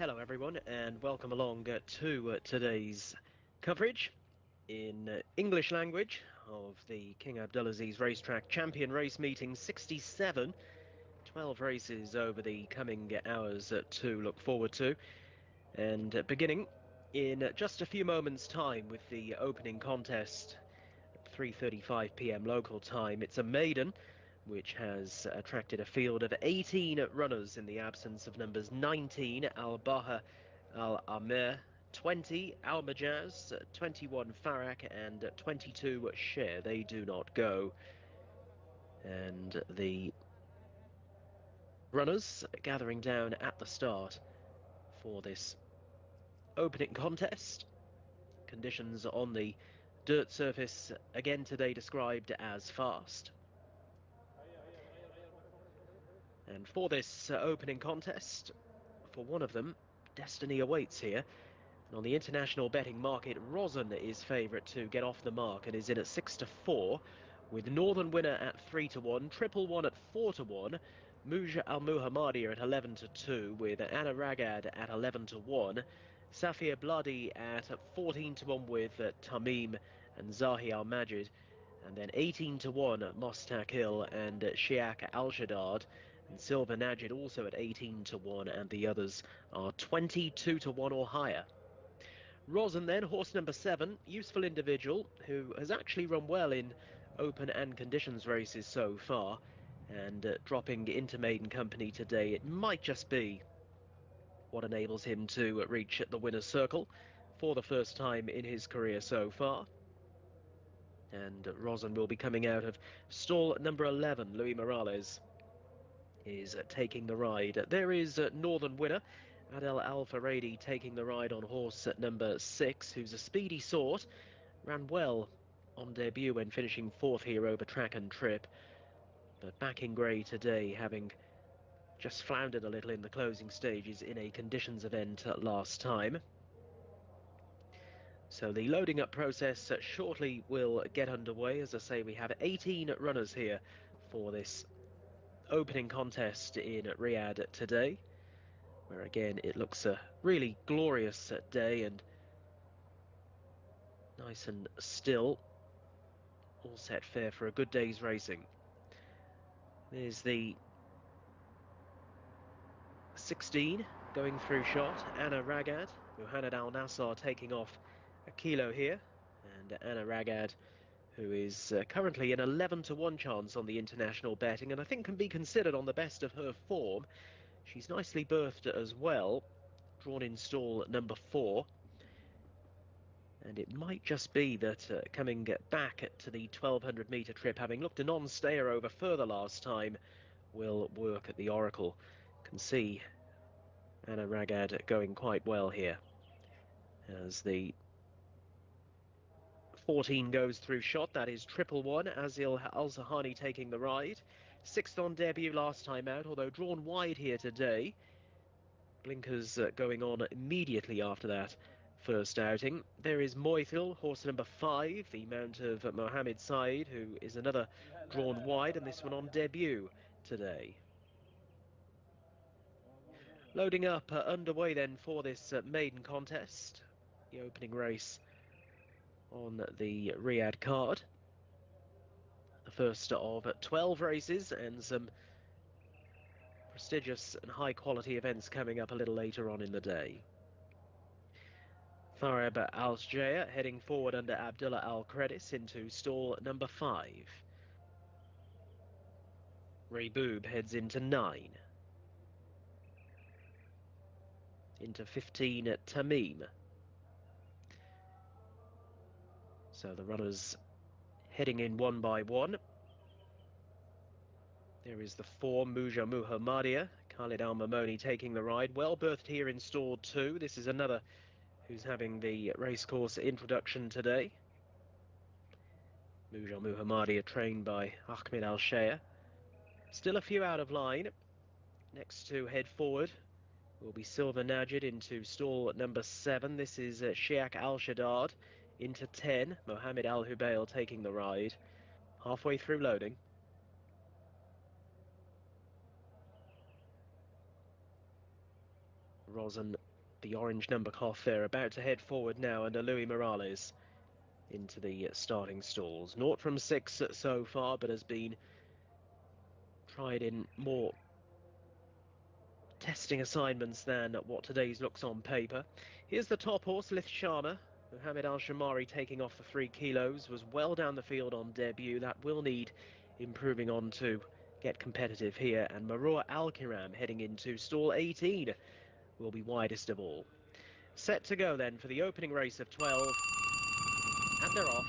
Hello everyone and welcome along to today's coverage in English language of the King Abdulaziz Racetrack Champion Race Meeting 67. 12 races over the coming hours to look forward to, and beginning in just a few moments time with the opening contest at 3:35 p.m. local time. It's a maiden which has attracted a field of 18 runners in the absence of numbers 19 Al-Baha Al-Amer, 20 Al-Majaz, 21 Farak and 22 Share. They do not go. And the runners gathering down at the start for this opening contest. Conditions on the dirt surface again today described as fast. And for this opening contest, for one of them, destiny awaits here. And on the international betting market, Rosen is favourite to get off the mark and is in at 6-4, with Northern Winner at 3-1, Triple One at 4-1, Muja Al Muhammadi at 11-2, with Anna Ragad at 11-1, Safia Bladi at 14-1 with Tamim and Zahi Al Majid, and then 18-1 Mostakil and Shiak Al Shaddad. And Silver Najid also at 18-1, and the others are 22-1 or higher. Rosen then, horse number 7, useful individual who has actually run well in open and conditions races so far, and dropping into maiden company today, it might just be what enables him to reach the winner's circle for the first time in his career so far. And Rosen will be coming out of stall number 11, Louis Morales is taking the ride. There is Northern Winner, Adel Al-Faradi taking the ride on horse at number 6, who's a speedy sort. Ran well on debut when finishing 4th here over track and trip. But back in grey today, having just floundered a little in the closing stages in a conditions event last time. So the loading up process shortly will get underway. As I say, we have 18 runners here for this opening contest in Riyadh today, where again it looks a really glorious day and nice and still, all set fair for a good day's racing. There's the 16 going through shot, Anna Ragad, Muhammad Al Nassar taking off a kilo here, and Anna Ragad, who is currently an 11-1 chance on the international betting, and I think can be considered on the best of her form. She's nicely berthed as well, drawn in stall number 4. And it might just be that coming back to the 1200-metre trip, having looked a non-stayer over further last time, will work at the Oracle. Can see Anna Ragad going quite well here as the 14 goes through shot. That is Triple One, Azil Al-Zahani taking the ride. 6th on debut last time out, although drawn wide here today. Blinkers going on immediately after that first outing. There is Moithil, horse number 5, the mount of Mohammed Said, who is another drawn wide, and this one on debut today. Loading up underway then for this maiden contest, the opening race on the Riyadh card. The first of 12 races and some prestigious and high quality events coming up a little later on in the day. Farab Al-Jcsa heading forward under Abdullah Al-Credis into stall number 5. Ray Boob heads into 9. Into 15 at Tamim. So the runners heading in one by one. There is the 4, Muja Muhammadia, Khalid Al-Mamoni taking the ride. Well berthed here in stall 2. This is another who's having the racecourse introduction today. Muja Muhammadia trained by Ahmed Al-Shaya. Still a few out of line. Next to head forward will be Silver Najid into stall number 7. This is Shiak Al Shaddad into 10. Mohammed Al Hubail taking the ride. Halfway through loading. Rosen the orange number cloth there, about to head forward now under Louis Morales into the starting stalls. 0 from 6 so far, but has been tried in more testing assignments than what today's looks on paper. Here's the top horse, Lithshana. Mohamed Al-Shamari taking off the 3 kilos, was well down the field on debut. That will need improving on to get competitive here. And Marua Al-Kiram heading into stall 18 will be widest of all. Set to go then for the opening race of 12. And they're off.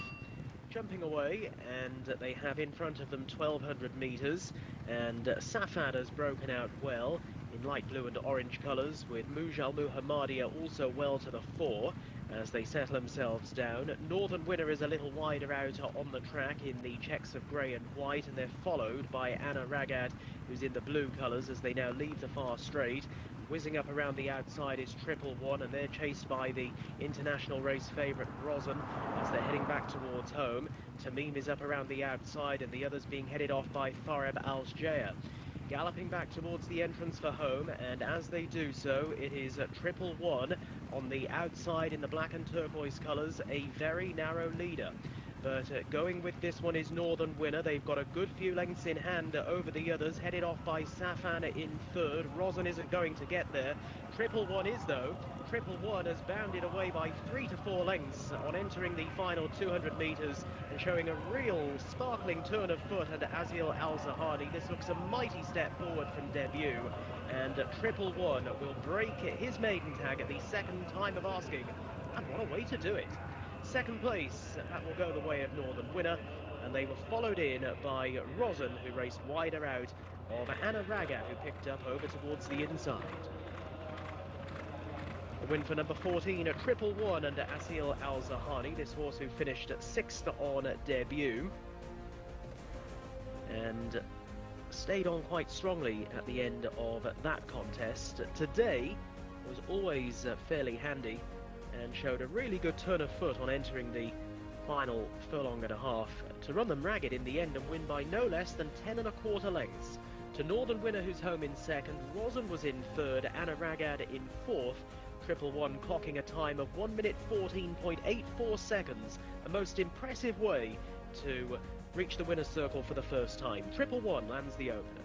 Jumping away, and they have in front of them 1200 metres, and Safad has broken out well in light blue and orange colours, with Mujal Muhammadia also well to the fore as they settle themselves down. Northern Winner is a little wider out on the track in the checks of grey and white, and they're followed by Anna Ragad, who's in the blue colours as they now leave the far straight. Whizzing up around the outside is Triple One, and they're chased by the international race favourite Rosen as they're heading back towards home. Tamim is up around the outside, and the others being headed off by Farab Al-Jcsa. Galloping back towards the entrance for home, and as they do so, it is Triple One on the outside in the black and turquoise colours, a very narrow leader. But going with this one is Northern Winner. They've got a good few lengths in hand over the others, headed off by Safan in third. Rosen isn't going to get there. Triple One is, though. Triple One has bounded away by 3 to 4 lengths on entering the final 200 metres and showing a real sparkling turn of foot under Azil Al-Zahadi. This looks a mighty step forward from debut, and Triple One will break his maiden tag at the second time of asking, and what a way to do it. Second place, that will go the way of Northern Winner, and they were followed in by Rosen, who raced wider out of Anna Raga, who picked up over towards the inside. The win for number 14 at Triple One under Asil Al-Zahani, this horse who finished 6th on debut and stayed on quite strongly at the end of that contest. Today was always fairly handy and showed a really good turn of foot on entering the final furlong and a half to run them ragged in the end and win by no less than 10 1/4 lengths. To Northern Winner, who's home in second. Rosen was in third, Anna Ragad in fourth. Triple One clocking a time of 1 minute 14.84 seconds, a most impressive way to reach the winner's circle for the first time. Triple One lands the opener.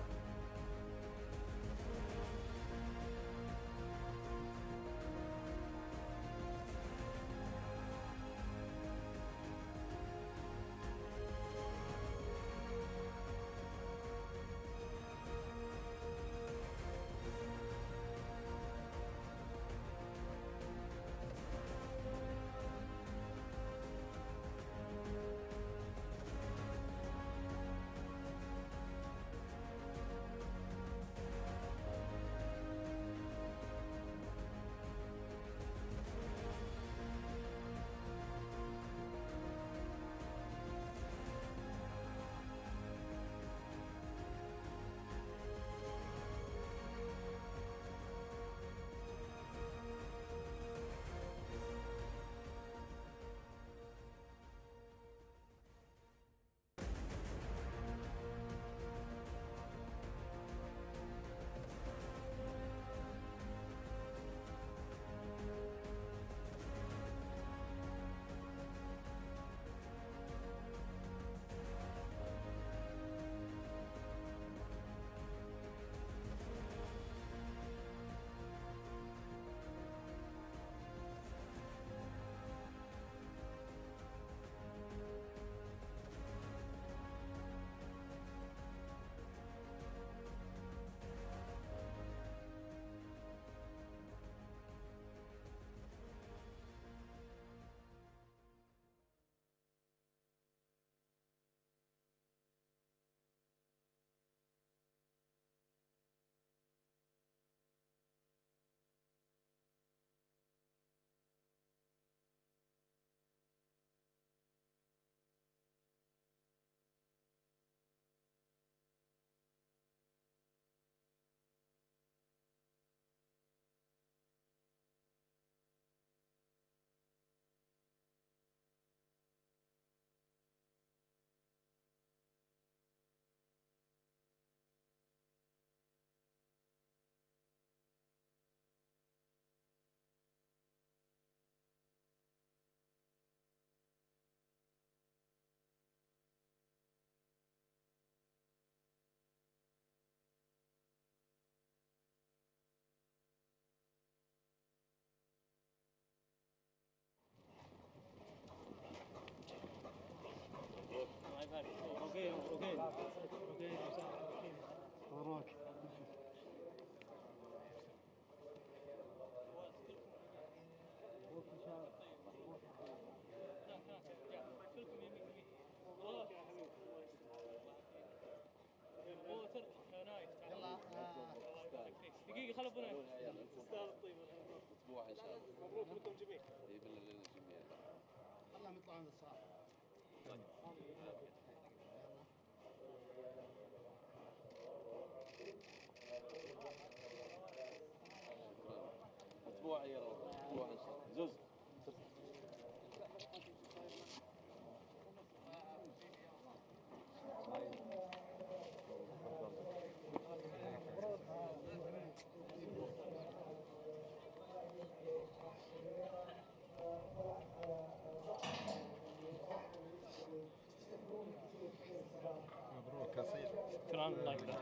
وراك. دقيقة خلوا بنا تستاهل الطيب اسبوع ان شاء الله. مبروك لكم جميع. اي بالله لنا جميع. الله نطلع من الصعب. اسبوع يا رب اسبوع ان شاء الله. زوز مبروك كثير. شكرا الله يبارك.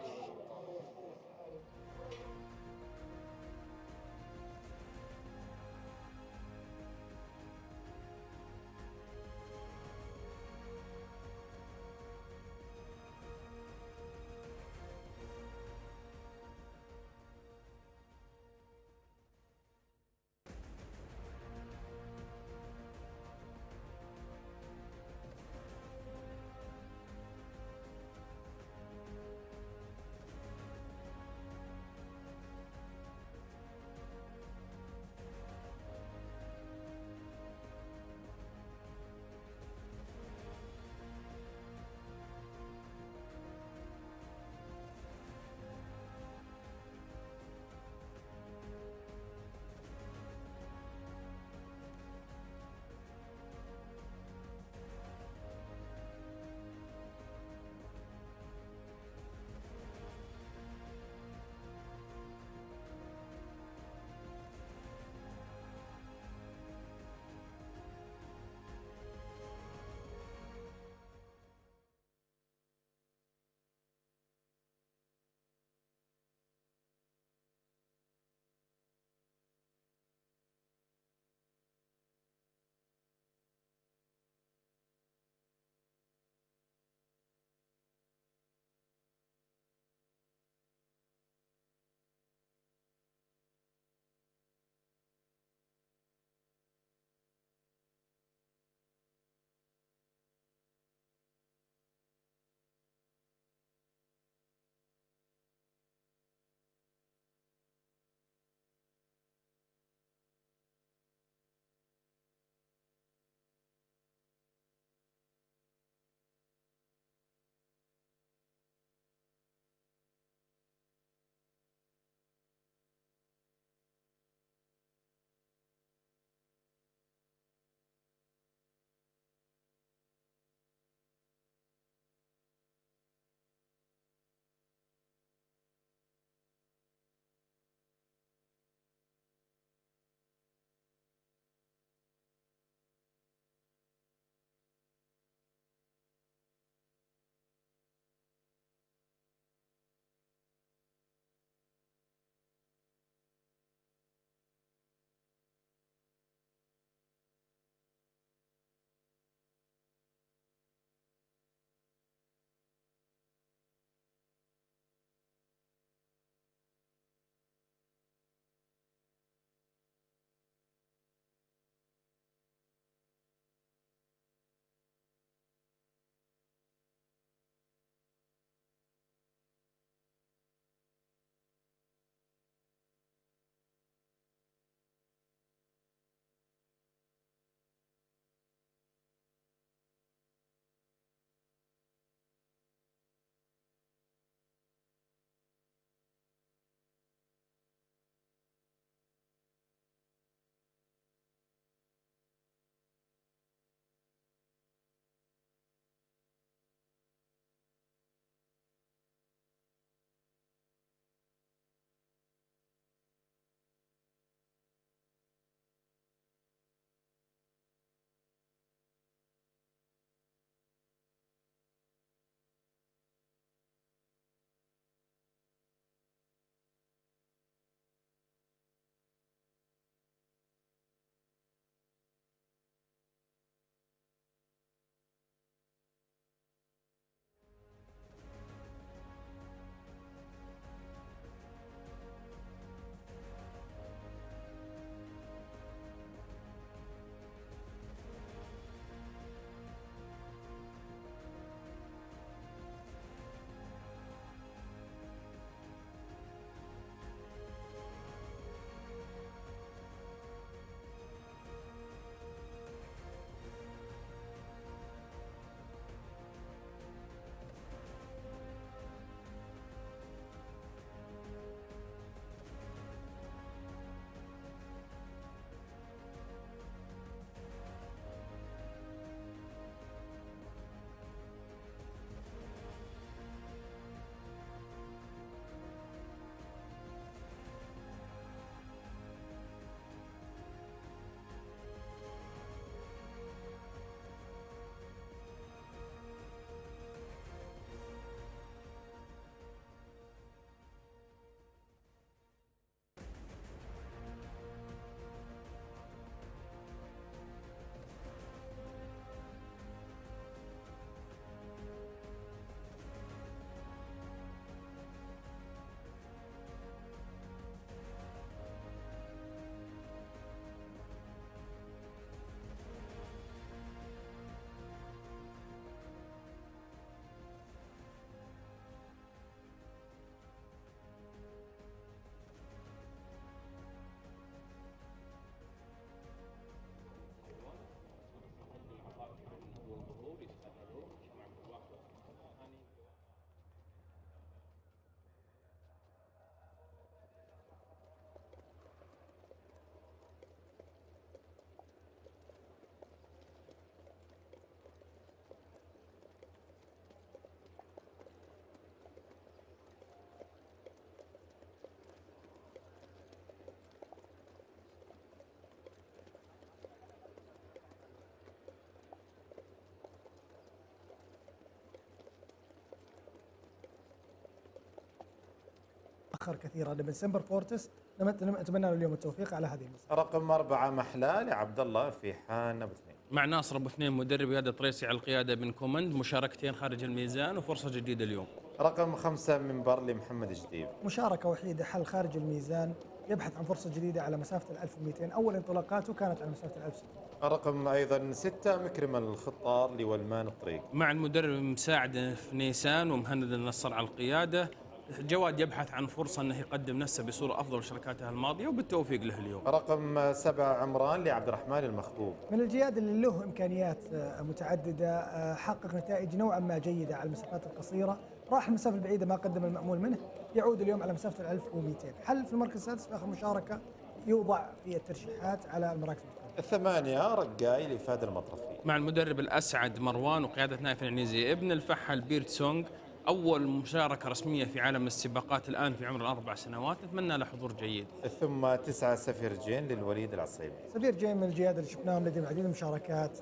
تأخر كثيرا ابن سمبر فورتس. نتمنى له اليوم التوفيق على هذه المسألة. رقم 4 محلاه لعبد الله في حان ابو اثنين. مع ناصر ابو اثنين مدرب قيادة ريسي على القيادة بن كومند، مشاركتين خارج الميزان وفرصة جديدة اليوم. رقم 5 منبر لمحمد جديد. مشاركة وحيدة حل خارج الميزان، يبحث عن فرصة جديدة على مسافة 1200. أول انطلاقاته كانت على مسافة 1600. رقم ايضا 6 مكرم الخطار لولمان الطريق. مع المدرب مساعد في نيسان ومهند النصر على القيادة. جواد يبحث عن فرصة أنه يقدم نفسه بصورة أفضل من شركاته الماضية، وبالتوفيق له اليوم. رقم 7 عمران لعبد الرحمن المخطوب. من الجياد اللي له إمكانيات متعددة، حقق نتائج نوعا ما جيدة على المسافات القصيرة، راح المسافة البعيدة ما قدم المأمول منه، يعود اليوم على مسافة 1200. حل في المركز السادس في آخر مشاركة، يوضع في الترشيحات على المراكز المختلفة. 8 رقاي لفهد المطرفي. مع المدرب الأسعد مروان وقيادة نايف العنيزي. ابن الفحل بيرت سونغ، أول مشاركة رسمية في عالم السباقات الآن في عمر 4 سنوات، نتمنى له حضور جيد. ثم 9 سفير جين للوليد العصيبي. سفير جين من الجياد اللي شفناهم لديهم العديد من المشاركات،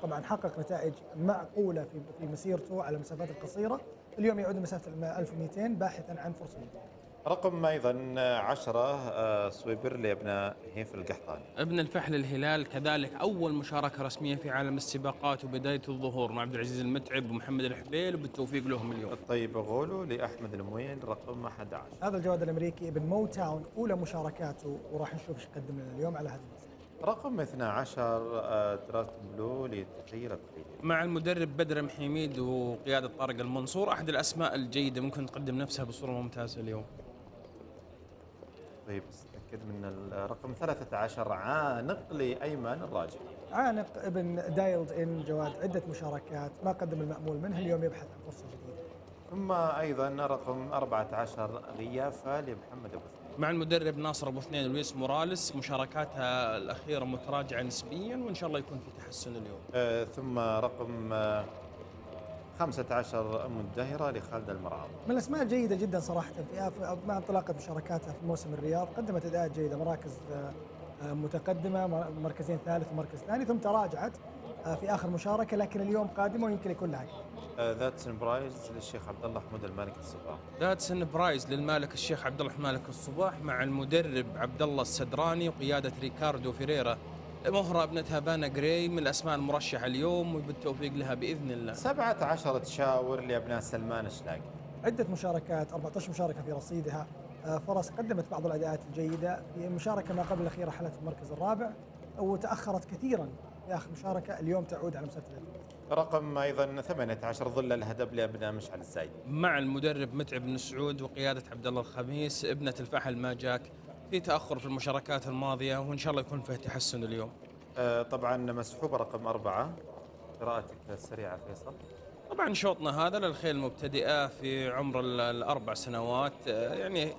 طبعا حقق نتائج معقولة في مسيرته على المسافات القصيرة. اليوم يعود مسافة 1200 باحثا عن فرصة جديدة. رقم ايضا 10 سويبر لابناء هيف القحطاني. ابن الفحل الهلال كذلك أول مشاركة رسمية في عالم السباقات وبداية الظهور مع عبد العزيز المتعب ومحمد الحبيل، وبالتوفيق لهم اليوم. الطيب غولو لأحمد الموين رقم 11. هذا الجواد الأمريكي ابن مو تاون، أولى مشاركاته، وراح نشوف ايش قدم لنا اليوم على هذه المسألة. رقم 12 دراست بلو لتخيل الطريق. مع المدرب بدر محميد وقيادة طارق المنصور، أحد الأسماء الجيدة ممكن تقدم نفسها بصورة ممتازة اليوم. طيب استأكد من الرقم 13 عانق لأيمن الراجي. عانق ابن دايلد إن جواد، عدة مشاركات ما قدم المأمول منها، اليوم يبحث عن فرصة جديدة. ثم أيضا رقم 14 غيافة لمحمد أبو اثنين. مع المدرب ناصر أبو اثنين لويس موراليس، مشاركاتها الأخيرة متراجعة نسبيا، وإن شاء الله يكون في تحسن اليوم. ثم رقم 15 مدهرة لخالد المرعاوي. من الأسماء الجيدة جدا صراحة مع انطلاقة مشاركاتها في موسم الرياض، قدمت أداءات جيدة، مراكز متقدمة، مركزين ثالث ومركز ثاني، ثم تراجعت في آخر مشاركة، لكن اليوم قادمة ويمكن يكون لها. ذاتسن برايز للشيخ عبد الله حمود المالك الصباح. داتسن برايز للمالك الشيخ عبد الله مالك الصباح، مع المدرب عبد الله السدراني وقيادة ريكاردو فيريرا. مهرة ابنة هافانا جراي من الأسماء المرشحة اليوم، وبالتوفيق لها بإذن الله. 17 تشاور لأبناء سلمان الشلاقي. عدة مشاركات، 14 مشاركة في رصيدها، فرص قدمت بعض الأداءات الجيدة. في المشاركة ما قبل الأخيرة حلت في المركز الرابع، وتأخرت كثيرا في آخر مشاركة، اليوم تعود على مسافة 300. رقم أيضا 18 ظل الهدب لأبناء مشعل الزايد. مع المدرب متعب بن سعود وقيادة عبد الله الخميس، ابنة الفحل ما جاك، في تأخر في المشاركات الماضية، وإن شاء الله يكون فيه تحسن اليوم. طبعا مسحوبة رقم 4. قراءتك السريعة فيصل. طبعا شوطنا هذا للخيل المبتدئة في عمر ال4 سنوات، يعني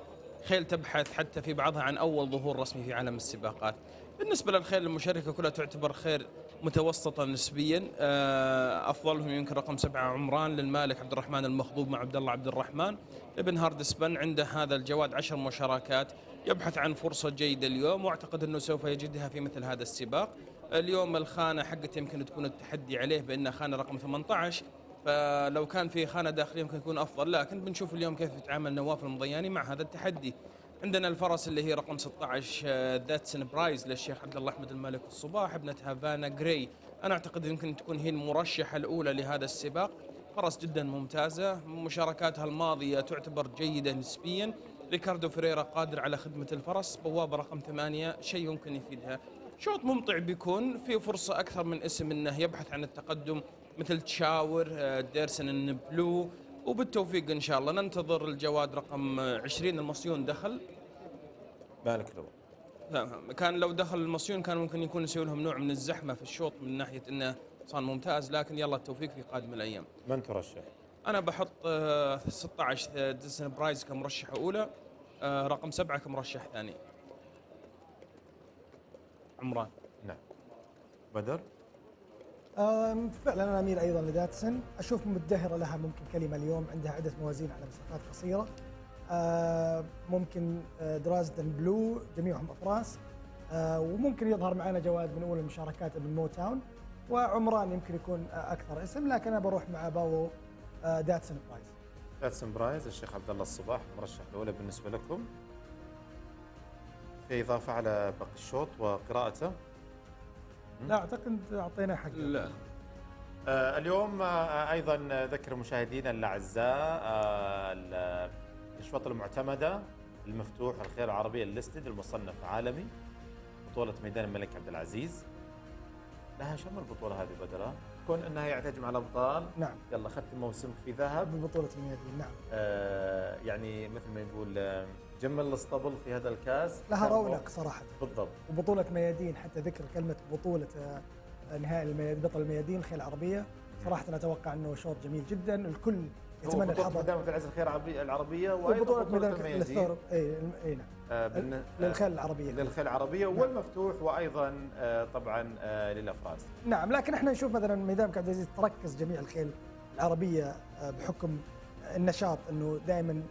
خيل تبحث حتى في بعضها عن أول ظهور رسمي في عالم السباقات. بالنسبة للخيل المشاركة كلها تعتبر خير متوسطة نسبيا، أفضلهم يمكن رقم 7 عمران للمالك عبد الرحمن المخضوب مع عبد الله عبد الرحمن. ابن هارد سبن عنده هذا الجواد 10 مشاركات، يبحث عن فرصة جيدة اليوم، واعتقد أنه سوف يجدها في مثل هذا السباق. اليوم الخانة حقته يمكن تكون التحدي عليه بأنها خانة رقم 18، فلو كان في خانة داخلية يمكن يكون أفضل، لكن بنشوف اليوم كيف يتعامل نواف المضياني مع هذا التحدي. عندنا الفرس اللي هي رقم 16 ذاتسن برايز للشيخ عبد الله أحمد المالك الصباح، ابنة هافانا جراي. أنا أعتقد يمكن تكون هي المرشحة الأولى لهذا السباق، فرس جدا ممتازة، مشاركاتها الماضية تعتبر جيدة نسبيا. ريكاردو فيريرا قادر على خدمة الفرس، بوابة رقم 8 شيء يمكن يفيدها. شوط ممتع بيكون، في فرصة أكثر من اسم أنه يبحث عن التقدم مثل تشاور، ديرسن بلو، وبالتوفيق إن شاء الله. ننتظر الجواد رقم 20 المصيون دخل. بالك لو كان لو دخل المصيون كان ممكن يكون يسوي لهم نوع من الزحمة في الشوط من ناحية أنه صار ممتاز، لكن يلا التوفيق في قادم الأيام. من ترشح؟ أنا بحط 16 ديسن برايز كمرشحة أولى، رقم 7 كمرشح ثاني. عمران. نعم. بدر؟ فعلا أنا أميل أيضا لداتسن، أشوف مدهرة لها ممكن كلمة اليوم، عندها عدة موازين على مسافات قصيرة. ممكن درازدن بلو جميعهم أفراس، وممكن يظهر معنا جواد من أولى المشاركات من مو تاون، وعمران يمكن يكون أكثر اسم، لكن أنا بروح مع باو داتسن برايز. جاتسون برايز الشيخ عبد الله الصباح المرشح الاولى بالنسبه لكم. في اضافه على باقي الشوط وقراءته؟ لا اعتقد اعطينا حق. لا اليوم ايضا ذكر مشاهدينا الاعزاء الاشواط المعتمده المفتوح الخيل العربيه الليستد المصنف عالمي، بطوله ميدان الملك عبد العزيز. لها شم البطوله هذه بدرة، كون انها يعتجم على ابطال. نعم. يلا اختم موسمك في ذهب ببطوله الميادين. نعم. يعني مثل ما يقول جمل الاسطبل في هذا الكاس. لها رونق صراحه. بالضبط. وبطوله ميادين، حتى ذكر كلمه بطوله نهائي الميادين، بطل الميادين الخيل العربيه، صراحه اتوقع انه شوط جميل جدا، الكل يتمنى الحظ. ميدان العز الخيل العربيه وبطوله ميدان الثور. اي نعم. للخيل العربيه. للخيل العربيه والمفتوح، وايضا طبعا للافراس. نعم، لكن احنا نشوف مثلا ميدان عبد العزيز تركز جميع الخيل العربيه بحكم النشاط، انه دائما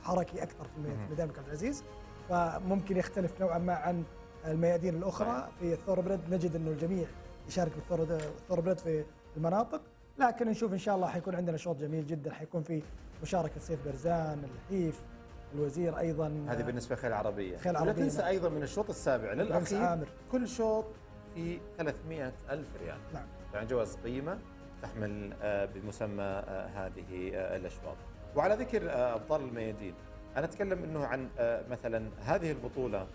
حركي اكثر في ميدان عبد العزيز، فممكن يختلف نوعا ما عن الميادين الاخرى. في الثوربريد نجد انه الجميع يشارك بالثوربريد في المناطق، لكن نشوف ان شاء الله حيكون عندنا شوط جميل جدا، حيكون في مشاركه سيف برزان، الحيف، الوزير ايضا. هذه بالنسبه للخيل العربيه. خيل عربيه. ولا تنسى ايضا من الشوط السابع للاخير كل شوط في 300,000 ريال. نعم. يعني جوائز قيمه تحمل بمسمى هذه الاشواط. وعلى ذكر ابطال الميادين، انا اتكلم انه عن مثلا هذه البطوله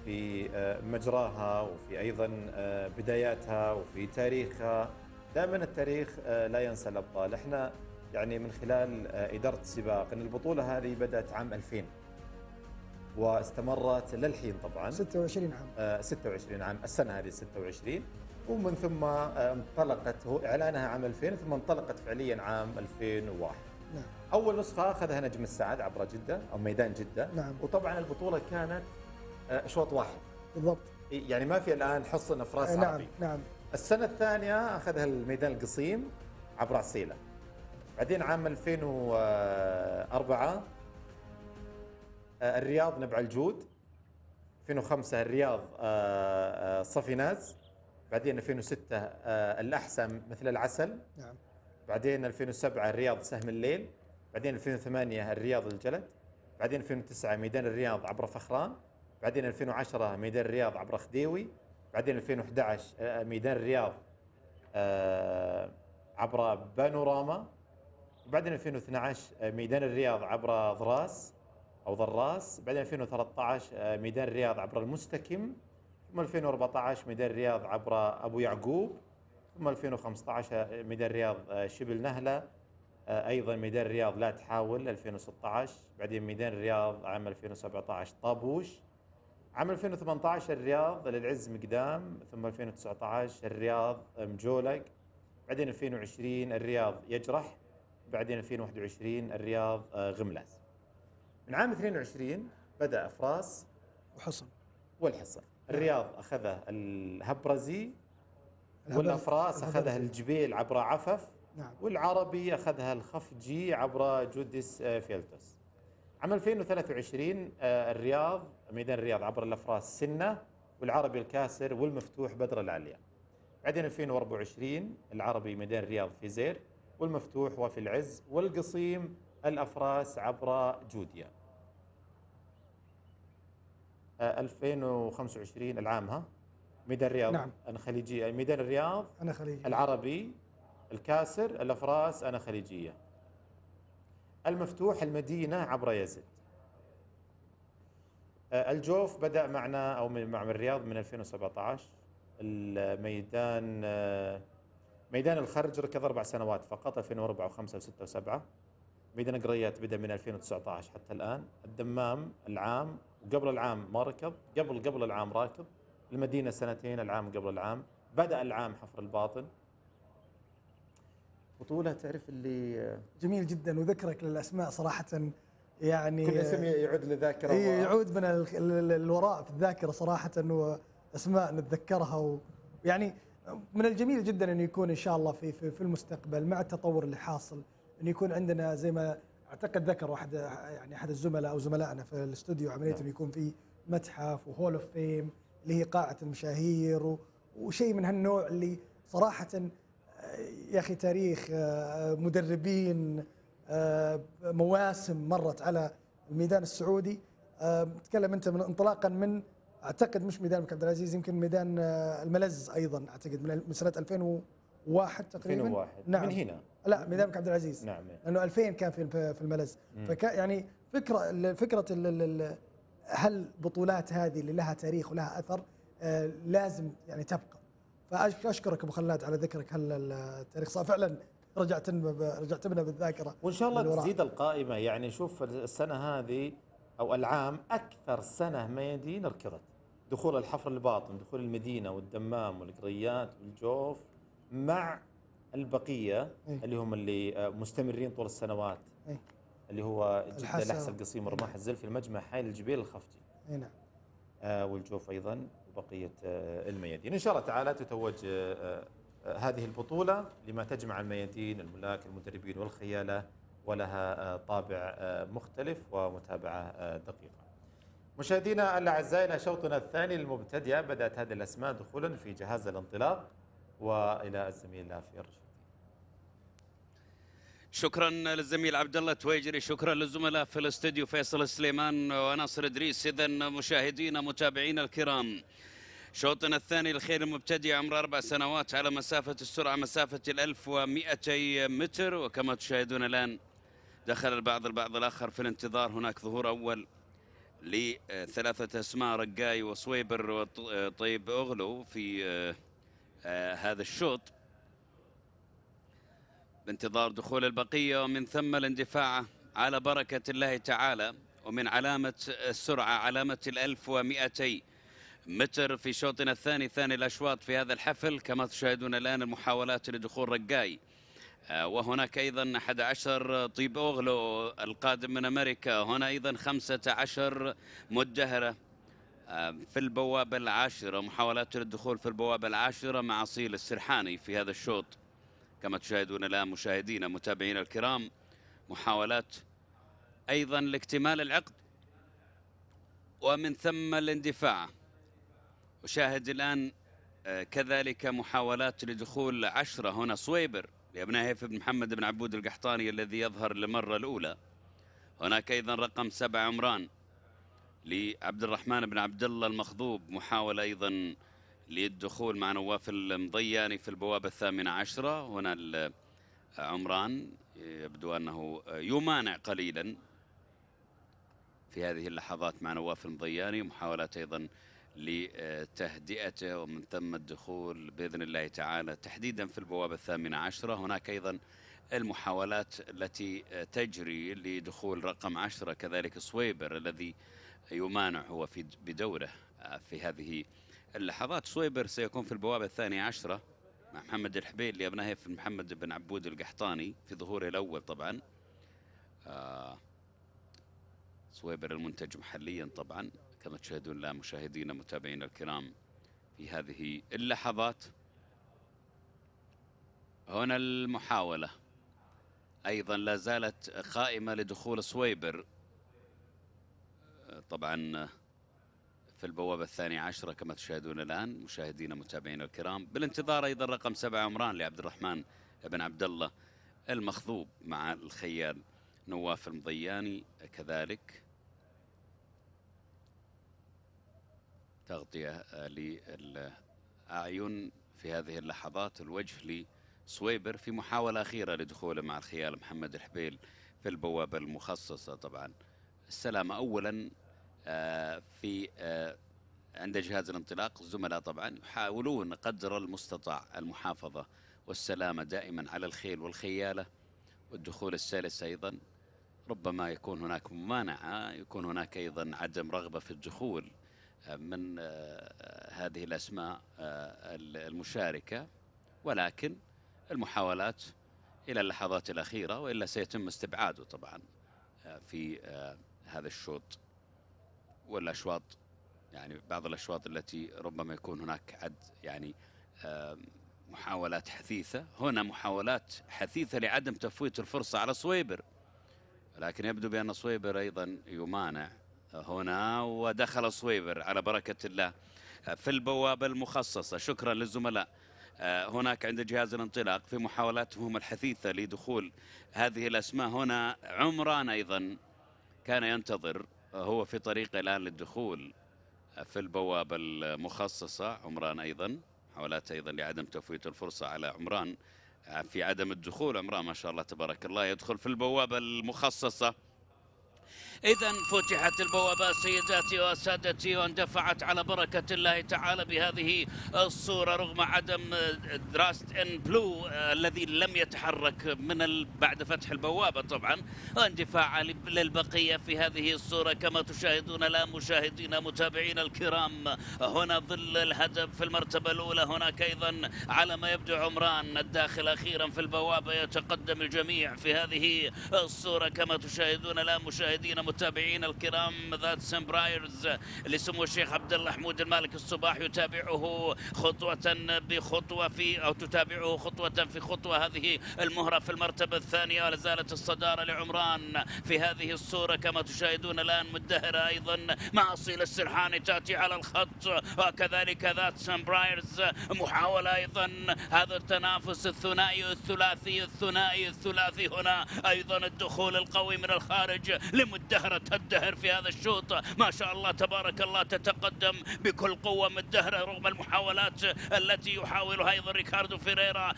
في مجراها، وفي ايضا بداياتها، وفي تاريخها. دائما التاريخ لا ينسى الابطال. احنا يعني من خلال اداره السباق ان البطوله هذه بدات عام 2000 واستمرت للحين طبعا 26 عام. 26 عام، السنه هذه 26، ومن ثم انطلقت، هو اعلانها عام 2000 ثم انطلقت فعليا عام 2001. نعم. اول نسخه اخذها نجم السعد عبر جده او ميدان جده. نعم. وطبعا البطوله كانت شوط واحد بالضبط، يعني ما في الان حصن افراس نعم. عربي. نعم. السنه الثانيه اخذها الميدان القصيم عبر عسيله. بعدين عام 2004 الرياض نبع الجود. 2005 الرياض صفيناز. بعدين 2006 الأحسم مثل العسل. نعم. بعدين 2007 الرياض سهم الليل. بعدين 2008 الرياض الجلد. بعدين 2009 ميدان الرياض عبر فخران. بعدين 2010 ميدان الرياض عبر خديوي. بعدين 2011 ميدان الرياض عبر بانوراما. بعدين 2012 ميدان الرياض عبر ضراس أو ضراس. بعدين 2013 ميدان الرياض عبر المستكم. ثم 2014 ميدان الرياض عبر أبو يعقوب. ثم 2015 ميدان الرياض شبل نهلة. أيضا ميدان الرياض لا تحاول 2016. بعدين ميدان الرياض عام 2017 طابوش. عام 2018 الرياض للعز مقدام. ثم 2019 الرياض مجولق. بعدين 2020 الرياض يجرح. بعدين 2021 الرياض غملاز. من عام 22 بدأ أفراس وحصن والحصن. الرياض أخذه الهبرزي، والأفراس أخذها الجبيل عبر عفف. نعم. والعربي أخذها الخفجي عبر جودس فيلتوس. عام 2023 الرياض ميدان الرياض عبر الأفراس سنة، والعربي الكاسر والمفتوح بدر العليا. بعدين 2024 العربي ميدان الرياض في زير، والمفتوح وفي العز، والقصيم الأفراس عبر جوديا. 2025 العام ميدان الرياض. نعم. أنا خليجية. ميدان الرياض أنا خليجي. العربي الكاسر الأفراس أنا خليجية. المفتوح المدينة عبر يزد. الجوف بدأ معنا أو مع الرياض من 2017. الميدان ميدان الخرج ركض 4 سنوات فقط، 2004 و5 و6 و7. ميدان قريات بدأ من 2019 حتى الآن. الدمام العام، وقبل العام ما ركض، قبل العام راكض. المدينة سنتين، العام قبل العام. بدأ العام حفر الباطن. بطولة تعرف اللي جميل جدا، وذكرك للأسماء صراحة يعني كل اسم يعود لذاكرة. يعود من الوراء في الذاكرة صراحة، وأسماء نتذكرها. ويعني من الجميل جدا أن يكون إن شاء الله في المستقبل مع التطور اللي حاصل أن يكون عندنا زي ما أعتقد ذكر أحد الزملاء أو زملائنا في الاستوديو عملية أن يكون في متحف وهول اوف فيم اللي هي قاعة المشاهير وشيء من هالنوع اللي صراحة يا أخي تاريخ مدربين مواسم مرت على الميدان السعودي. تتكلم أنت من انطلاقا من أعتقد مش ميدان الملك عبد العزيز، يمكن ميدان الملز أيضا أعتقد من سنة 2001 تقريبا. 2001 نعم. من هنا. لا، ميدان الملك عبد العزيز. نعم. لأنه 2000 كان في الملز. يعني فكرة هل بطولات هذه اللي لها تاريخ ولها أثر لازم يعني تبقى. فأشكرك أبو خلاد على ذكرك التاريخ، صار فعلا رجعت بنا بالذاكرة. وإن شاء الله تزيد القائمة. يعني شوف السنة هذه أو العام أكثر سنة ميادين ركضت، دخول الحفر الباطن، دخول المدينة والدمام والقريات والجوف مع البقية اللي هم اللي مستمرين طول السنوات، اللي هو جدة، الأحسا، القصيم، رماح الزلفي، المجمع، حائل الجبيل، الخفتي. نعم. والجوف أيضا وبقية الميادين. إن شاء الله تعالى تتوج هذه البطولة لما تجمع الميادين، الملاك، المدربين والخيالة، ولها طابع مختلف ومتابعة دقيقة. مشاهدينا الأعزاء، إلى شوطنا الثاني المبتدئ بدأت هذه الأسماء دخولا في جهاز الانطلاق، وإلى الزميل في الرشيد. شكرا للزميل عبد الله تويجري، شكرا للزملاء في الاستوديو فيصل سليمان وناصر ادريس. اذا مشاهدينا متابعينا الكرام، شوطنا الثاني الخيل المبتدئ عمره 4 سنوات على مسافة السرعة مسافة 1200 متر، وكما تشاهدون الآن دخل البعض الآخر في الانتظار. هناك ظهور أول لثلاثة أسماء، رقاي وصويبر وطيب أغلو في هذا الشوط، بانتظار دخول البقية، ومن ثم الاندفاع على بركة الله تعالى، ومن علامة السرعة علامة 1200 متر في شوطنا الثاني، ثاني الأشواط في هذا الحفل. كما تشاهدون الآن المحاولات لدخول رقاي، وهناك أيضا 11 طيب أوغلو القادم من أمريكا، هنا أيضا 15 مدهرة في البوابة العاشرة، محاولات للدخول في البوابة العاشرة مع أصيل السرحاني في هذا الشوط. كما تشاهدون الآن مشاهدينا متابعينا الكرام، محاولات أيضا لاكتمال العقد ومن ثم الاندفاع. أشاهد الآن كذلك محاولات لدخول 10 هنا صويبر لأبناء هيف بن محمد بن عبود القحطاني الذي يظهر للمرة الأولى. هناك أيضا رقم 7 عمران لعبد الرحمن بن عبد الله المخضوب، محاولة أيضا للدخول مع نواف المضياني في البوابة 18. هنا عمران يبدو أنه يمانع قليلا في هذه اللحظات مع نواف المضياني، محاولات أيضا لتهدئته ومن ثم الدخول بإذن الله تعالى تحديدا في البوابة 18. هناك أيضا المحاولات التي تجري لدخول رقم 10 كذلك صويبر الذي يمانع هو بدوره في هذه اللحظات. صويبر سيكون في البوابة 12 مع محمد الحبيل لأبناء هيف محمد بن عبود القحطاني في ظهوره الأول. طبعا صويبر المنتج محليا طبعا كما تشاهدون لا مشاهدينا متابعينا الكرام في هذه اللحظات. هنا المحاولة أيضا لا زالت قائمة لدخول صويبر طبعا في البوابة 12 كما تشاهدون الآن مشاهدينا متابعينا الكرام. بالانتظار أيضا رقم 7 عمران لعبد الرحمن بن عبد الله المخضوب مع الخيال نواف المضياني كذلك. تغطية للأعين في هذه اللحظات، الوجه لصويبر في محاولة أخيرة لدخوله مع الخيال محمد الحبيل في البوابة المخصصة. طبعا السلامة أولا في عند جهاز الانطلاق، الزملاء طبعا يحاولون قدر المستطاع المحافظة والسلامة دائما على الخيل والخيالة، والدخول السلس أيضا ربما يكون هناك ممانعة، يكون هناك أيضا عدم رغبة في الدخول من هذه الأسماء المشاركة، ولكن المحاولات إلى اللحظات الأخيرة، وإلا سيتم استبعاده طبعا في هذا الشوط والأشواط. يعني بعض الأشواط التي ربما يكون هناك يعني محاولات حثيثة. هنا محاولات حثيثة لعدم تفويت الفرصة على صويبر، لكن يبدو بأن صويبر أيضا يمانع هنا، ودخل صويبر على بركة الله في البوابة المخصصة. شكرا للزملاء هناك عند جهاز الانطلاق في محاولاتهم الحثيثة لدخول هذه الأسماء. هنا عمران أيضا كان ينتظر، هو في طريقه الآن للدخول في البوابة المخصصة. عمران أيضا محاولات أيضا لعدم تفويت الفرصة على عمران في عدم الدخول. عمران ما شاء الله تبارك الله يدخل في البوابة المخصصة. إذا فتحت البوابة سيداتي وسادتي واندفعت على بركة الله تعالى بهذه الصورة رغم عدم دراست ان بلو الذي لم يتحرك من بعد فتح البوابة طبعا، واندفاع للبقية في هذه الصورة كما تشاهدون الآن مشاهدينا متابعينا الكرام. هنا ظل الهدف في المرتبة الأولى. هناك أيضا على ما يبدو عمران الداخل أخيرا في البوابة. يتقدم الجميع في هذه الصورة كما تشاهدون الآن مشاهدينا متابعين الكرام. ذات سمبرايرز لسمو الشيخ عبد الله حمود المالك الصباح يتابعه خطوة بخطوة أو تتابعه خطوة في خطوة هذه المهرة في المرتبة الثانية. ولا زالت الصدارة لعمران في هذه الصورة كما تشاهدون الآن. مدهرة أيضا مع أصيل السرحاني تأتي على الخط، وكذلك ذات سمبرايرز محاولة أيضا. هذا التنافس الثنائي الثلاثي هنا أيضا الدخول القوي من الخارج لمدهرة تدهر في هذا الشوط ما شاء الله تبارك الله، تتقدم بكل قوة مدهرة رغم المحاولات التي يحاولها أيضا ريكاردو فيريرا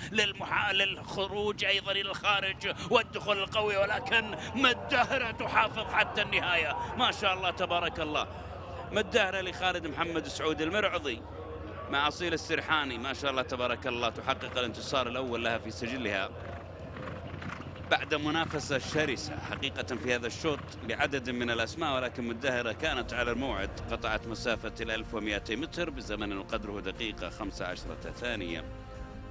للخروج أيضا إلى الخارج والدخول القوي، ولكن مدهرة تحافظ حتى النهاية ما شاء الله تبارك الله. مدهرة لخالد محمد سعود المرعضي مع أصيل السرحاني ما شاء الله تبارك الله تحقق الانتصار الأول لها في سجلها بعد منافسة شرسة حقيقة في هذا الشوط لعدد من الأسماء، ولكن مدهرة كانت على الموعد. قطعت مسافة 1200 متر بزمن قدره دقيقة 15 ثانية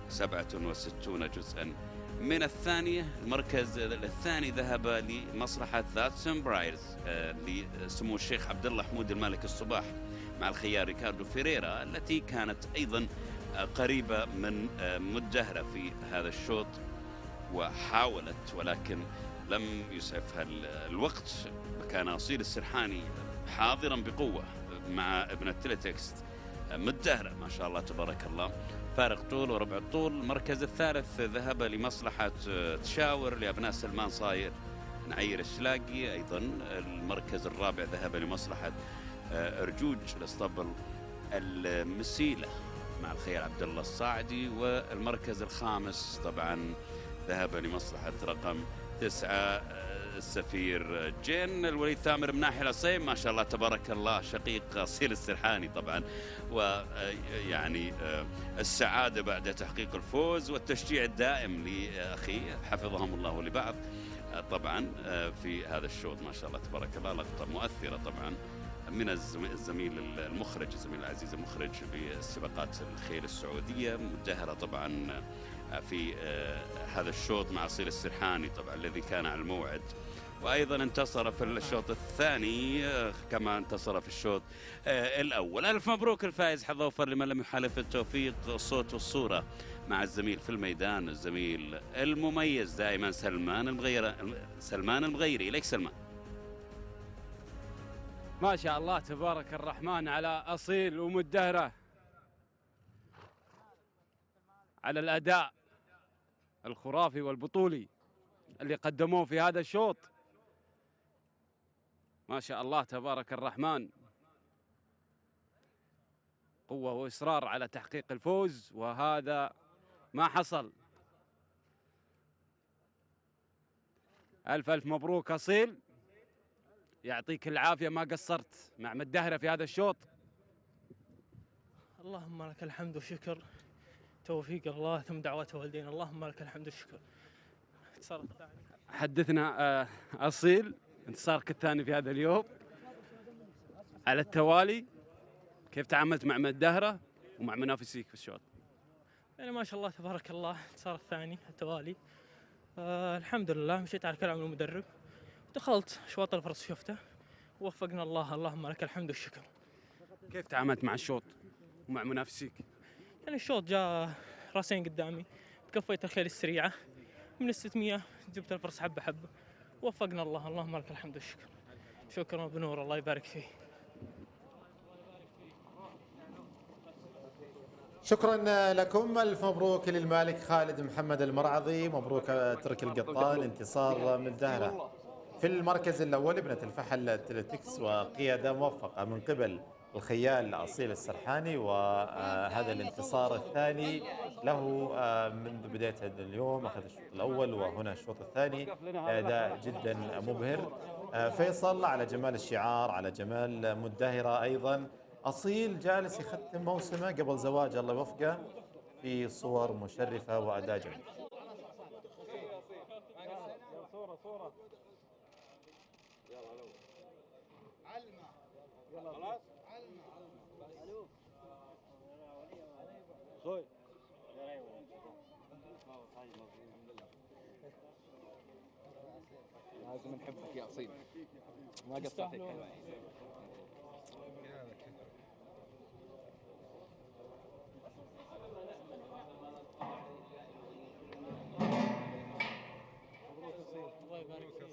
67 جزءا من الثانية. المركز الثاني ذهب لمصلحة ذات سمبرايرز لسمو الشيخ عبد الله حمود المالك الصباح مع الخيار ريكاردو فيريرا التي كانت أيضا قريبة من مدهرة في هذا الشوط وحاولت ولكن لم يسعفها الوقت. كان أصيل السرحاني حاضرا بقوة مع ابن التليتكست مدهرة ما شاء الله تبارك الله فارق طول وربع الطول. المركز الثالث ذهب لمصلحة تشاور لأبناء سلمان صاير نعير الشلاقي. أيضا المركز الرابع ذهب لمصلحة أرجوج الاسطبل المسيلة مع الخيال عبد الله الصاعدي. والمركز الخامس طبعا ذهب لمصلحة رقم 9 السفير جين الوليد ثامر من ناحية العصيم ما شاء الله تبارك الله شقيق أصيل السرحاني طبعا، ويعني السعادة بعد تحقيق الفوز والتشجيع الدائم لأخي حفظهم الله لبعض طبعا في هذا الشوط ما شاء الله تبارك الله. لقطة مؤثرة طبعا من الزميل المخرج الزميل العزيز المخرج بالسباقات الخيل السعودية. مدهرة طبعا في هذا الشوط مع أصيل السرحاني طبعا الذي كان على الموعد، وأيضا انتصر في الشوط الثاني كما انتصر في الشوط الأول. ألف مبروك الفائز، حظ أوفر لمن لم يحالف التوفيق. الصوت والصورة مع الزميل في الميدان الزميل المميز دائما سلمان المغيري. إليك سلمان. ما شاء الله تبارك الرحمن على أصيل ومدهرة على الأداء الخرافي والبطولي اللي قدموه في هذا الشوط. ما شاء الله تبارك الرحمن قوة وإصرار على تحقيق الفوز، وهذا ما حصل. ألف ألف مبروك أصيل، يعطيك العافية ما قصرت مع مدهرة في هذا الشوط. اللهم لك الحمد والشكر، توفيق الله ثم دعوات والدينا، اللهم لك الحمد والشكر. انتصار الثاني. حدثنا أصيل، انتصارك الثاني في هذا اليوم على التوالي، كيف تعاملت مع مدهرة ومع منافسيك في الشوط؟ يعني ما شاء الله تبارك الله انتصار الثاني التوالي. الحمد لله مشيت على كلام المدرب، دخلت شواط الفرص شفته ووفقنا الله، اللهم لك الحمد والشكر. كيف تعاملت مع الشوط ومع منافسيك؟ يعني الشوط جاء راسين قدامي، كفيت الخيل السريعة من 600 جبت الفرص حبة حبة، وفقنا الله، اللهم لك الحمد والشكر. شكرا بنور، الله يبارك فيه. شكرا لكم، ألف مبروك للمالك خالد محمد المرعضي، مبروك ترك القطان، انتصار من الدهرة في المركز الأول ابنة الفحل أتلتكس، وقيادة موفقة من قبل الخيال أصيل السرحاني، وهذا الانتصار الثاني له منذ بداية هذا اليوم. أخذ الشوط الأول وهنا الشوط الثاني، أداء جدا مبهر. فيصل على جمال الشعار، على جمال مدهرة أيضا. أصيل جالس يختم موسمه قبل زواج الله يوفقه في صور مشرفة وأداء جميل. لازم نحبك يا أصيل، ما قصرت فيك. الله يبارك فيك. الله يبارك فيك.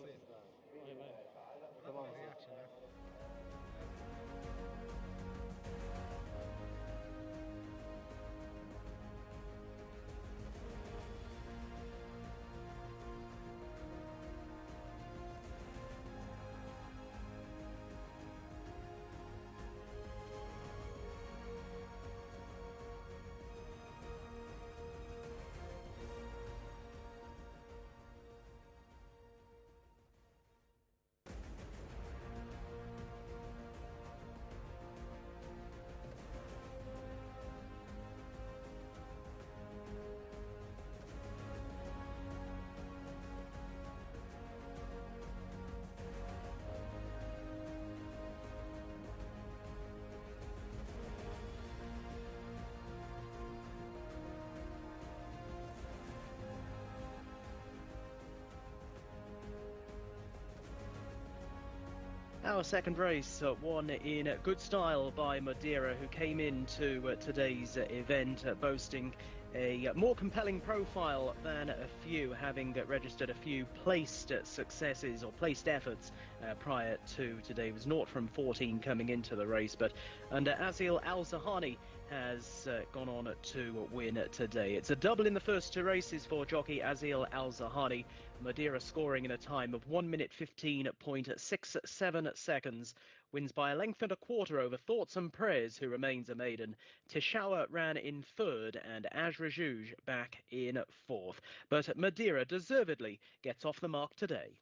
Our second race won in good style by Madeira, who came into today's event boasting a more compelling profile than a few, having registered a few placed successes or placed efforts prior to today. It was 0 from 14 coming into the race, but under Azil Al-Zahani has gone on to win today. It's a double in the first two races for jockey Azil Al-Zahani. Madeira scoring in a time of 1 minute 15.67 seconds. Wins by a length and a quarter over Thoughts and Prayers, who remains a maiden. Tishawa ran in third and Ajrajuj back in fourth. But Madeira deservedly gets off the mark today.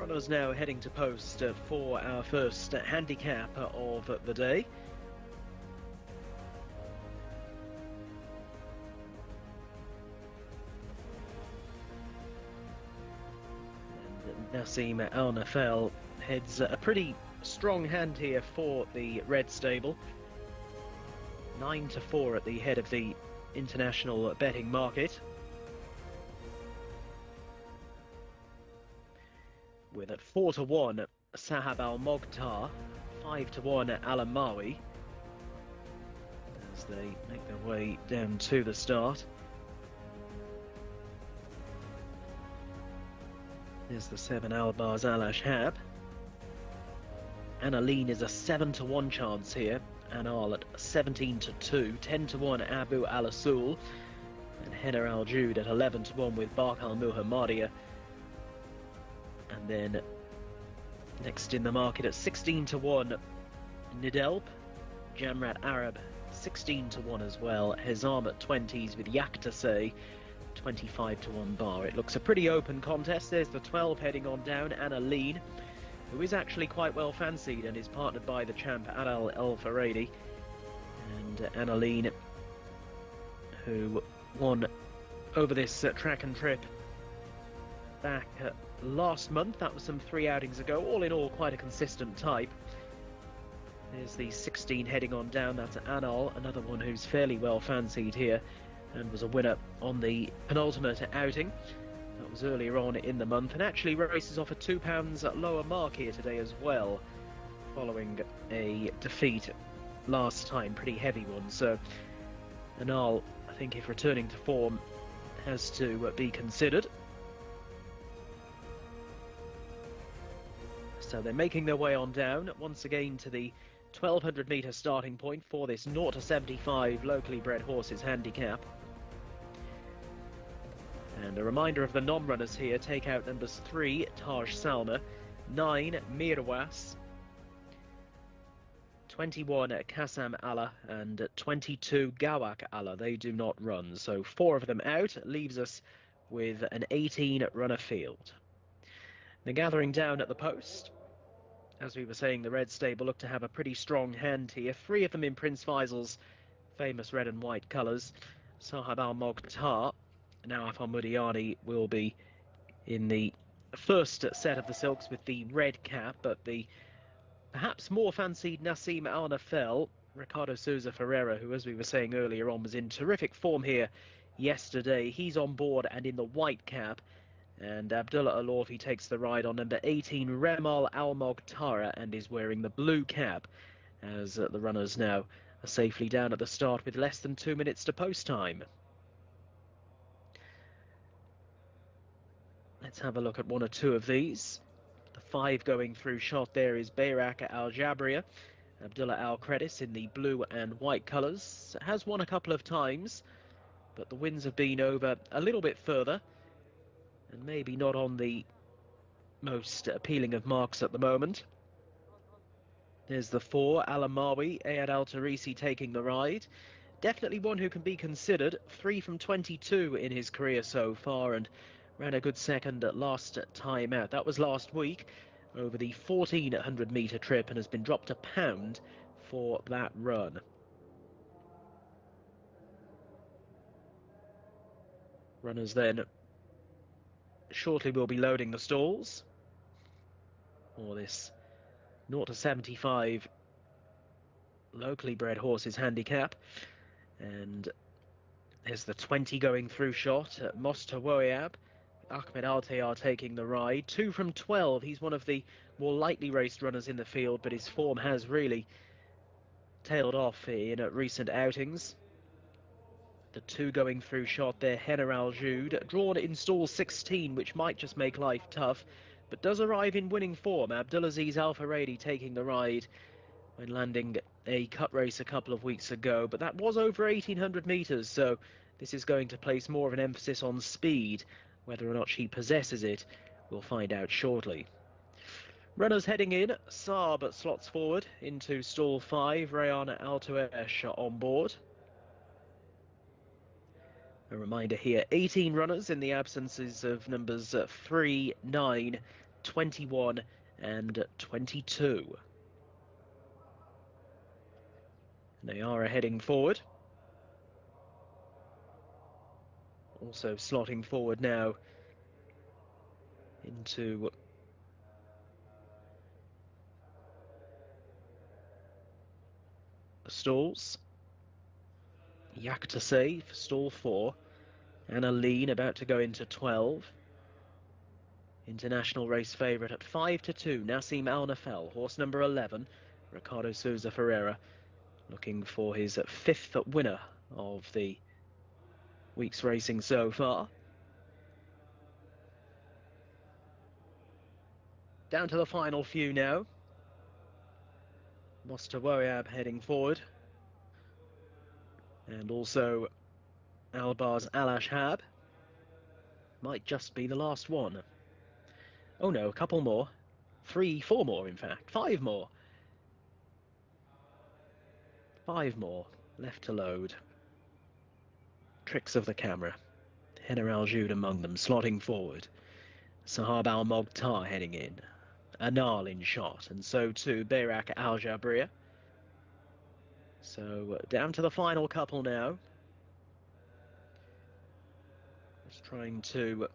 Runners now heading to post for our first handicap of the day. And Nassim Al Nafel heads a pretty strong hand here for the Red Stable. 9-4 at the head of the international betting market. With at 4-1 Sahab Al Mokhtar, 5-1 Alam Mawi, as they make their way down to the start. There's the 7 Al Baz Al Ashhab. Analine is a 7-1 chance here. Anal at 17-2, 10-1 Abu Al Asul, and Henna Al Jude at 11-1 with Bark Al Muhammadiyah. And then next in the market at 16-1 Nidelb, Jamrat Arab 16-1 as well, Hezam at 20s with Jcsa 25-1 bar. It looks a pretty open contest. There's the 12 heading on down, Analine, who is actually quite well fancied and is partnered by the champ Adal El Faradi. And Analine, who won over this track and trip back last month. That was some 3 outings ago. All in all, quite a consistent type. There's the 16 heading on down. That's Anal, another one who's fairly well fancied here and was a winner on the penultimate outing. That was earlier on in the month, and actually races off a £2 lower mark here today as well, following a defeat last time, pretty heavy one. So Anal, I think if returning to form, has to be considered. So they're making their way on down once again to the 1200 metre starting point for this 0-75 locally bred horses handicap. And a reminder of the non-runners here: take out numbers 3 Taj Salma, 9 Mirwas, 21 Kasam Allah, and 22 Gawak Allah. They do not run, so 4 of them out leaves us with an 18 runner field. The gathering down at the post. As we were saying, the Red Stable look to have a pretty strong hand here. 3 of them in Prince Faisal's famous red and white colours. Sahab Al Mokhtar, now Mudiani, will be in the first set of the silks with the red cap, but the perhaps more fancied Nassim Al Nafel, Ricardo Souza Ferreira, who, as we were saying earlier on, was in terrific form here yesterday. He's on board and in the white cap. And Abdullah Alorfi takes the ride on number 18, Remal Al Moghtara, and is wearing the blue cap, as the runners now are safely down at the start with less than 2 minutes to post time. Let's have a look at 1 or 2 of these. The 5 going through shot there is Bayrak Al Jabria, Abdullah Al Credis in the blue and white colours. Has won a couple of times, but the wins have been over a little bit further, and maybe not on the most appealing of marks at the moment. There's the 4, Alamawi, Ayad Al Tarisi taking the ride. Definitely one who can be considered. 3 from 22 in his career so far, and ran a good second at last time out. That was last week over the 1400 metre trip, and has been dropped £1 for that run. Runners then shortly will be loading the stalls for this 0-75 locally bred horses handicap. And there's the 20 going through shot at Mostawoyab. Ahmed Al-Tayar taking the ride. 2 from 12. He's one of the more lightly raced runners in the field, but his form has really tailed off in recent outings. The 2 going through shot there, Henna Al Jude, drawn in stall 16, which might just make life tough, but does arrive in winning form. Abdulaziz Al Faradi taking the ride when landing a cut race a couple of weeks ago, but that was over 1800 metres, so this is going to place more of an emphasis on speed. Whether or not she possesses it, we'll find out shortly. Runners heading in, Saab slots forward into stall 5, Rayana Al Tuesh on board. A reminder here, 18 runners in the absences of numbers 3, 9, 21 and 22. They are heading forward. Also slotting forward now into the stalls. Jcsa for stall 4. Anna Lean about to go into 12. International race favourite at 5-2. Nassim Al Nafel, horse number 11. Ricardo Souza Ferreira looking for his 5th winner of the week's racing so far. Down to the final few now. Mostawoyab heading forward. And also Albar's Al Ashhab. Might just be the last one. Oh no, a couple more. 3, 4 more in fact. 5 more. 5 more left to load. Tricks of the camera. Henna Al Jude among them, slotting forward. Sahab Al Moghtar heading in. Anal in shot, and so too Bayrak Al Jabriya. So down to the final couple now. Just trying to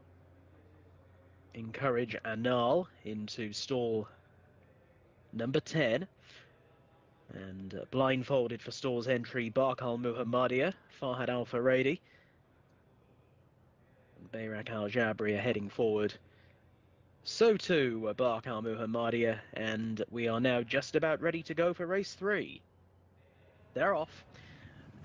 encourage Anal into stall number 10. And blindfolded for stall's entry, Bark Al Muhammadiyah, Farhad Al Faradi. Bayrak Al Jabriya heading forward. So too Bark Al Muhammadiyah, and we are now just about ready to go for race 3. They're off.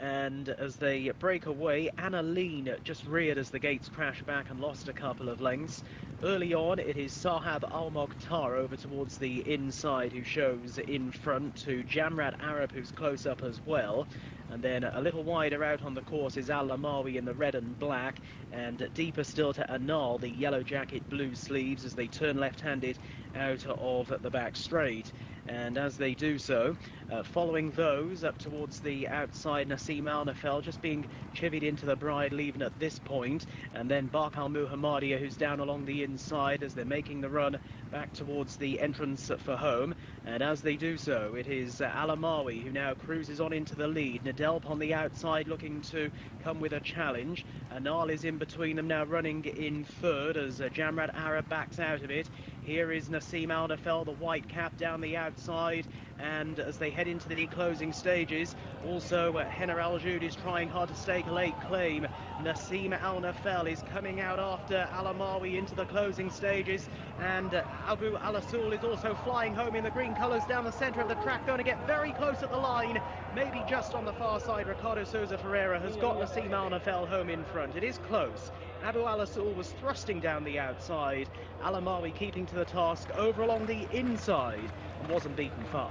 And as they break away, Anna Lean just reared as the gates crash back and lost a couple of lengths. Early on, it is Sahab Al Moghtar over towards the inside who shows in front to Jamrat Arab, who's close up as well. And then a little wider out on the course is Al Lamawi in the red and black, and deeper still to Anal, the yellow jacket, blue sleeves, as they turn left-handed out of the back straight. And as they do so, following those up towards the outside, Nassim Al Nafel just being chivied into the bridle even at this point, and then Bark Al Muhammadiyah, who's down along the inside as they're making the run back towards the entrance for home. And as they do so, it is Al Amawi who now cruises on into the lead. Nadelp on the outside looking to come with a challenge. Anal is in between them now, running in third as Jamrat Arab backs out of it. Here is Nassim Al Nafel, the white cap, down the outside, and as they head into the closing stages, also Henna Al Jude is trying hard to stake a late claim. Nassim Al Nafel is coming out after Al Amawi into the closing stages, and Abu Al Asul is also flying home in the green colours down the centre of the track, going to get very close at the line, maybe just on the far side. Ricardo Souza Ferreira has got Nassim Al Nafel home in front. It is close. Abu Al Asul was thrusting down the outside. Al Amawi keeping to the task over along the inside and wasn't beaten far.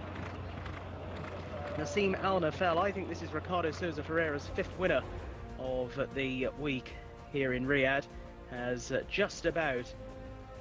Nassim Al Nafel, I think this is Ricardo Souza Ferreira's 5th winner of the week here in Riyadh, has just about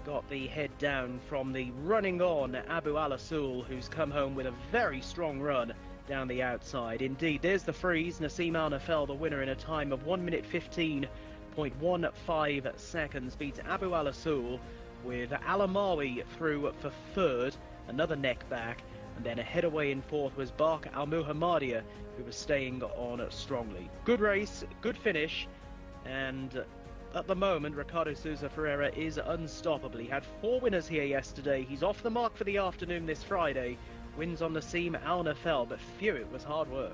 got the head down from the running on Abu Al Asul, who's come home with a very strong run down the outside. Indeed, there's the freeze. Nassim Al Nafel, the winner, in a time of 1 minute 15.15 seconds, beats Abu Al Asul, with Al Amawi through for third, another neck back, and then ahead away in fourth was Bark Al Muhammadiyah, who was staying on strongly. Good race, good finish, and at the moment Ricardo Souza Ferreira is unstoppable. He had 4 winners here yesterday. He's off the mark for the afternoon this Friday. Wins on Nassim Al Nafel, but phew, it was hard work.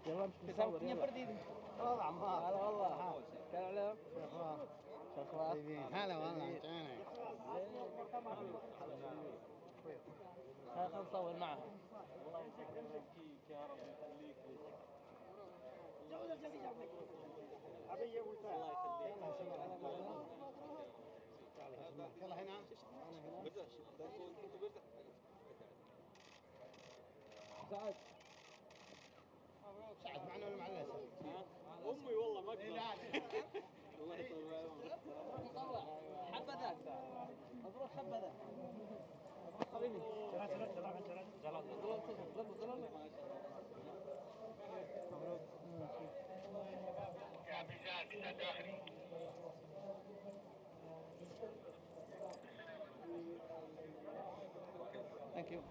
يلا كسبتني برديد والله عمار هلا والله كان عليهم هلا والله خلينا نصور معه الله يسلمك يا رب يخليك عبيه الله يخليك يلا هنا سعد سعد معنا ولا مع الاسد؟ امي والله ما اقدر الله يطول بعمرك حبذا مبروك حبذا حبيبي يا بزاد داخلي Thank you.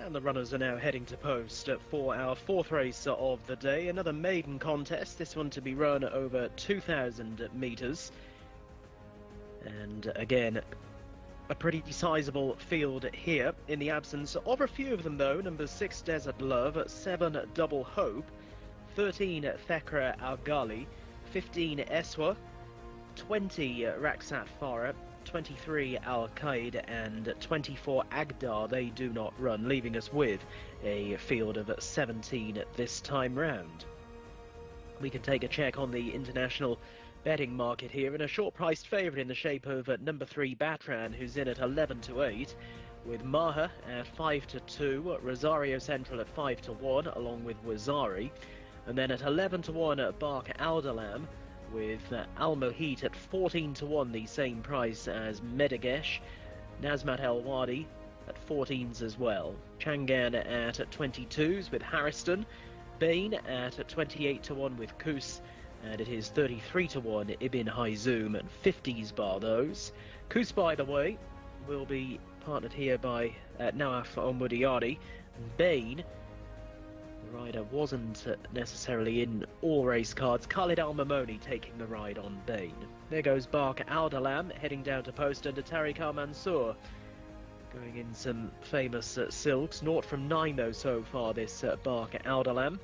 And the runners are now heading to post for our fourth race of the day. Another maiden contest, this one to be run over 2,000 metres. And again, a pretty sizable field here. In the absence of a few of them though, number 6 Desert Love, 7 Double Hope, 13 Thekra Al Ghali, 15 Eswa, 20 Raksat Farah, 23 Al Qaid and 24 Agdar. They do not run, leaving us with a field of 17 this time round. We can take a check on the international betting market here, and a short-priced favourite in the shape of number 3 Batran, who's in at 11 to 8, with Maha at 5 to 2, Rosario Central at 5 to 1, along with Wazari, and then at 11 to 1 Bark Aldalam, with Al Mohit at 14 to 1, the same price as Medegesh, Nazmat El Wadi at 14s as well, Changan at 22s with Harriston, Bain at 28 to 1 with Kus, and it is 33 to 1 Ibn Hayzoum, and 50s bar those. Kus, by the way, will be partnered here by Nawaf Omudiadi. Bain, the rider wasn't necessarily in all race cards. Khalid Al-Mamoni taking the ride on Bain. There goes Bark Aldalam heading down to post under Tariq Al-Mansour, going in some famous silks. 0 from 9 though so far, this Bark Aldalam,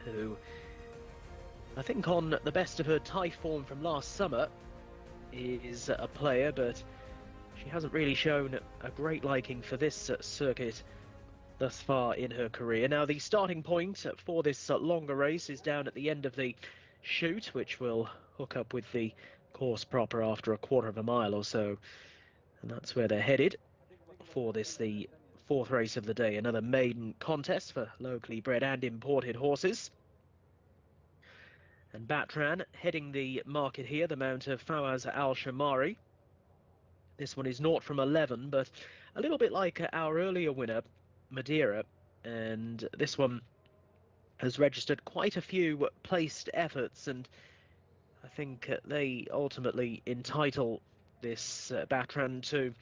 who I think on the best of her Thai form from last summer is a player, but she hasn't really shown a great liking for this circuit thus far in her career. Now the starting point for this longer race is down at the end of the chute, which will hook up with the course proper after a quarter of a mile or so, and that's where they're headed for this, the fourth race of the day. Another maiden contest for locally bred and imported horses. And Batran heading the market here, the mount of Fawaz Al-Shamari. This one is 0 from 11, but a little bit like our earlier winner, Madeira, and this one has registered quite a few placed efforts, and I think they ultimately entitle this Batran to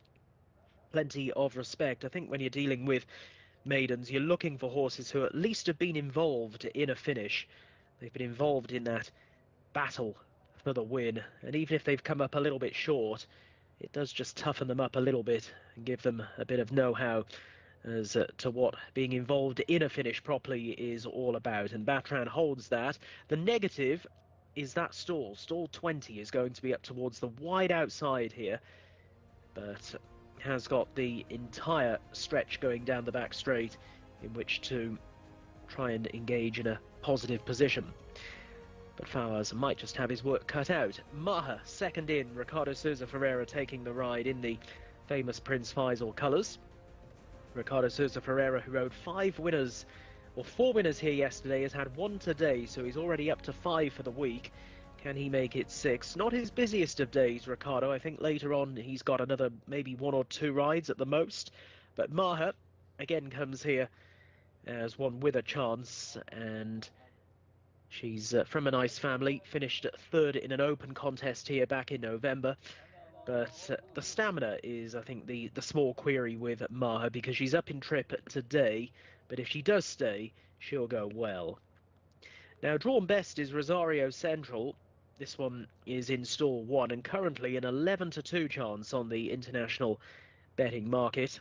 plenty of respect. I think when you're dealing with maidens, you're looking for horses who at least have been involved in a finish. They've been involved in that battle for the win, and even if they've come up a little bit short, it does just toughen them up a little bit and give them a bit of know-how as to what being involved in a finish properly is all about, and Batran holds that. The negative is that stall 20 is going to be up towards the wide outside here, but has got the entire stretch going down the back straight in which to try and engage in a positive position. But Fawaz might just have his work cut out. Maha second in, Ricardo Souza Ferreira taking the ride in the famous Prince Faisal colours. Ricardo Souza Ferreira, who rode 4 winners here yesterday, has had 1 today, so he's already up to 5 for the week. Can he make it 6? Not his busiest of days, Ricardo. I think later on he's got another maybe 1 or 2 rides at the most. But Maha again comes here as one with a chance, and she's from a nice family, finished 3rd in an open contest here back in November. But the stamina is, I think, the small query with Maha, because she's up in trip today, but if she does stay, she'll go well. Now, drawn best is Rosario Central. This one is in stall 1 and currently an 11 to 2 chance on the international betting market.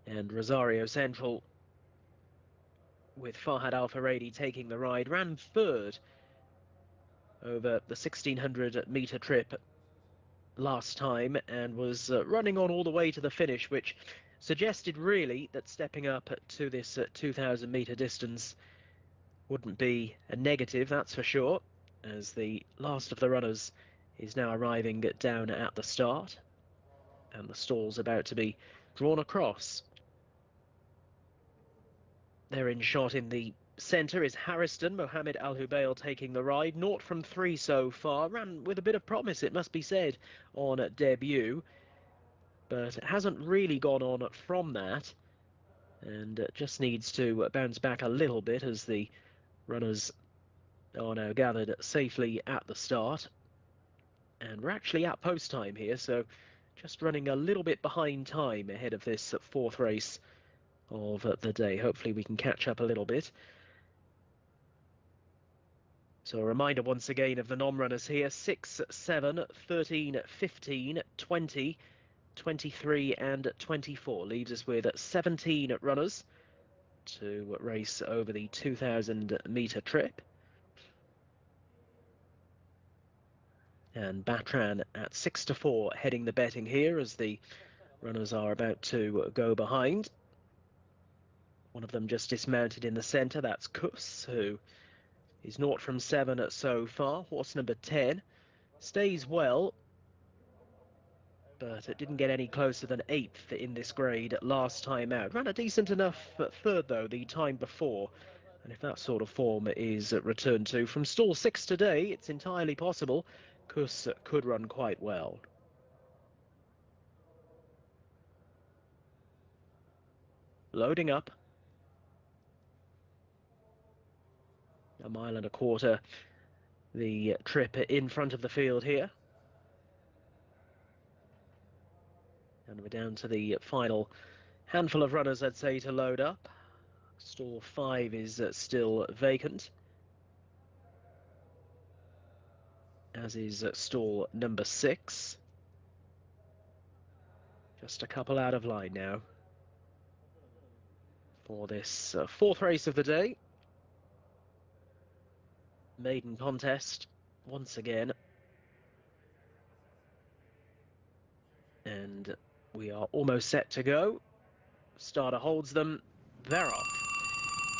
And Rosario Central, with Farhad Al Faradi taking the ride, ran 3rd over the 1600-metre trip last time and was running on all the way to the finish, which suggested really that stepping up to this 2,000-metre distance wouldn't be a negative, that's for sure, as the last of the runners is now arriving down at the start, and the stall's about to be drawn across. There in shot in the centre is Harriston, Mohammed Al-Hubail taking the ride. 0 from 3 so far, ran with a bit of promise, it must be said, on debut, but it hasn't really gone on from that, and just needs to bounce back a little bit as the runners are now gathered safely at the start. And we're actually at post time here, so just running a little bit behind time ahead of this 4th race of the day. Hopefully we can catch up a little bit. So a reminder once again of the non-runners here: 6, 7, 13, 15, 20, 23 and 24. Leaves us with 17 runners to race over the 2,000-metre trip. And Batran at 6-4 heading the betting here as the runners are about to go behind. One of them just dismounted in the centre. That's Kuss, who is 0 from 7 so far. Horse number 10 stays well, but it didn't get any closer than 8th in this grade last time out. Ran a decent enough third, though, the time before. And if that sort of form is returned to from stall 6 today, it's entirely possible Kuss could run quite well. Loading up. 1.25 miles the trip in front of the field here. And we're down to the final handful of runners, I'd say, to load up. Stall 5 is still vacant, as is stall number 6. Just a couple out of line now for this fourth race of the day. Maiden contest once again. And we are almost set to go. Starter holds them. They're off.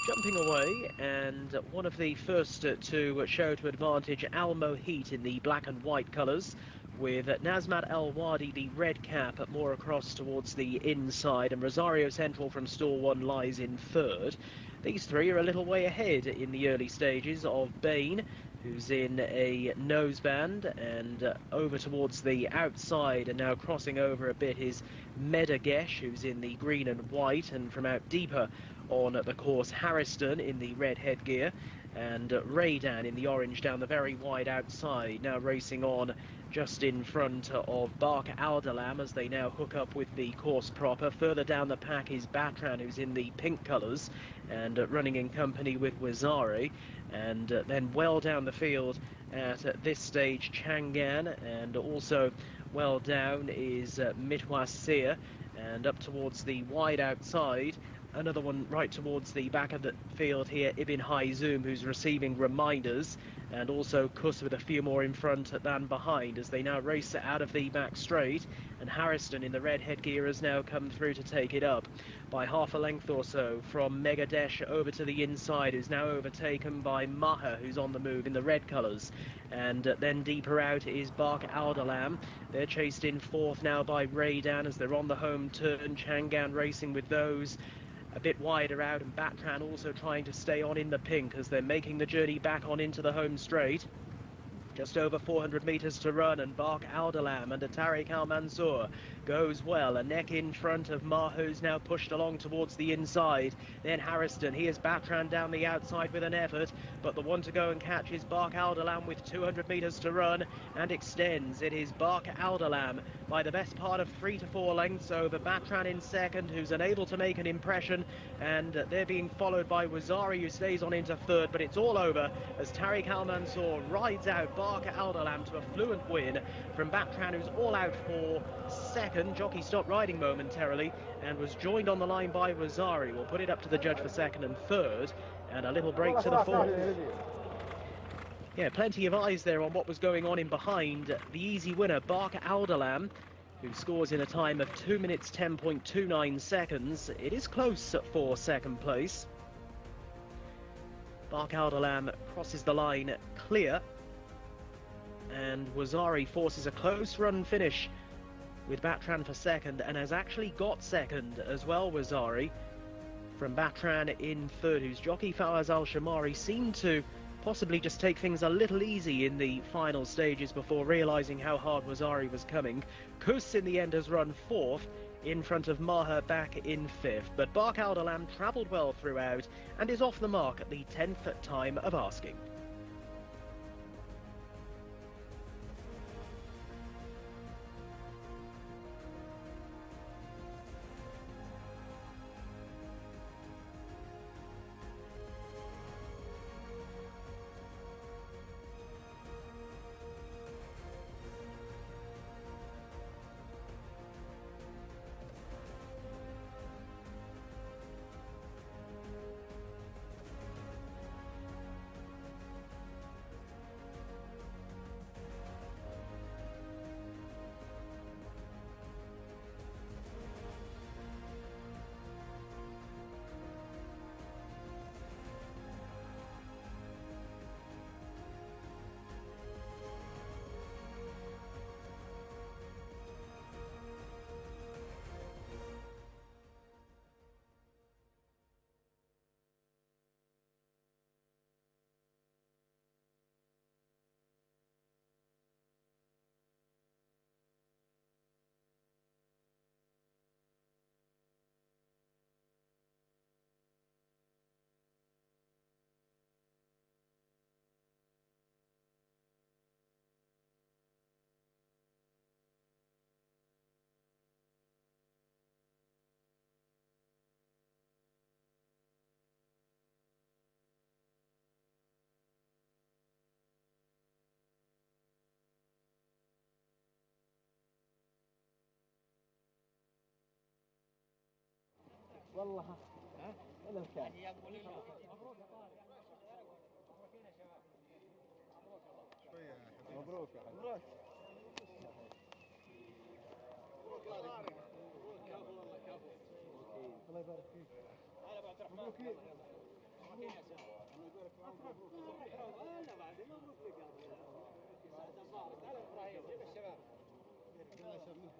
Jumping away, and one of the first to show to advantage, Al Mohit in the black and white colours, with Nazmat El Wadi, the red cap, more across towards the inside, and Rosario Central from stall 1 lies in third. These three are a little way ahead in the early stages of Bain, who's in a noseband, and over towards the outside, and now crossing over a bit, is Medagesh, who's in the green and white, and from out deeper on the course, Harriston in the red headgear, and Raydan in the orange down the very wide outside, now racing on just in front of Bark Aldalam as they now hook up with the course proper. Further down the pack is Batran, who's in the pink colours, and running in company with Wazari. And then well down the field at this stage, Changan, and also well down is Mitwasir, and up towards the wide outside, another one right towards the back of the field here, Ibn Hayzoum, who's receiving reminders, and also Kuss with a few more in front than behind as they now race out of the back straight, and Harriston in the red headgear has now come through to take it up by half a length or so from Megadesh over to the inside, who's now overtaken by Maha, who's on the move in the red colours, and then deeper out is Bark Aldalam. They're chased in fourth now by Raydan as they're on the home turn. Changan racing with those a bit wider out, and Batran also trying to stay on in the pink as they're making the journey back on into the home straight. Just over 400 metres to run, and Bark Aldalam and Tariq Al Mansour goes well. A neck in front of Mahu's now pushed along towards the inside. Then Harriston, he is Batran down the outside with an effort, but the one to go and catch is Bark Aldalam with 200 metres to run, and extends. It is Bark Aldalam by the best part of 3 to 4 lengths over Batran in second, who's unable to make an impression, and they're being followed by Wazari, who stays on into third, but it's all over as Tariq Al Mansour rides out Bark Aldalam to a fluent win from Batran, who's all out for second. Jockey stopped riding momentarily and was joined on the line by Wazari. We'll put it up to the judge for second and third, and a little break to the fourth. Yeah, plenty of eyes there on what was going on in behind. The easy winner, Bark Aldalam, who scores in a time of 2 minutes 10.29 seconds. It is close for second place. Bark Aldalam crosses the line clear, and Wazari forces a close run finish with Batran for second, and has actually got second as well, Wazari, from Batran in third, whose jockey Fawaz Al-Shamari seemed to possibly just take things a little easy in the final stages before realising how hard Wazari was coming. Kuss in the end has run fourth, in front of Maha back in fifth, but Bark Aldalam travelled well throughout and is off the mark at the 10th time of asking. والله ها ولا مكان. مبروك يا حبيبي. مبروك. الله يبارك فيك. هلا ابو عبد الرحمن. مبروك يا شباب. الله يبارك فيك. ولا بعد مبروك لك يا ابو مبارك. هلا ابراهيم جيب الشباب. الله يسلمك.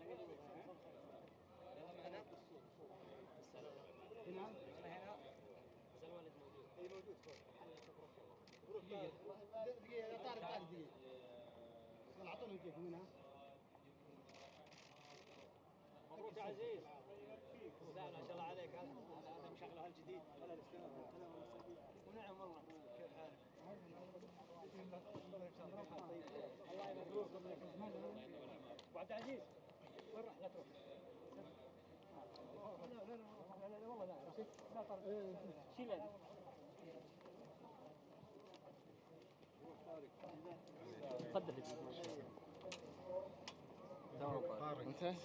يلا معنا. هنا هنا. الوالد موجود. اي موجود فوق. مبروك. دقيقة طارق تعال دقيقة. يلا اعطونا الجيك منها. مبروك يا عزيز. لا ما شاء الله عليك. هذا مشغله الجديد. هلا الاستاذ. هلا والله. ونعم والله. كيف حالك؟ الله يبارك فيك. ابو عبد العزيز وين راح؟ لا تروح. لا والله لا طارق. شيل هذه. قدر لي. تمام طارق. ممتاز.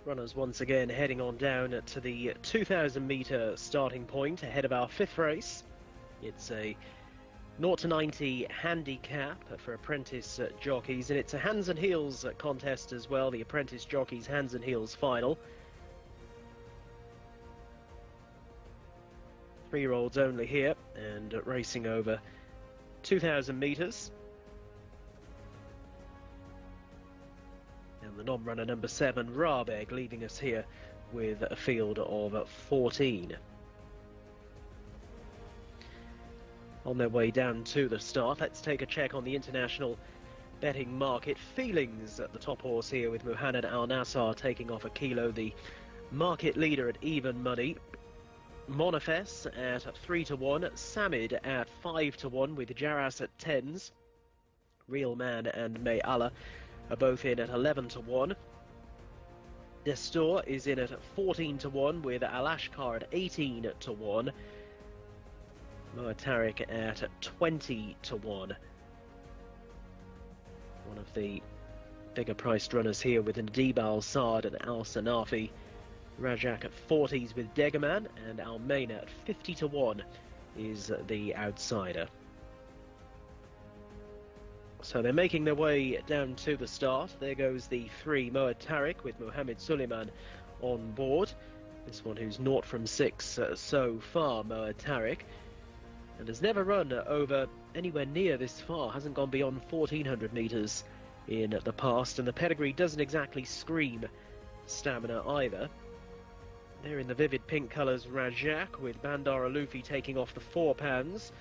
Runners once again heading on down to the 2,000 metre starting point ahead of our fifth race. It's a 0 to 90 handicap for apprentice jockeys, and it's a hands and heels contest as well, the apprentice jockeys hands and heels final. 3-year-olds only here, and racing over 2,000 metres. And the non-runner number 7, Riyadh, leaving us here with a field of 14. On their way down to the start, let's take a check on the international betting market. Feelings at the top horse here with Muhammad Al Nassar taking off a kilo, the market leader at even money. Monofes at 3 to 1, Samid at 5 to 1 with Jaras at 10s. Real Man and May Allah are both in at 11 to 1. Destor is in at 14 to 1 with Alashkar at 18 to 1. Moa Tariq at 20 to 1. One of the bigger priced runners here with Ndib Al-Saad and Al Sanafi. Rajak at 40s with Degaman, and Almeida at 50 to 1 is the outsider. So they're making their way down to the start. There goes the 3, Moa Tariq with Mohammed Suleiman on board. This one who's 0 from 6 so far, Moa Tariq, and has never run over anywhere near this far, hasn't gone beyond 1,400 metres in the past, and the pedigree doesn't exactly scream stamina either. There in the vivid pink colours, Rajak with Bandar Alufi taking off the 4 pounds.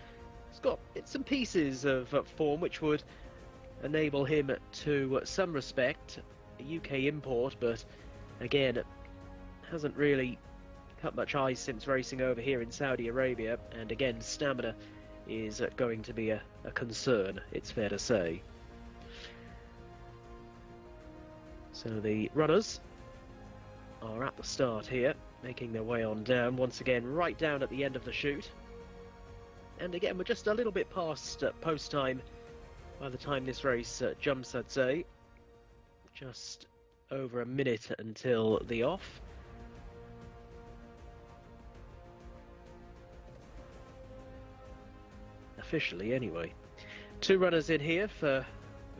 He's got bits and pieces of form which would enable him to some respect a UK import, but again hasn't really cut much ice since racing over here in Saudi Arabia, and again stamina is going to be a concern, it's fair to say. So the runners are at the start here, making their way on down, once again right down at the end of the chute. And again, we're just a little bit past post time by the time this race jumps, I'd say. Just over a minute until the off. Officially, anyway. 2 runners in here for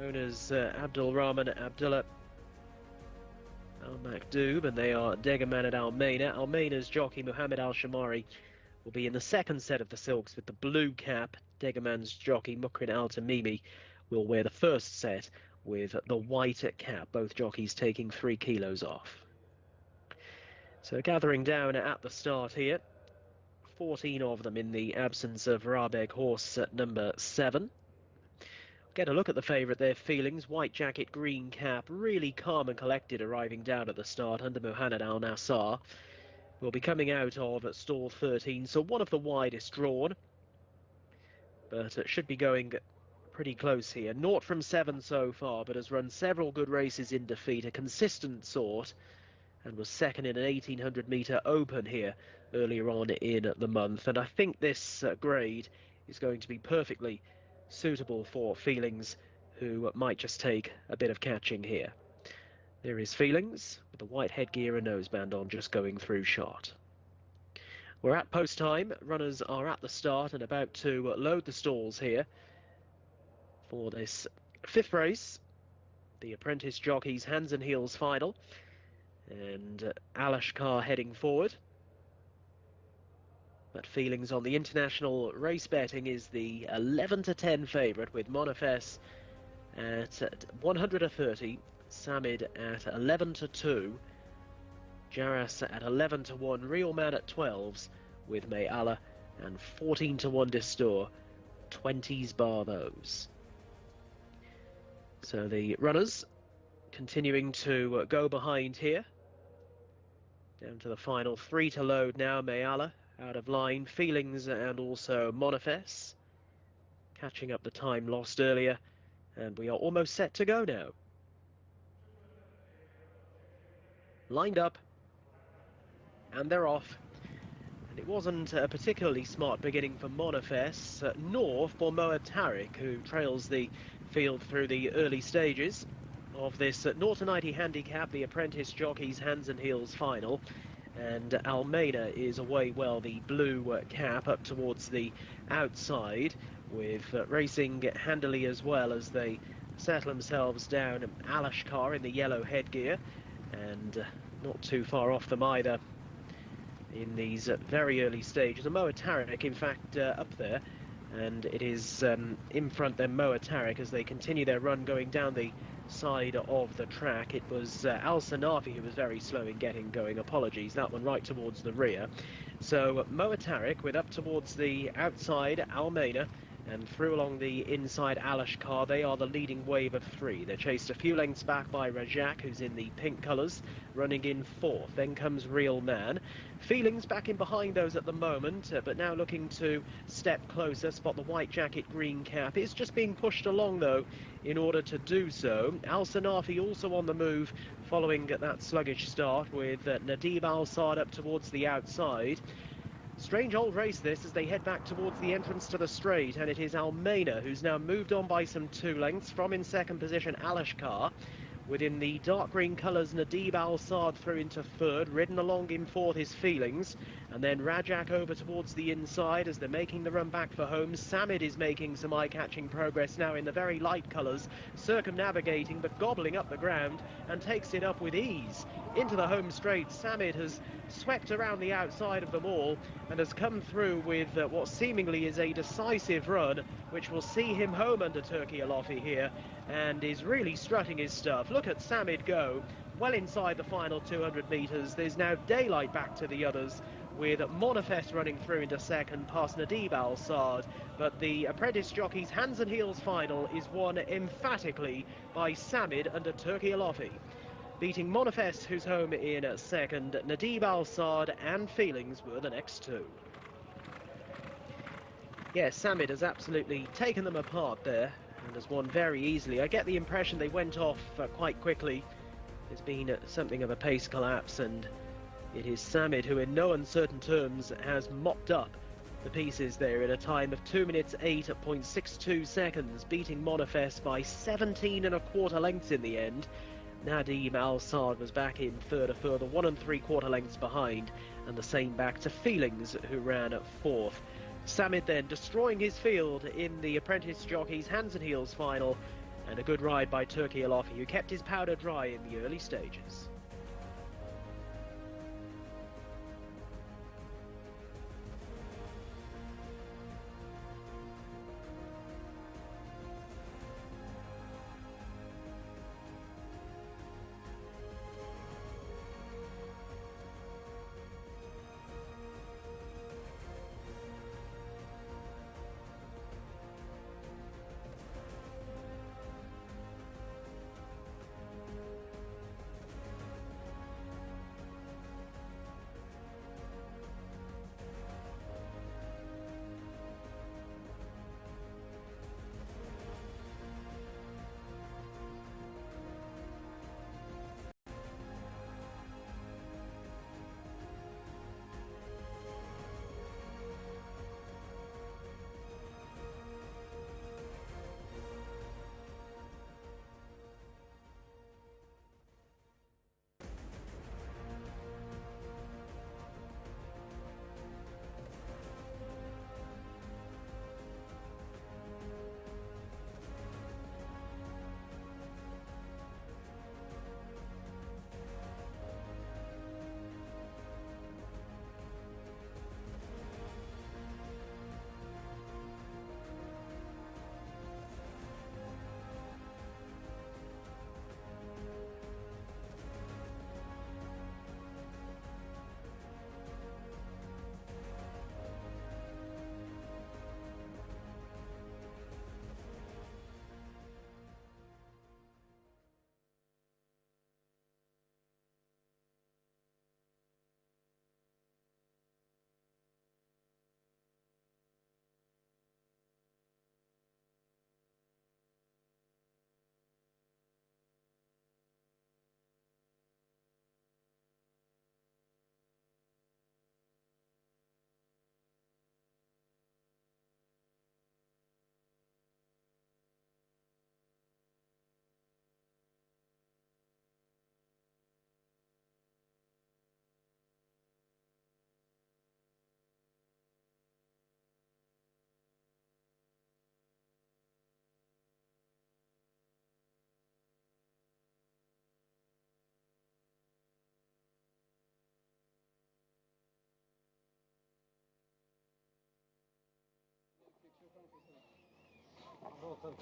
owners Abdul Rahman Abdullah Al Makdoub, and they are Degaman and Almeida. Almeida's jockey Muhammad Al Shamari will be in the second set of the silks with the blue cap. Degaman's jockey Mukrin Al Tamimi will wear the first set with the white cap, both jockeys taking 3 kilos off. So gathering down at the start here, 14 of them in the absence of Rabeg horse at number 7. Get a look at the favourite there, Feelings. White jacket, green cap, really calm and collected arriving down at the start under Muhammad Al Nassar. Will be coming out of stall 13, so one of the widest drawn. But it should be going pretty close here. 0 from 7 so far, but has run several good races in defeat, a consistent sort, and was second in an 1,800 metre open here earlier on in the month. And I think this grade is going to be perfectly suitable for Feelings, who might just take a bit of catching here. There is Feelings with the white headgear and noseband on, just going through shot. We're at post time. Runners are at the start and about to load the stalls here for this 5th race, the Apprentice Jockeys Hands and Heels final, and Alashkar heading forward. But Feelings on the international race betting is the 11 to 10 favourite, with Monofes at 130, Samid at 11 to 2, Jaras at 11 to 1, Real Man at 12s with May Allah, and 14 to 1 Destor, 20s bar those. So the runners continuing to go behind here. Down to the final 3 to load now. May Allah out of line, Feelings and also Monofes catching up the time lost earlier, and we are almost set to go now. Lined up, and they're off. And it wasn't a particularly smart beginning for Monofes, nor for Moa Tariq, who trails the field through the early stages. of this 0 to 90 handicap, the Apprentice Jockeys Hands and Heels final. And Almeida is away well, the blue cap up towards the outside, with racing handily as well as they settle themselves down. Alashkar in the yellow headgear, and not too far off them either in these very early stages. And Moa Tariq, in fact, up there, and it is in front then Moa Tariq as they continue their run going down the side of the track. It was Al Sanafi who was very slow in getting going. Apologies, that one right towards the rear. So Moa Tariq with up towards the outside Almeida, and through along the inside Alashkar. They are the leading wave of three. They're chased a few lengths back by Rajak, who's in the pink colours, running in fourth. Then comes Real Man. Feelings back in behind those at the moment, but now looking to step closer, spot the white jacket, green cap. Is just being pushed along, though, in order to do so. Al Sanafi also on the move, following that sluggish start, with Nadib Al-Saad up towards the outside. Strange old race this as they head back towards the entrance to the straight, and it is Almeida who's now moved on by some 2 lengths. From in second position Alashkar, within the dark green colours Nadib Al-Saad through into third. Ridden along in fourth is Feelings, and then Rajak over towards the inside as they're making the run back for home. Samid is making some eye-catching progress now in the very light colours, circumnavigating but gobbling up the ground, and takes it up with ease into the home straight. Samid has swept around the outside of them all and has come through with what seemingly is a decisive run, which will see him home under Turkey Alofi here, and is really strutting his stuff. Look at Samid go, well inside the final 200 metres. There's now daylight back to the others, with Monofest running through into second past Nadib Al-Saad. But the Apprentice Jockeys Hands and Heels final is won emphatically by Samid under Turkey Alofi, beating Monofest, who's home in second. Nadib Al-Saad and Feelings were the next two. Yes, Samid has absolutely taken them apart there and has won very easily. I get the impression they went off quite quickly. There's been something of a pace collapse, and it is Samid who in no uncertain terms has mopped up the pieces there in a time of 2 minutes 8.62 seconds, beating Monofest by 17 1/4 lengths in the end. Nadib Al-Saad was back in third, a further 1 3/4 lengths behind, and the same back to Feelings, who ran at fourth. Samid then destroying his field in the Apprentice Jockeys Hands and Heels final, and a good ride by Turkey Alofi, who kept his powder dry in the early stages.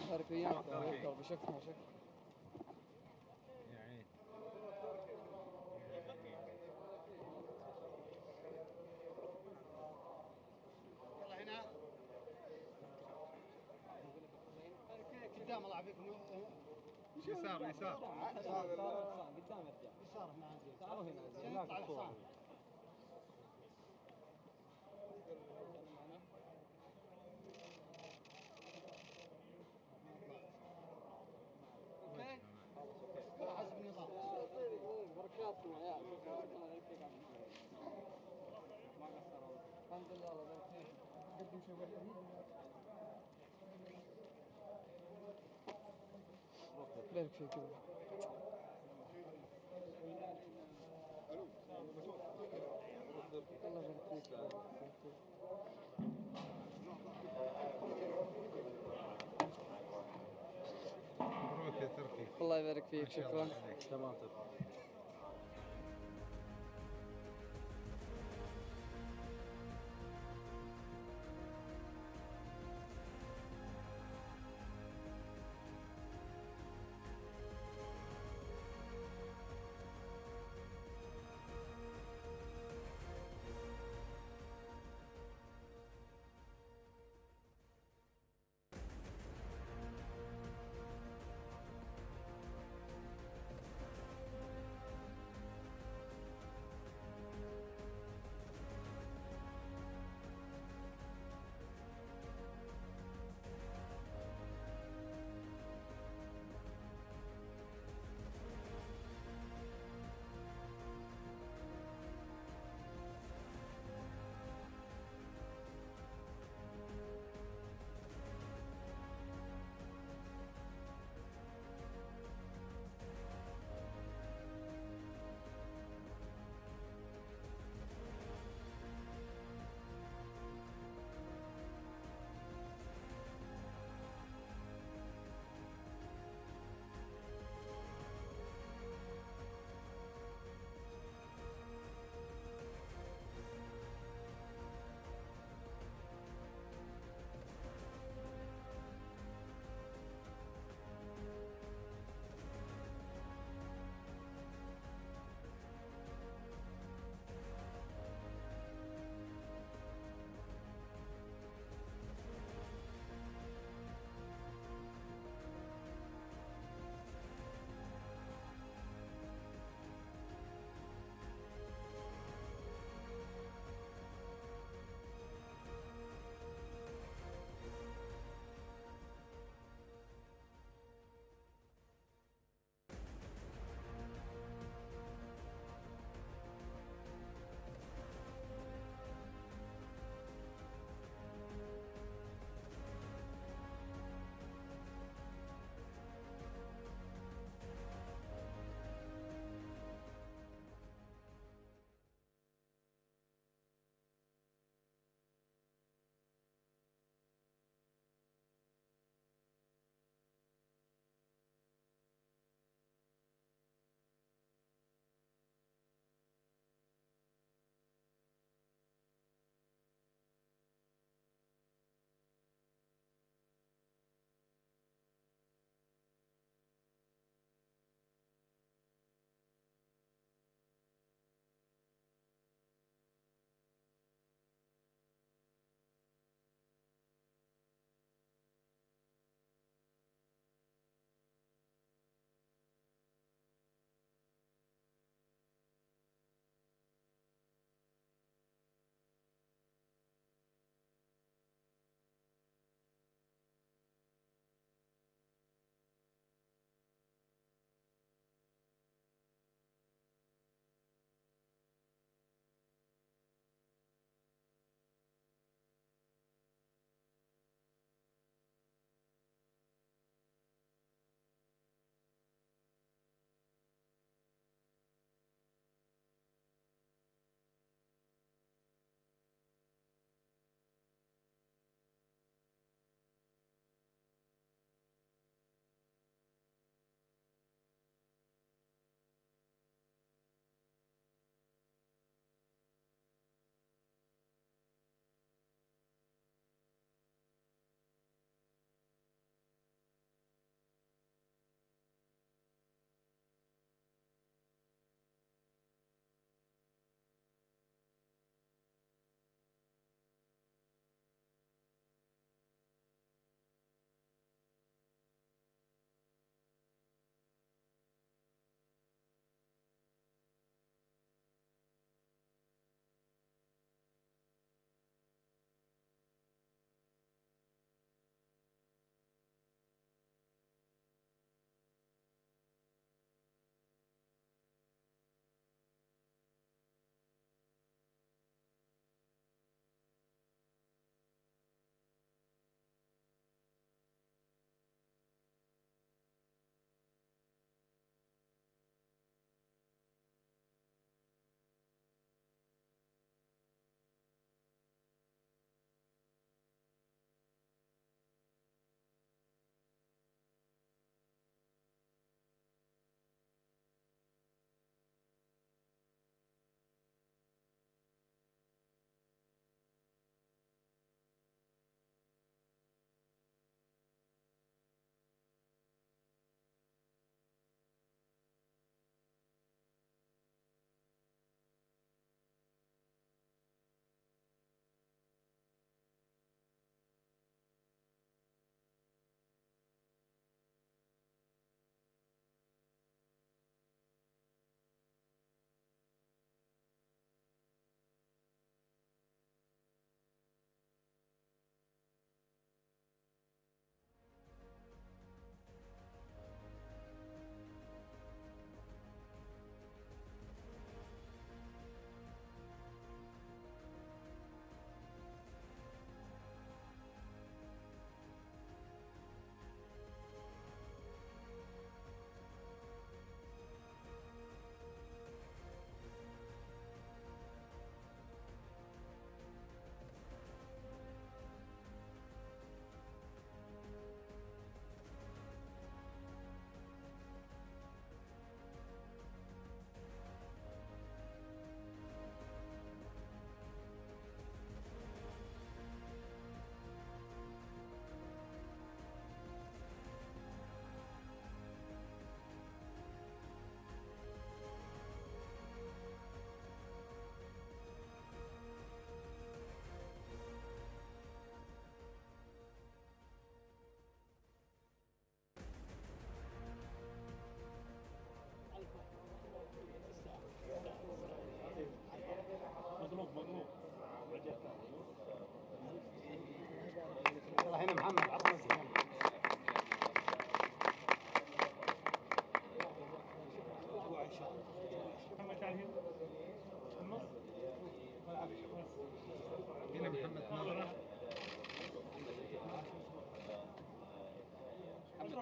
بارك وياك بشكل يعني يلا هنا قدام الله يعافيكم. يسار يسار قدام يسار هنا عندي تعالوا هنا يطلع الحصان. اوكي حسب النظام. بركاتكم يا الحمد لله الله يبارك فيك. قدم شيء بارك فيك. الله يبارك فيك. مبروك يا تركي. الله يبارك فيك. شكرا. تمام.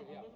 الرياض.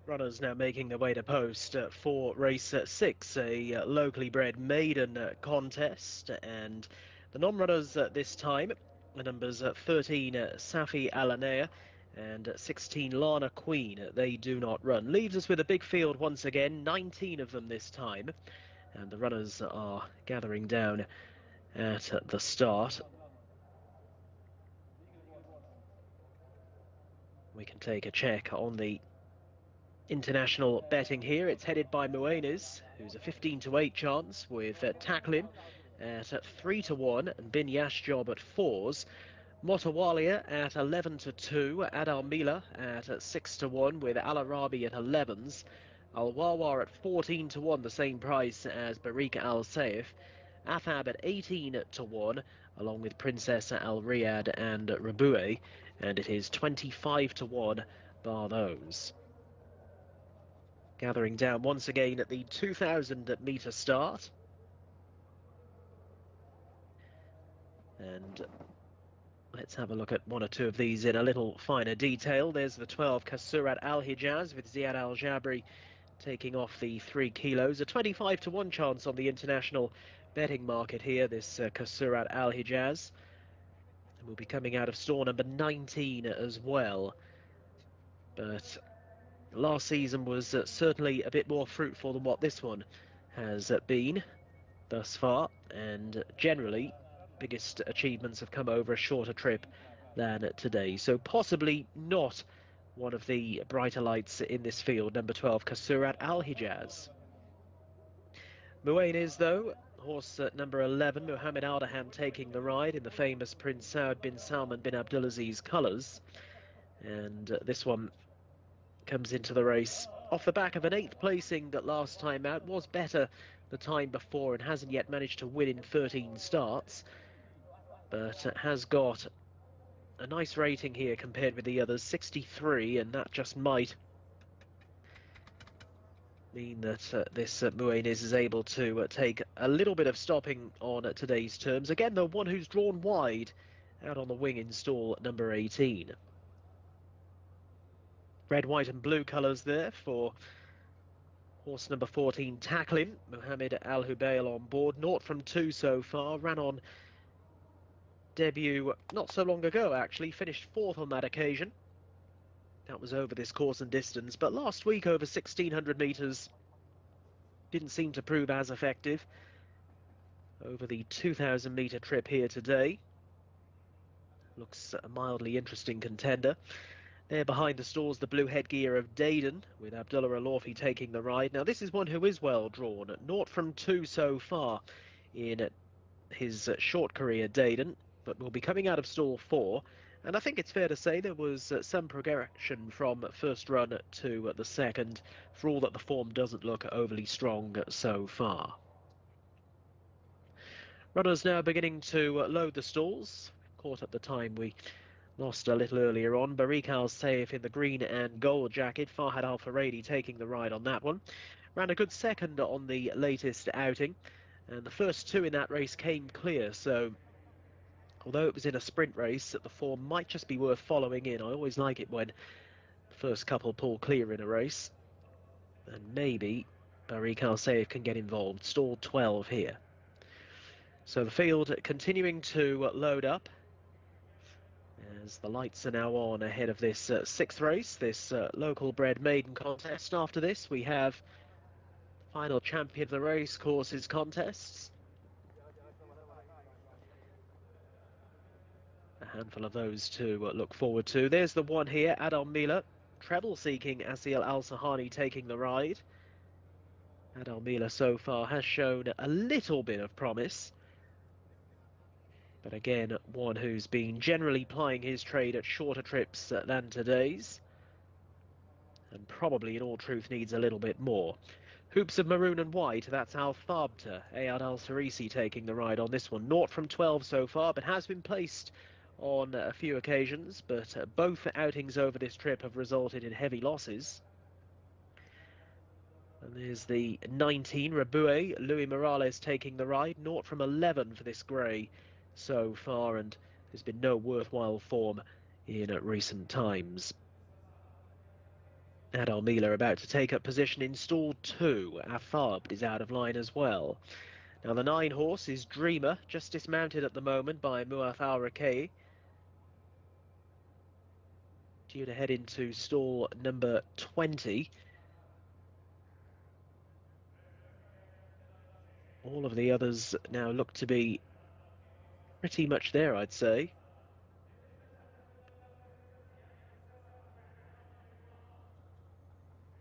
Runners now making their way to post for race 6, a locally bred maiden contest, and the non-runners this time, the numbers 13 Safi Alanea and 16 Lana Queen, they do not run. Leaves us with a big field once again, 19 of them this time, and the runners are gathering down at the start. We can take a check on the international betting here. It's headed by Muenes, who's a 15-8 chance, with Taklin at 3-1 and Bin Yashjob at 4s. Motawalia at 11-2, Adar Mila at 6-1 with Al Arabi at 11s. Al Wawa at 14-1, the same price as Barik Al Saif. Afab at 18-1, along with Princess Al Riyadh and Rabue, and it is 25-1 bar those. Gathering down once again at the 2,000-metre start. And let's have a look at one or two of these in a little finer detail. There's the 12 Kasurat Al Hijaz with Ziad Al Jabri taking off the 3 kilos. A 25-1 chance on the international betting market here, this Kasurat Al Hijaz. will be coming out of stall number 19 as well. But last season was certainly a bit more fruitful than what this one has been thus far, and generally biggest achievements have come over a shorter trip than today. So possibly not one of the brighter lights in this field, number 12, Kasurat Al Hijaz. Muain is, though, horse number 11, Mohammed Ardahan, taking the ride in the famous Prince Saud bin Salman bin Abdulaziz colours. And this one comes into the race off the back of an 8th placing that last time out was better the time before and hasn't yet managed to win in 13 starts, but has got a nice rating here compared with the others, 63, and that just might mean that this Muain is able to take a little bit of stopping on today's terms. Again, the one who's drawn wide out on the wing in stall number 18. Red, white and blue colours there for horse number 14, Tackling. Mohammed Al Hubayl on board. 0 from 2 so far. Ran on debut not so long ago, actually. Finished 4th on that occasion. That was over this course and distance. But last week, over 1,600 metres, didn't seem to prove as effective. Over the 2,000 metre trip here today. Looks a mildly interesting contender. There behind the stalls, the blue headgear of Maiden, with Abdullah Alorfi taking the ride. Now, this is one who is well drawn. 0 from 2 so far in his short career, Maiden, but will be coming out of stall 4. And I think it's fair to say there was some progression from first run to the second, for all that the form doesn't look overly strong so far. Runners now beginning to load the stalls. Caught at the time we lost a little earlier on. Barik Al Saif in the green and gold jacket. Farhad Al Faradi taking the ride on that one. Ran a good second on the latest outing. And the first 2 in that race came clear. So, although it was in a sprint race, the form might just be worth following in. I always like it when the first couple pull clear in a race. And maybe Barik Al Saif can get involved. Stall 12 here. So the field continuing to load up, as the lights are now on ahead of this 6th race, this local bred maiden contest. After this, we have final champion of the race courses contests. A handful of those to look forward to. There's the one here, Adal Mila, treble-seeking Asiel Al-Sahani taking the ride. Adal Mila so far has shown a little bit of promise. But again, one who's been generally plying his trade at shorter trips than today's. And probably, in all truth, needs a little bit more. Hoops of maroon and white, that's Al Thabta. Ayad Al Sarisi taking the ride on this one. 0 from 12 so far, but has been placed on a few occasions. But both outings over this trip have resulted in heavy losses. And there's the 19, Rabue, Louis Morales taking the ride. 0 from 11 for this grey so far, and there's been no worthwhile form in recent times. Adal Mila about to take up position in stall 2. Afabd is out of line as well. Now the 9 horse is Dreamer, just dismounted at the moment by Muath Al Rakei. Due to head into stall number 20. All of the others now look to be pretty much there, I'd say.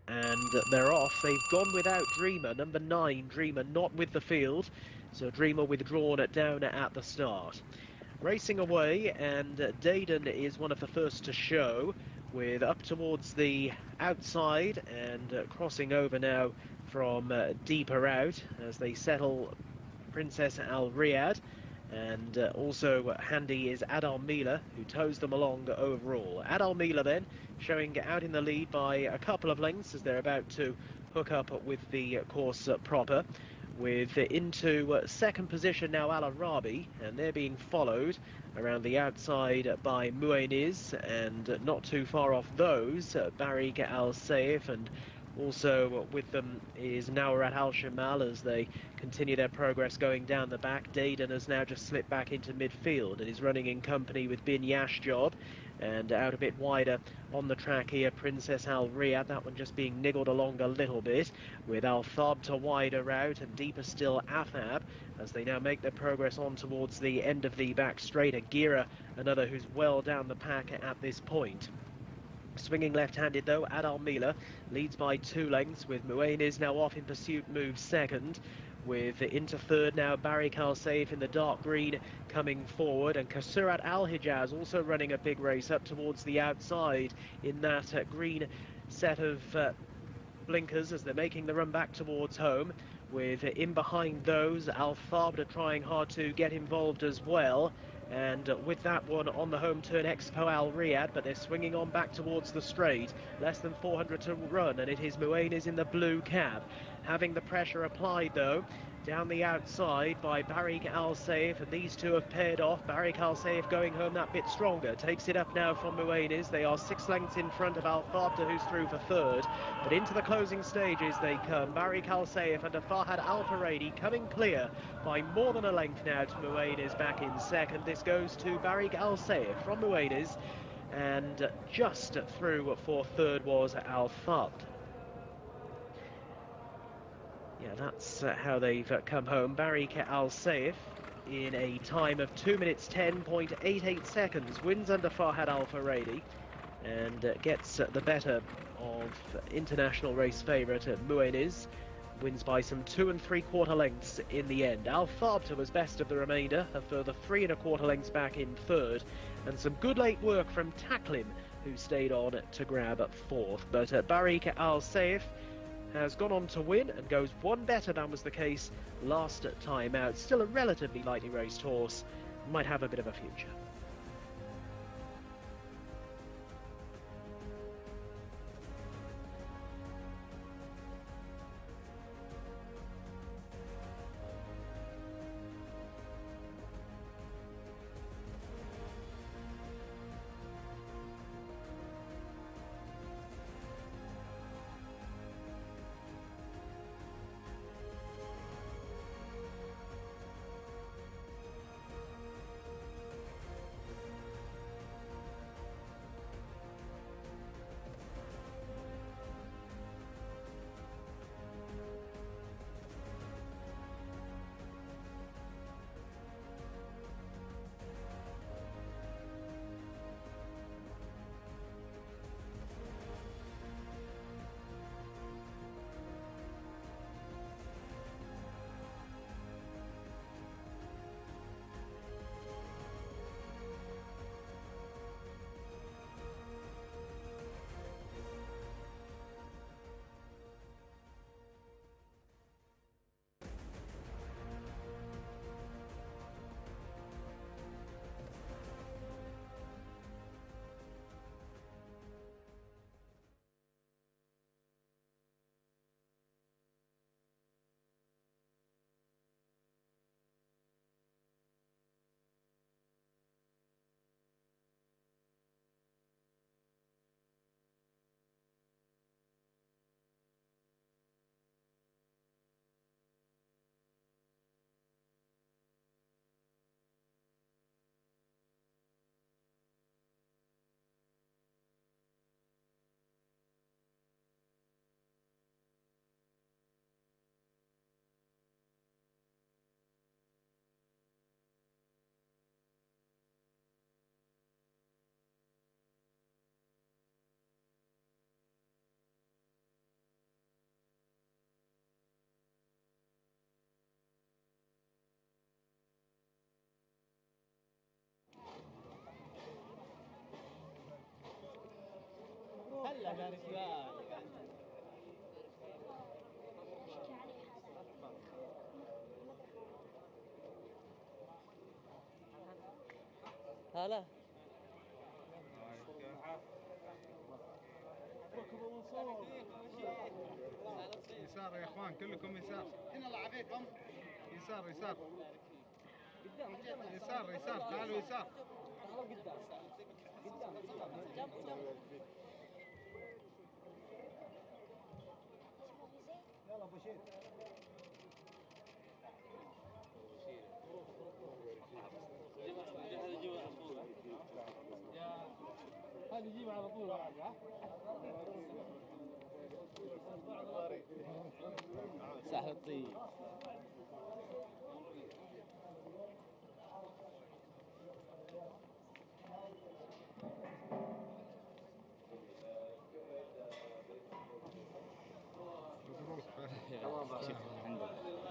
And they're off. They've gone without Dreamer. Number 9, Dreamer, not with the field. So Dreamer withdrawn down at the start. Racing away, and Maiden is one of the first to show, with up towards the outside and crossing over now from deeper out as they settle Princess Al Riyadh. And also handy is Adal Mila, who tows them along overall. Adal Mila then showing out in the lead by a couple of lengths as they're about to hook up with the course proper. With into second position now Al Arabi, and they're being followed around the outside by Muainiz, and not too far off those, Barik Al Saif and Also with them is Nawrat Al Shamal as they continue their progress going down the back. Dayden has now just slipped back into midfield and is running in company with Bin Yashjob. And out a bit wider on the track here, Princess Al Riyadh, that one just being niggled along a little bit, with Al Thab to wider out and deeper still Afab, as they now make their progress on towards the end of the back straight. Agira, another who's well down the pack at this point. Swinging left-handed though, Adal Mila leads by 2 lengths, with Muainiz now off in pursuit, moves second. With into third now, Barik Al Saif in the dark green coming forward, and Kasurat Al Hijaz also running a big race up towards the outside in that green set of blinkers as they're making the run back towards home. With in behind those, Al Thabda trying hard to get involved as well. And with that one on the home turn, Expo Al Riyadh, but they're swinging on back towards the straight. Less than 400 to run, and it is Muainiz in the blue cab. Having the pressure applied, though, down the outside by Barik Al Saif, and these two have paired off. Barik Al Saif going home that bit stronger. Takes it up now from Muainiz. They are 6 lengths in front of Al Thabda, who's through for third. But into the closing stages they come. Barik Al Saif and Fahad Al Faradi coming clear by more than a length now to Muainiz back in second. This goes to Barik Al Saif from Muainiz, and just through for third was Al Thab. Yeah, that's how they've come home. Barik Al Saif in a time of 2 minutes 10.88 seconds wins under Fahad Al Faradi and gets the better of international race favourite Muainiz. Wins by some 2 3/4 lengths in the end. Al Thabta was best of the remainder, a further 3 1/4 lengths back in third, and some good late work from Taklim, who stayed on to grab fourth. But Barik Al Saif has gone on to win and goes one better than was the case last time out. Still a relatively lightly raced horse, might have a bit of a future. هلا يا رجال. هلا يسار يا اخوان كلكم يسار. هنا لعبيكم يسار يسار يسار يسار تعالوا يسار. تعالوا قدام قدام قدام. بشير. هذا يجيب على طول بعد ها؟ سهل الطيب. شكرا الحمد لله.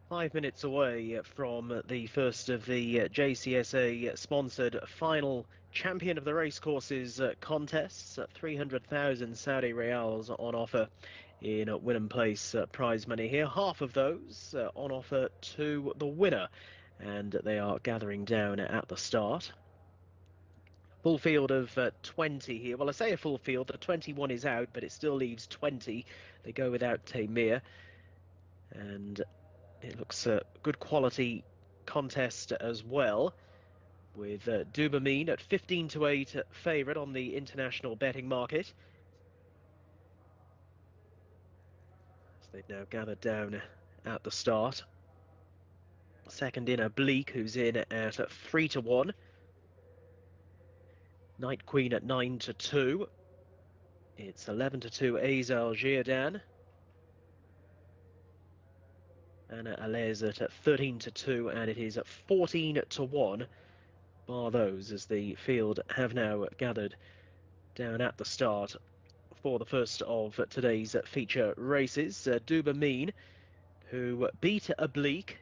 5 minutes away from the first of the JCSA sponsored final champion of the racecourses contests. 300,000 Saudi Riyals on offer in Wynnum Place prize money here. Half of those on offer to the winner, and they are gathering down at the start. Full field of 20 here. Well, I say a full field, the 21 is out, but it still leaves 20. They go without Taymir, and it looks a good quality contest as well, with Dubamine at 15-8 favourite on the international betting market. So they've now gathered down at the start. Second in Oblique, who's in at 3-1. Night Queen at 9-2. It's 11-2 Azel Girdan. Anna Alez at 13-2, and it is at 14-1. Bar those, as the field have now gathered down at the start for the first of today's feature races. Dubamine, who beat Oblique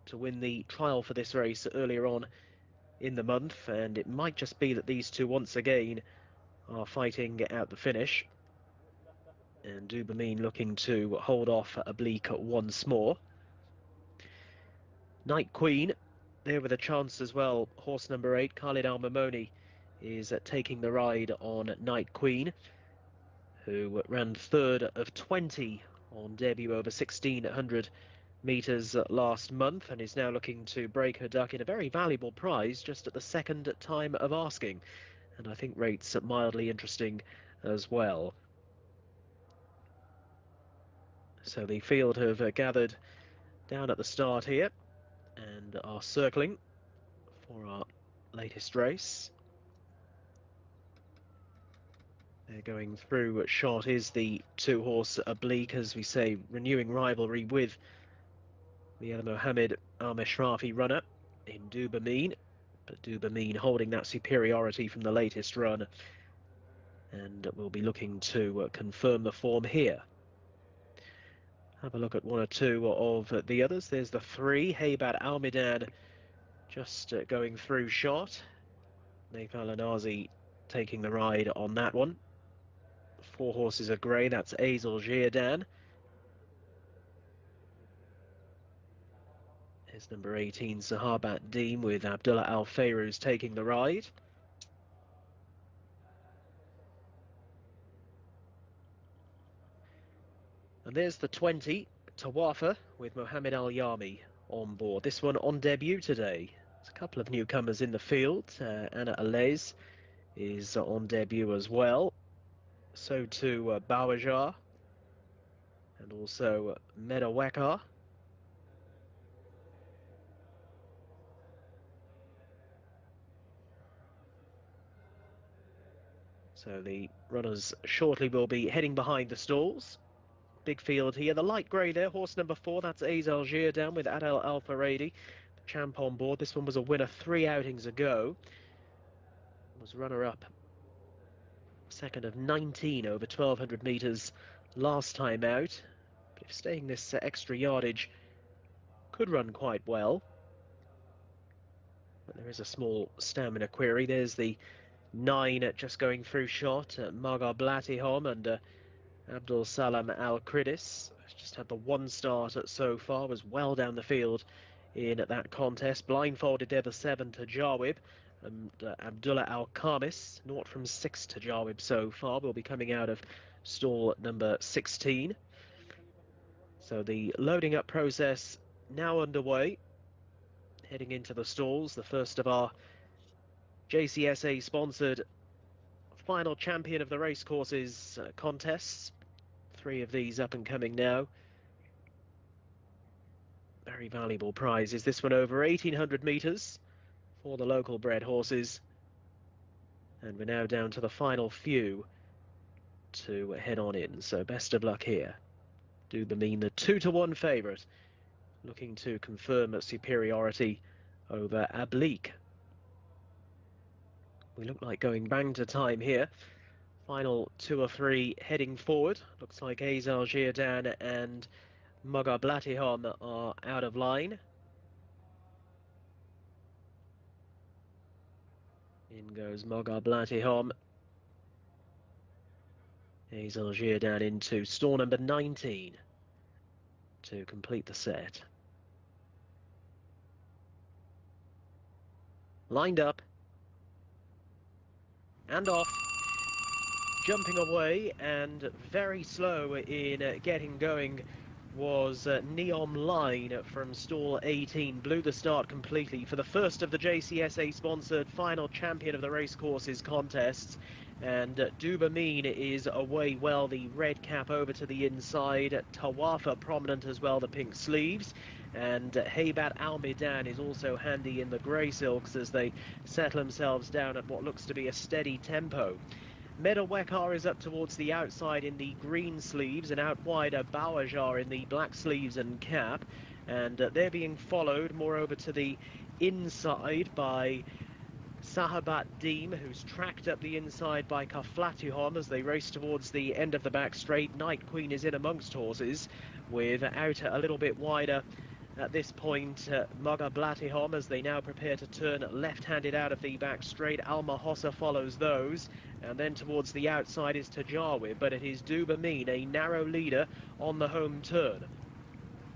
to win the trial for this race earlier on in the month, and it might just be that these two once again are fighting at the finish. And Dubamine looking to hold off Oblique once more. Night Queen, there with a chance as well. Horse number 8, Khalid Al Mamoni, is taking the ride on Night Queen, who ran third of 20 on debut over 1,600 metres last month, and is now looking to break her duck in a very valuable prize just at the second time of asking, and I think rates mildly interesting as well. So the field have gathered down at the start here and are circling for our latest race. They're going through. Shot is the two-horse Oblique, as we say, renewing rivalry with the El Mohammed Al Meshrafi runner in Dubamine, but Dubamine holding that superiority from the latest run, and we'll be looking to confirm the form here. Have a look at one or two of the others. There's the 3, Haybat Almidan, just going through shot. Naif Al-Anazi taking the ride on that one. 4 horses are grey, that's Azel Girdan. Here's number 18, Sahabat Deem, with Abdullah Al Fayruz taking the ride. And there's the 20, Tawafa, with Mohammed Al Yami on board. This one on debut today. There's a couple of newcomers in the field. Anna Alez is on debut as well. So too Bawajar, and also Medawekar. So the runners shortly will be heading behind the stalls. Big field here. The light grey there, horse number 4, that's Azel Girdan with Adel Al Faradi, the champ on board. This one was a winner 3 outings ago. Was runner-up, second of 19 over 1,200 metres last time out. But if staying this extra yardage, could run quite well. But there is a small stamina query. There's the 9 just going through shot, Margar Blatihom and Abdul Salam Al Kridis. Just had the 1 start so far, was well down the field in that contest. Blindfolded there, the 7 to Jarwib, and Abdullah Al Khamis, 0 from 6 to Jarwib so far, will be coming out of stall number 16. So the loading up process now underway, heading into the stalls. The first of our JCSA sponsored final champion of the racecourses contests. 3 of these up and coming now. Very valuable prizes. This one over 1,800 metres for the local bred horses. And we're now down to the final few to head on in. So best of luck here. Dubamine, the 2-1 favourite, looking to confirm a superiority over Oblique. We look like going bang to time here. Final 2 or 3 heading forward. Looks like Azel Girdan and Moga Blatihom are out of line. In goes Moga Blatihom. Hazel down into stall number 19 to complete the set. Lined up. And off. Jumping away and very slow in getting going was Neon Line from stall 18. Blew the start completely for the first of the Jcsa sponsored final champion of the racecourses contests. And Dubamin is away well, the red cap over to the inside. Tawafa prominent as well, the pink sleeves. And Haybat Al Midan is also handy in the grey silks as they settle themselves down at what looks to be a steady tempo. Medawekar is up towards the outside in the green sleeves, and out wide Bawajar in the black sleeves and cap. And they're being followed more over to the inside by Sahabat Deem, who's tracked up the inside by Kaflatihom as they race towards the end of the back straight. Night Queen is in amongst horses, with outer a little bit wider. At this point, Moga Blatihom, as they now prepare to turn left-handed out of the back straight. Alma Hossa follows those, and then towards the outside is Tajawi, but it is Dubamin, a narrow leader on the home turn.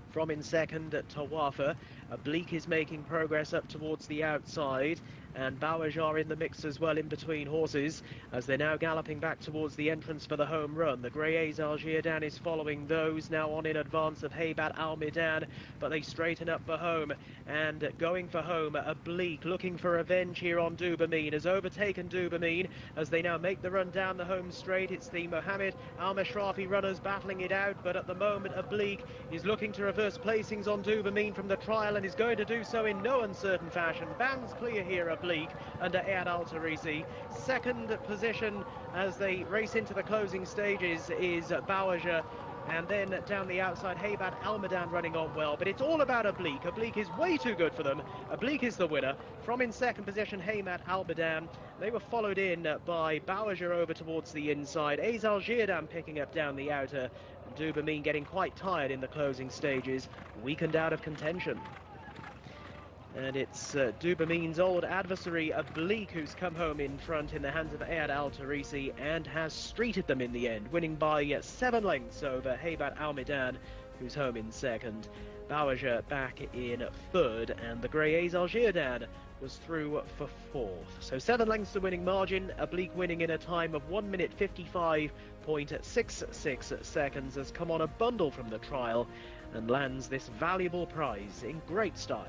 From in second, Tawafa. Bleak is making progress up towards the outside, and Bawajar in the mix as well in between horses as they're now galloping back towards the entrance for the home run. The Grey Algirdan is following those, now on in advance of Haybat Al Midan, but they straighten up for home, and going for home, Bleak looking for revenge here on Dubamin, has overtaken Dubamin as they now make the run down the home straight. It's the Mohammed Al Mashrafi runners battling it out, but at the moment Bleak is looking to reverse placings on Dubamin from the trial and is going to do so in no uncertain fashion. Bands clear here, Bleak under Ayad Al Tarisi. Second position as they race into the closing stages is Bawaja. And then down the outside, Haybat Almadan running on well. But it's all about Oblique. Oblique is way too good for them. Oblique is the winner. From in second position, Haymat Almadan. They were followed in by Bawaja over towards the inside. Azal Girdan picking up down the outer. Dubamin getting quite tired in the closing stages. Weakened out of contention. And it's Dubamin's old adversary, Oblique, who's come home in front in the hands of Ayad Al Tarisi and has streeted them in the end, winning by 7 lengths over Haybat Al Midan, who's home in second. Bawaja back in third, and the Grey Algirdan was through for fourth. So 7 lengths the winning margin, Oblique winning in a time of 1 minute 55.66 seconds, has come on a bundle from the trial and lands this valuable prize in great style.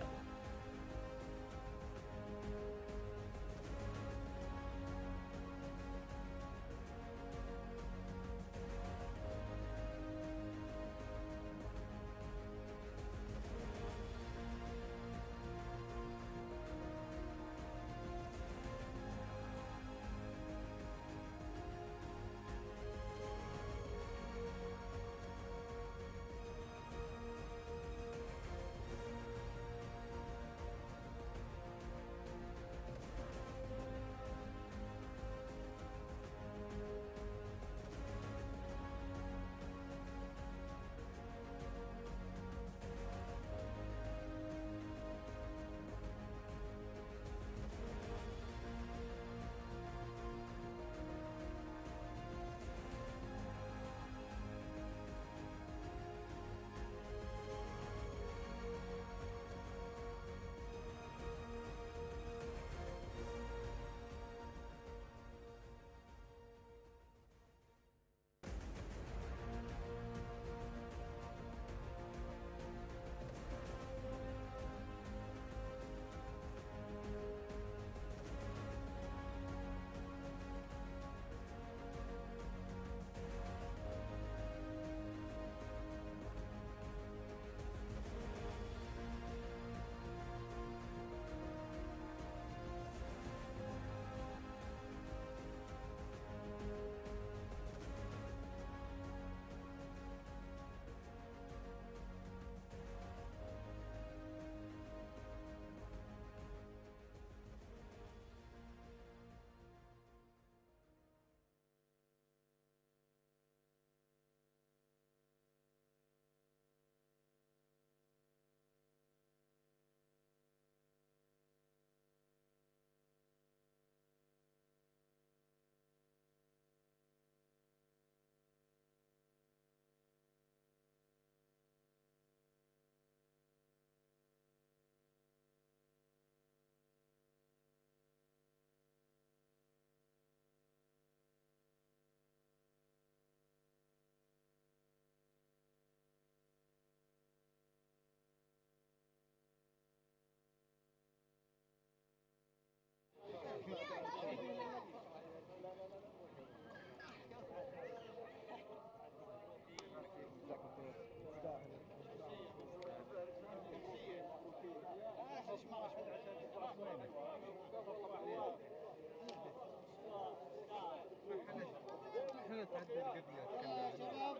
يا شباب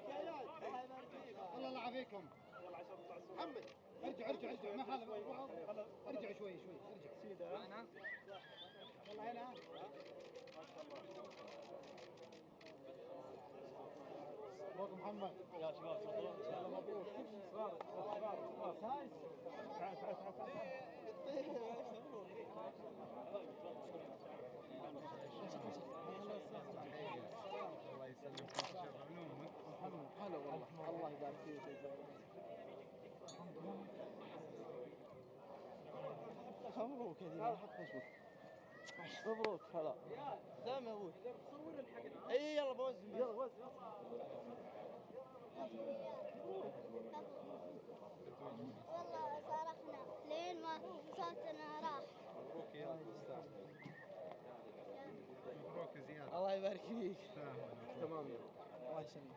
الله الله يعافيكم. محمد ارجع ما حال ارجع شوي ارجع هنا والله هنا مبروك محمد يا شباب ان شاء الله مبروك صغار تعال الله يسلمك شوف علومك هلا والله الله يبارك فيك مبروك يا دينا حط اسمك مبروك هلا سلام يا ابوي صور الحق اي يلا بوزن يلا وزن والله صرخنا لين ما صوتنا راح. مبروك يا استاذ مبروك زياده الله يبارك فيك. تمام الله يسلمك.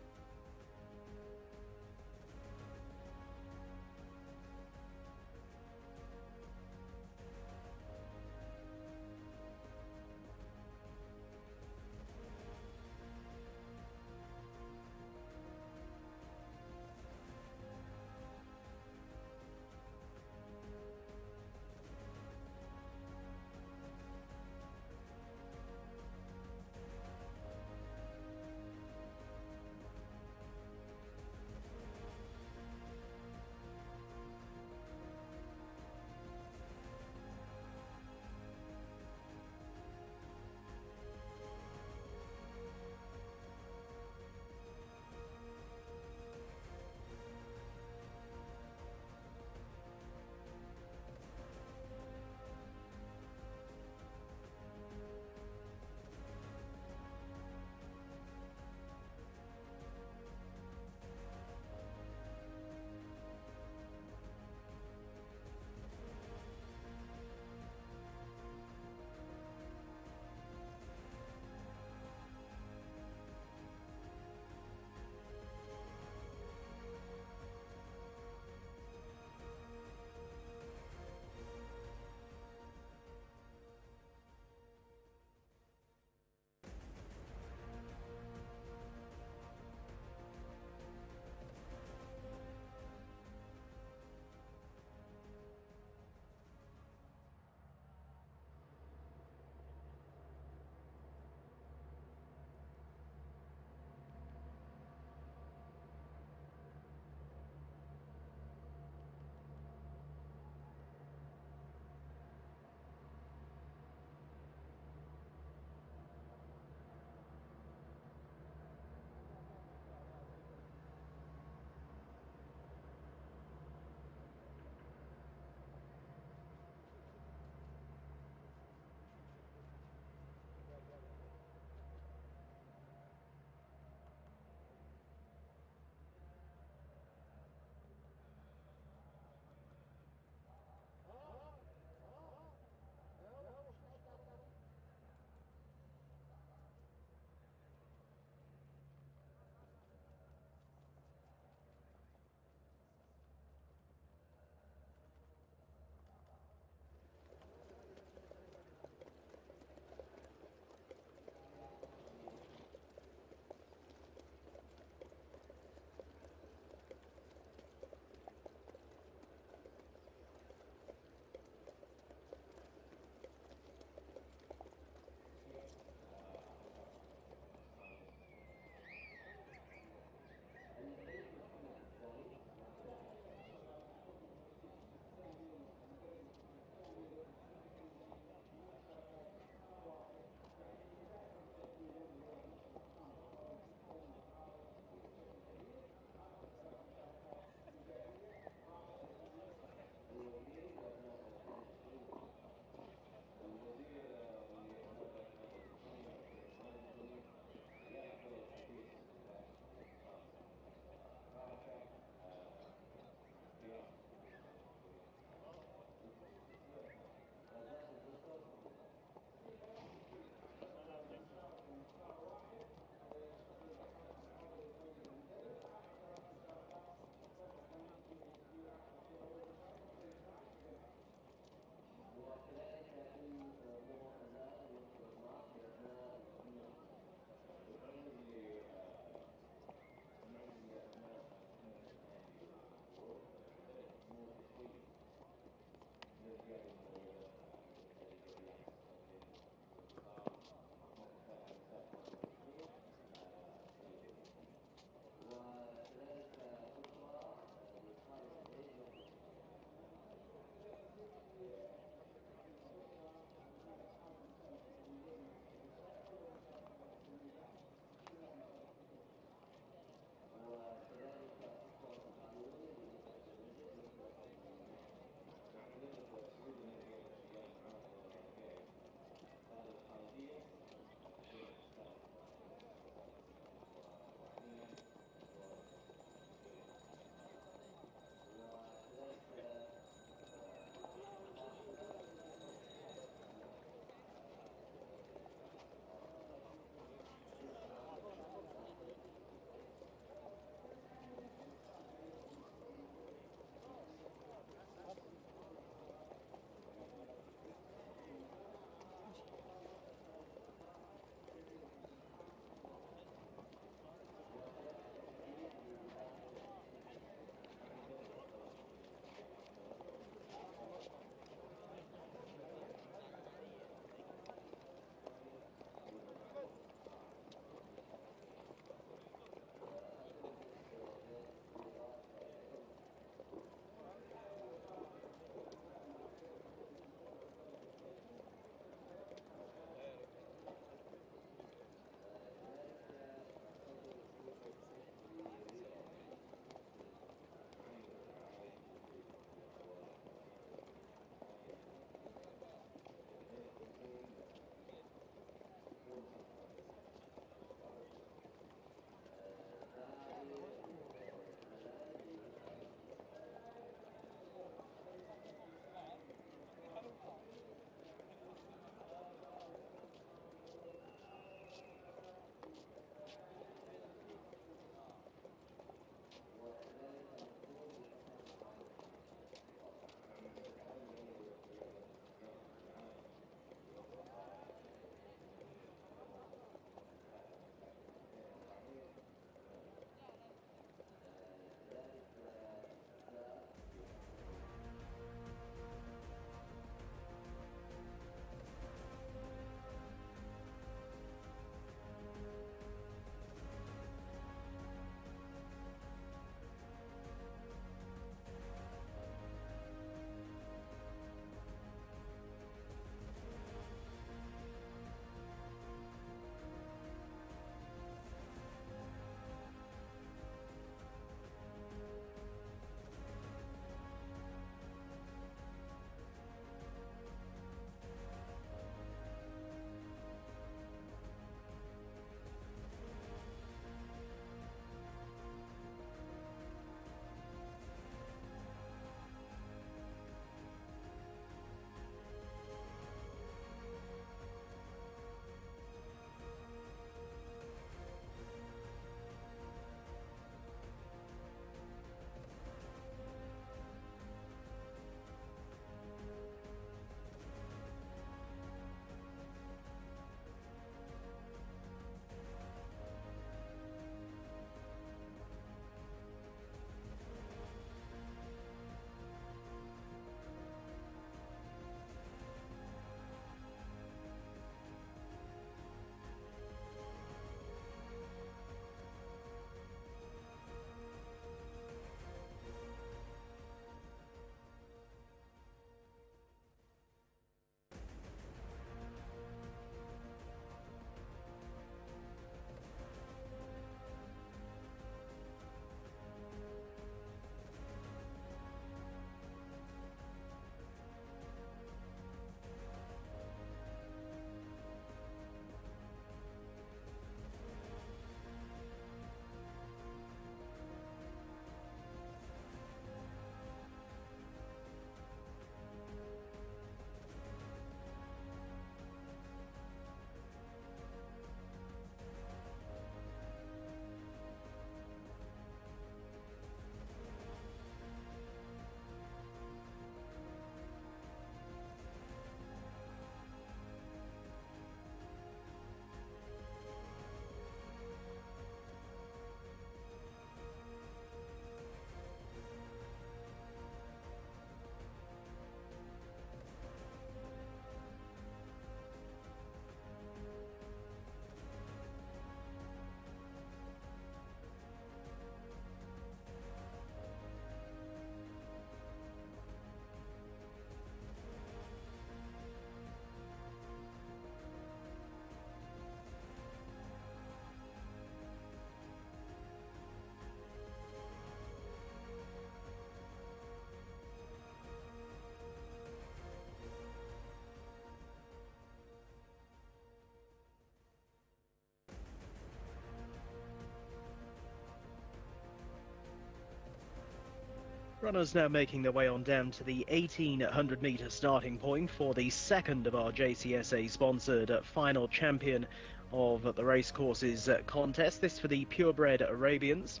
Runners now making their way on down to the 1800-metre starting point for the second of our Jcsa sponsored final champion of the racecourses contest. This for the purebred Arabians.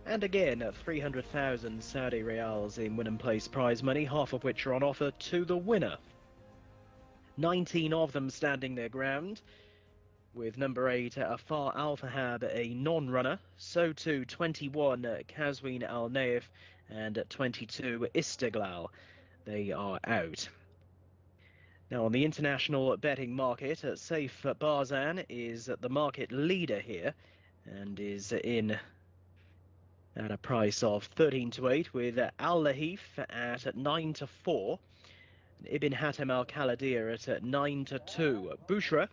And again, 300,000 Saudi Riyals in win and place prize money, half of which are on offer to the winner. 19 of them standing their ground, with number 8 Afar Al Fahab a non-runner, so too 21 Kazwin Al Naif and 22 Istiglal. They are out. Now on the international betting market, Saif Barzan is the market leader here and is in at a price of 13-8, with Al Lahif at 9-4, Ibn Hatem Al Khaladir at 9-2, Bushra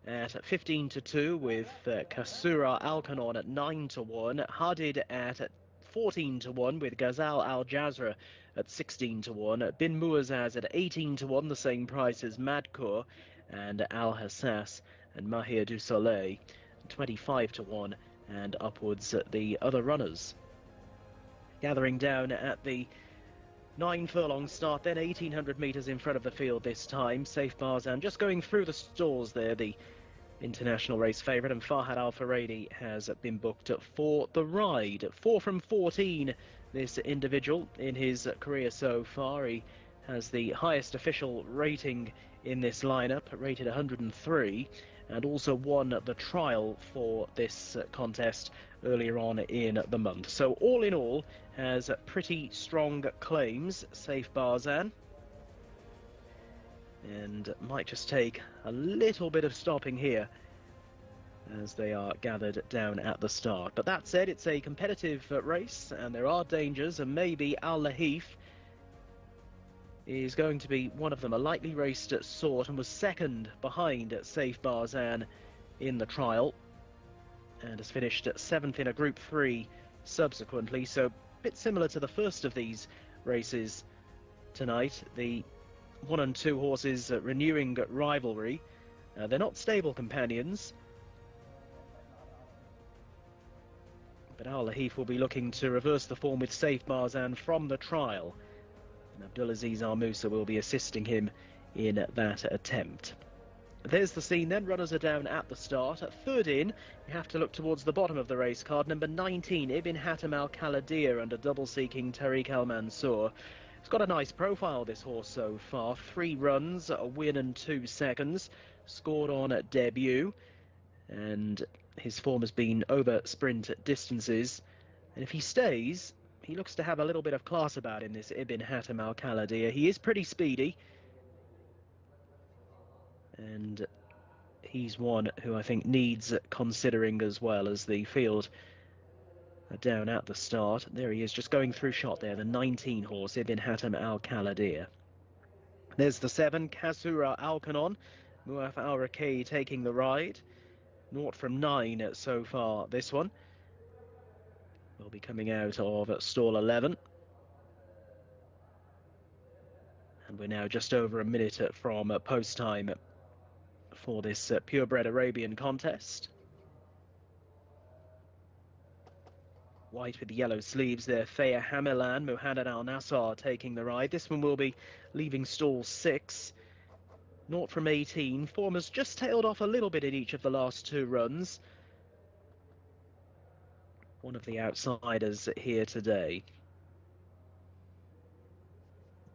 at 15-2, with Kasura Al Kanon at 9-1, Hadid at 14-1, with Ghazal Al Jazra at 16-1, Bin Muazzaz at 18-1, the same price as Madkur, and Al Hassas and Mahir du Soleil 25-1, and upwards at the other runners. Gathering down at the 9 furlong start, then 1800 metres in front of the field this time. Saif Barzan just going through the stalls there, the international race favourite, and Farhad Al Faradi has been booked for the ride. 4 from 14, this individual in his career so far. He has the highest official rating in this lineup, rated 103, and also won the trial for this contest earlier on in the month. So all in all, has pretty strong claims, Saif Barzan, and might just take a little bit of stopping here as they are gathered down at the start. But that said, it's a competitive race and there are dangers, and maybe Al Lahif is going to be one of them. A lightly raced sort, and was second behind Saif Barzan in the trial, and has finished 7th in a Group 3 subsequently, so a bit similar to the first of these races tonight. The 1 and 2 horses renewing rivalry. They're not stable companions, but Al Lahif will be looking to reverse the form with Saif Barzan from the trial, and Abdulaziz Al Musa will be assisting him in that attempt. There's the scene then. Runners are down at the start. At third in, you have to look towards the bottom of the race card. Number 19, Ibn Hatem Al Khaladir, under double-seeking Tariq Al Mansour. It's got a nice profile, this horse, so far. 3 runs, a win and 2 seconds. Scored on at debut, and his form has been over sprint distances. And if he stays, he looks to have a little bit of class about him, this Ibn Hatem Al Khaladir. He is pretty speedy, and he's one who I think needs considering as well, as the field are down at the start. There he is, just going through shot there, the 19 horse, Ibn Hatem Al Khaladir. There's the 7, Kasura Al Kanon, Muaf Al Rakei taking the ride. 0 from 9 so far, this one. Will be coming out of stall 11. And we're now just over a minute from post time for this purebred Arabian contest. White with the yellow sleeves there, Thea Hamilan, Muhammad Al Nassar taking the ride. This one will be leaving stall 6. 0 from 18. Form has just tailed off a little bit in each of the last 2 runs. One of the outsiders here today.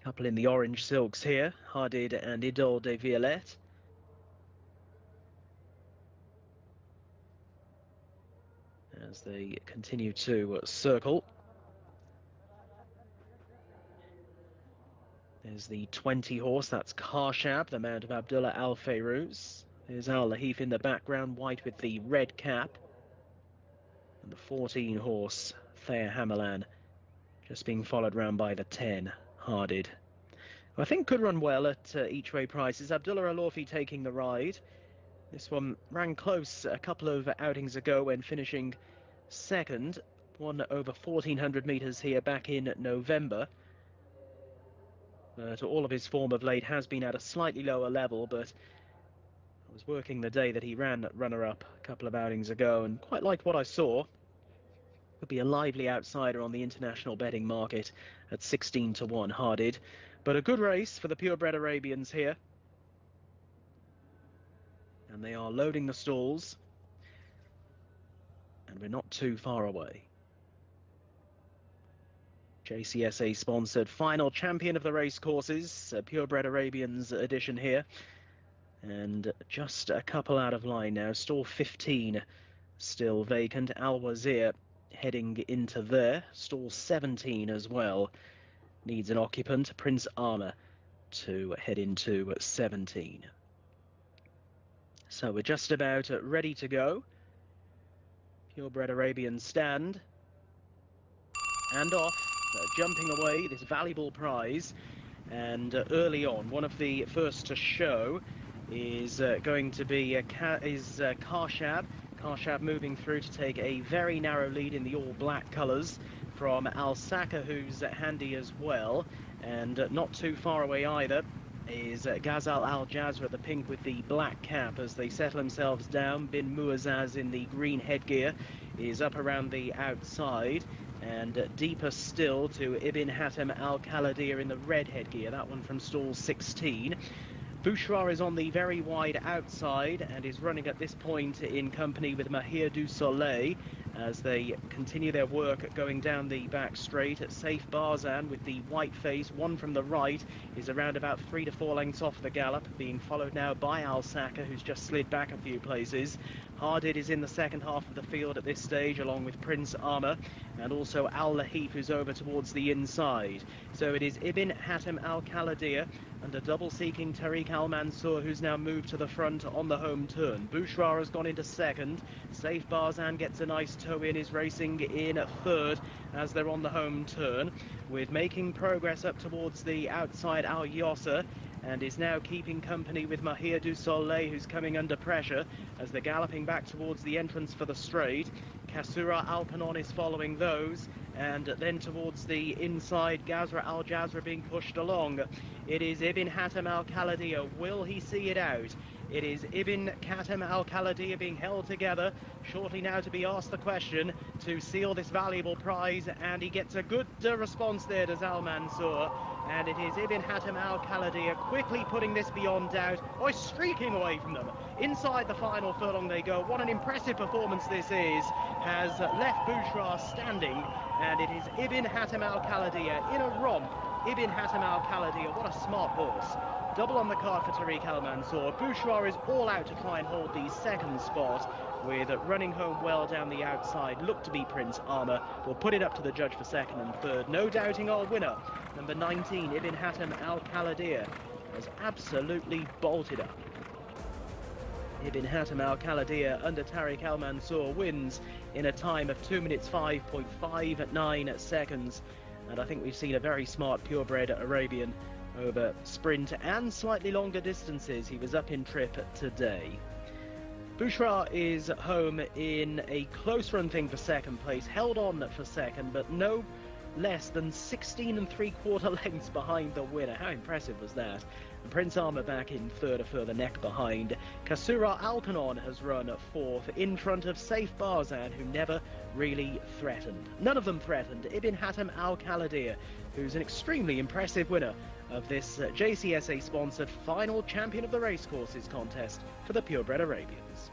A couple in the orange silks here, Hadid and Idole de Violette. As they continue to circle. There's the 20 horse, that's Karshab, the mount of Abdullah Al Fairuz. There's Al Lahif in the background, white with the red cap. And the 14 horse, Thea Hamilan, just being followed round by the 10, Hadid. I think could run well at each way prices. Abdullah Al-Orfi taking the ride. This one ran close a couple of outings ago when finishing second. Won over 1,400 metres here back in November. All of his form of late has been at a slightly lower level, but I was working the day that he ran runner-up a couple of outings ago and quite liked what I saw. Could be a lively outsider on the international betting market at 16 to 1, Hardid. But a good race for the purebred Arabians here. And they are loading the stalls. And we're not too far away. Jcsa sponsored final champion of the race courses, purebred Arabians edition here. And just a couple out of line now. Stall 15 still vacant. Al Wazir heading into there. Stall 17 as well needs an occupant. Prince Armour to head into 17. So we're just about ready to go. Purebred Arabian stand. And off, jumping away, this valuable prize. And early on, one of the first to show is going to be Karshab. Karshab moving through to take a very narrow lead in the all-black colours from Al Saka, who's handy as well. And not too far away either is Ghazal Al Jazra, the pink with the black cap, as they settle themselves down. Bin Muazzaz in the green headgear is up around the outside. And deeper still to Ibn Hatem Al-Khaladir in the red headgear, that one from stall 16. Bouchra is on the very wide outside and is running at this point in company with Mahir du Soleil as they continue their work going down the back straight. Safe Barzan with the white face, one from the right, is around about 3 to 4 lengths off the gallop, being followed now by Al Saka, who's just slid back a few places. Hardid is in the second half of the field at this stage, along with Prince Armour, and also Al Lahif, who's over towards the inside. So it is Ibn Hatem Al-Khaladir under double seeking Tariq Al Mansour, who's now moved to the front on the home turn. Bouchra has gone into second. Safe Barzan gets a nice toe in, is racing in third as they're on the home turn, with making progress up towards the outside Al Yosser, and is now keeping company with Mahir du Soleil, who's coming under pressure as they're galloping back towards the entrance for the straight. Kasura Alpanon is following those, and then towards the inside, Ghazra Al Jazra being pushed along. It is Ibn Hatem Al-Khaladir. Will he see it out? It is Ibn Hatem Al-Khaladir being held together, shortly now to be asked the question to seal this valuable prize, and he gets a good response there, does Al Mansour. And it is Ibn Hatem Al-Khaladir quickly putting this beyond doubt. Oh, he's streaking away from them. Inside the final furlong they go. What an impressive performance this is. Has left Bouchra standing, and it is Ibn Hatem Al-Khaladir in a romp. Ibn Hatem Al-Khaladir, what a smart horse. Double on the card for Tariq Al Mansour. Bouchra is all out to try and hold the second spot, with running home well down the outside. Look to be Prince Armour. We'll put it up to the judge for second and third. No doubting our winner, number 19, Ibn Hatem Al-Khaladir, has absolutely bolted up. Ibn Hatem Al-Khaladir under Tariq Al Mansour wins in a time of 2 minutes 5.59 seconds. And I think we've seen a very smart purebred Arabian over sprint and slightly longer distances. He was up in trip today. Bouchra is home in a close run thing for second place, held on for second, but no less than 16 3/4 lengths behind the winner. How impressive was that? And Prince Armour back in third, a further neck behind. Kasura Alpanon has run fourth in front of Safe Barzan, who never really threatened. None of them threatened. Ibn Hatem Al-Khaladir, who's an extremely impressive winner of this Jcsa sponsored final champion of the racecourses contest for the purebred Arabians.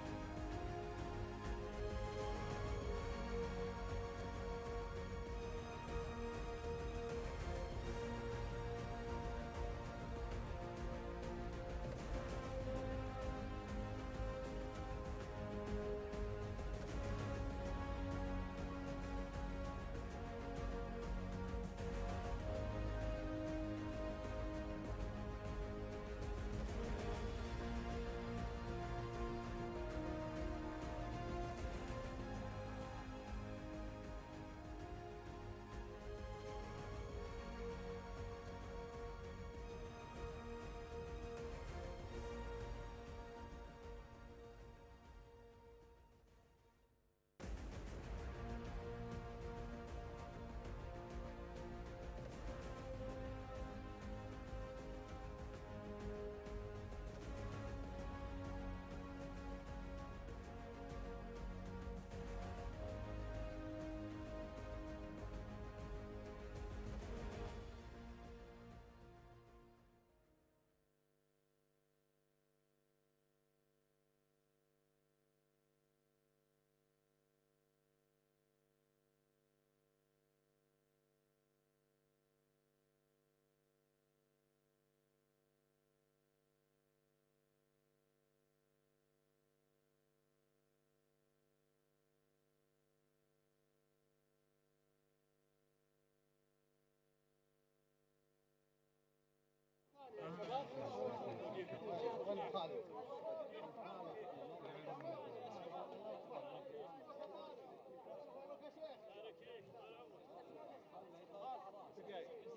شباب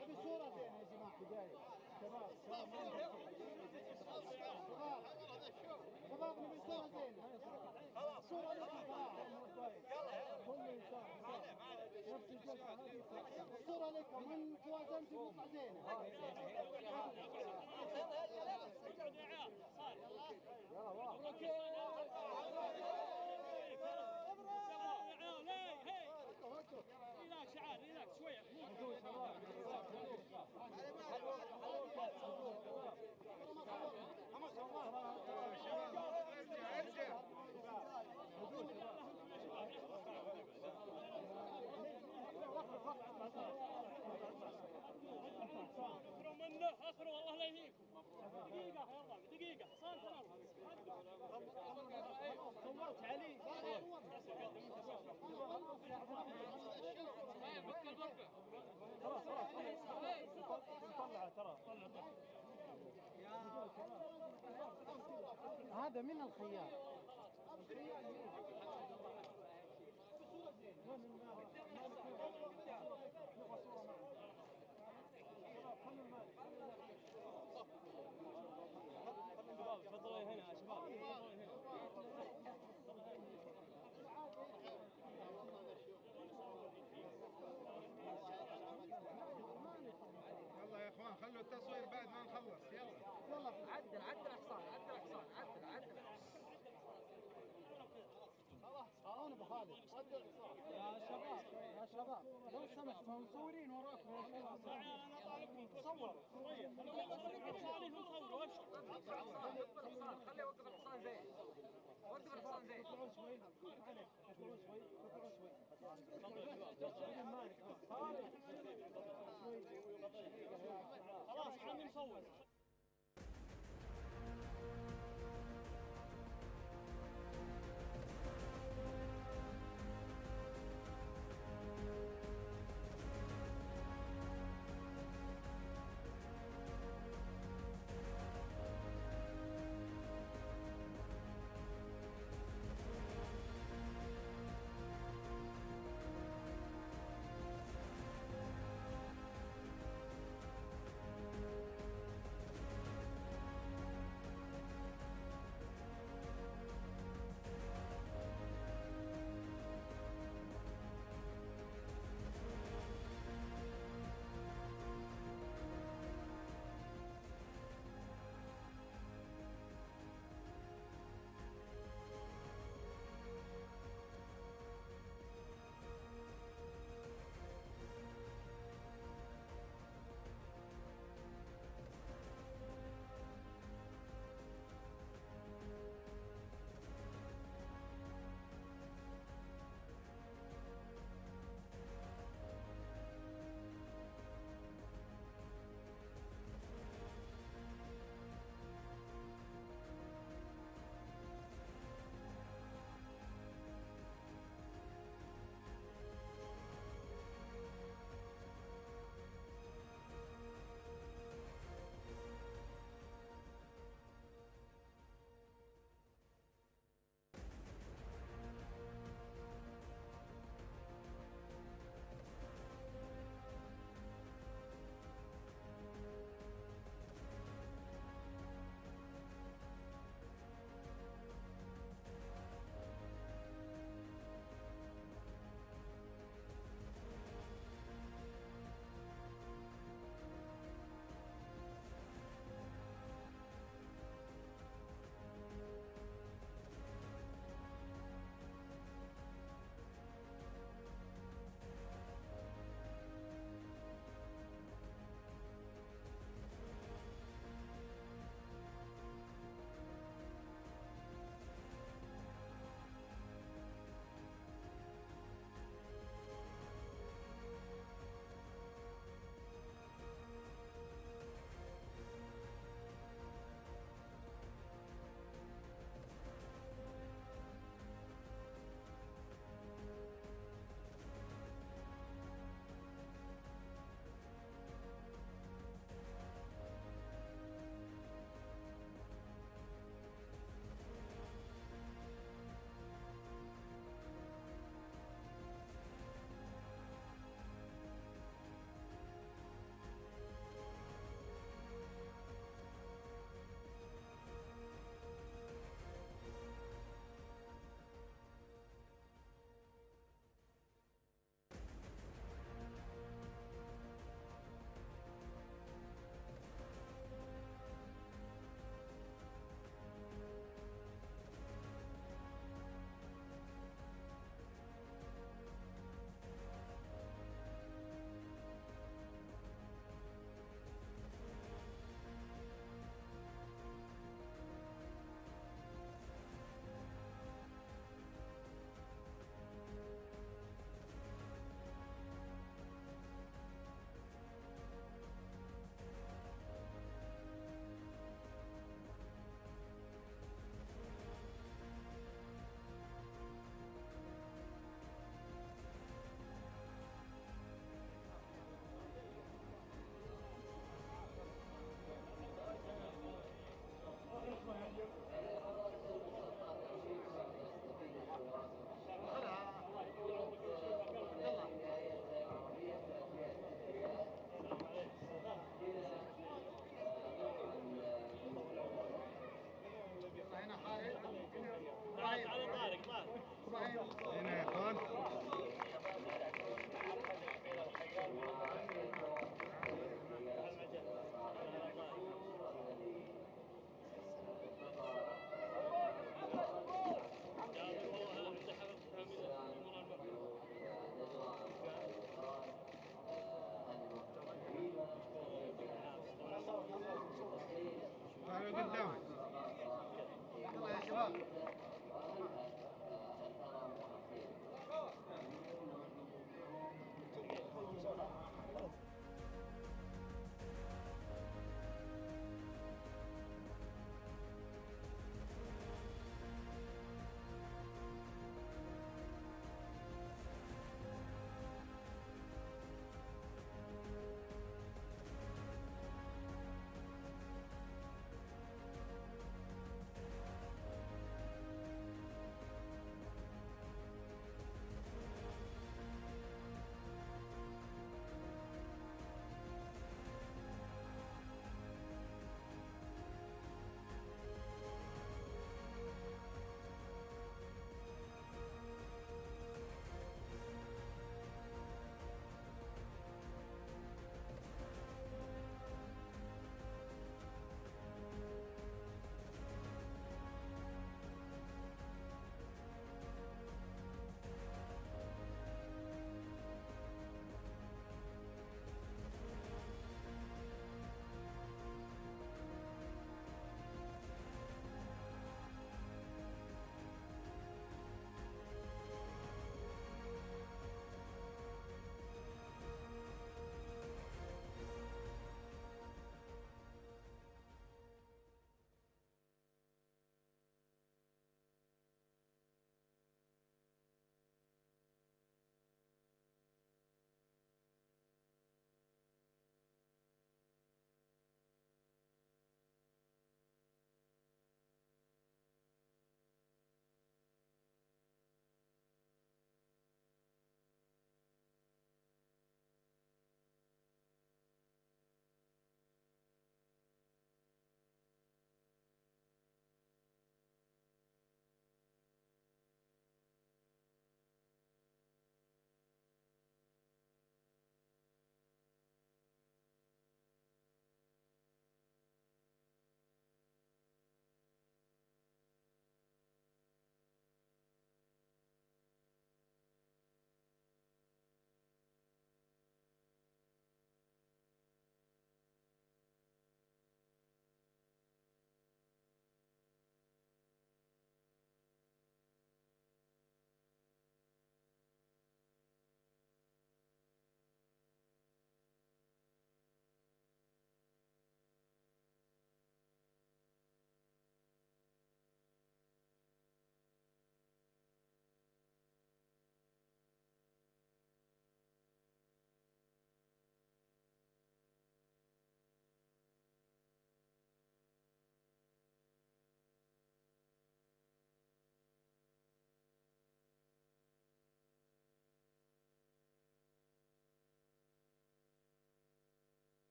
نبي صورة زينة. خلاص صورة لك. نفس الجلسة هذه صورة لكم من توازنتي بقطع زينة. هناك شعار هناك شوية اخروا منه اخروا والله لا يهيكم دقيقة يلا دقيقة حصان صورت علي خلاص طلع ترى هذا من الخيار. تفضلوا هنا يا شباب يلا يا اخوان خلوا التصوير بعد ما نخلص. يلا عدل حصان عدل خلاص انا بخالد يا شباب لو سمحتوا مصورين وراكم يا شباب. انا طالبكم تصوروا طيب خليهم يصوروا ابشر خليه يوقف الحصان زين. وقف الحصان زين. اطلعوا شوي. خلاص خلينا نصور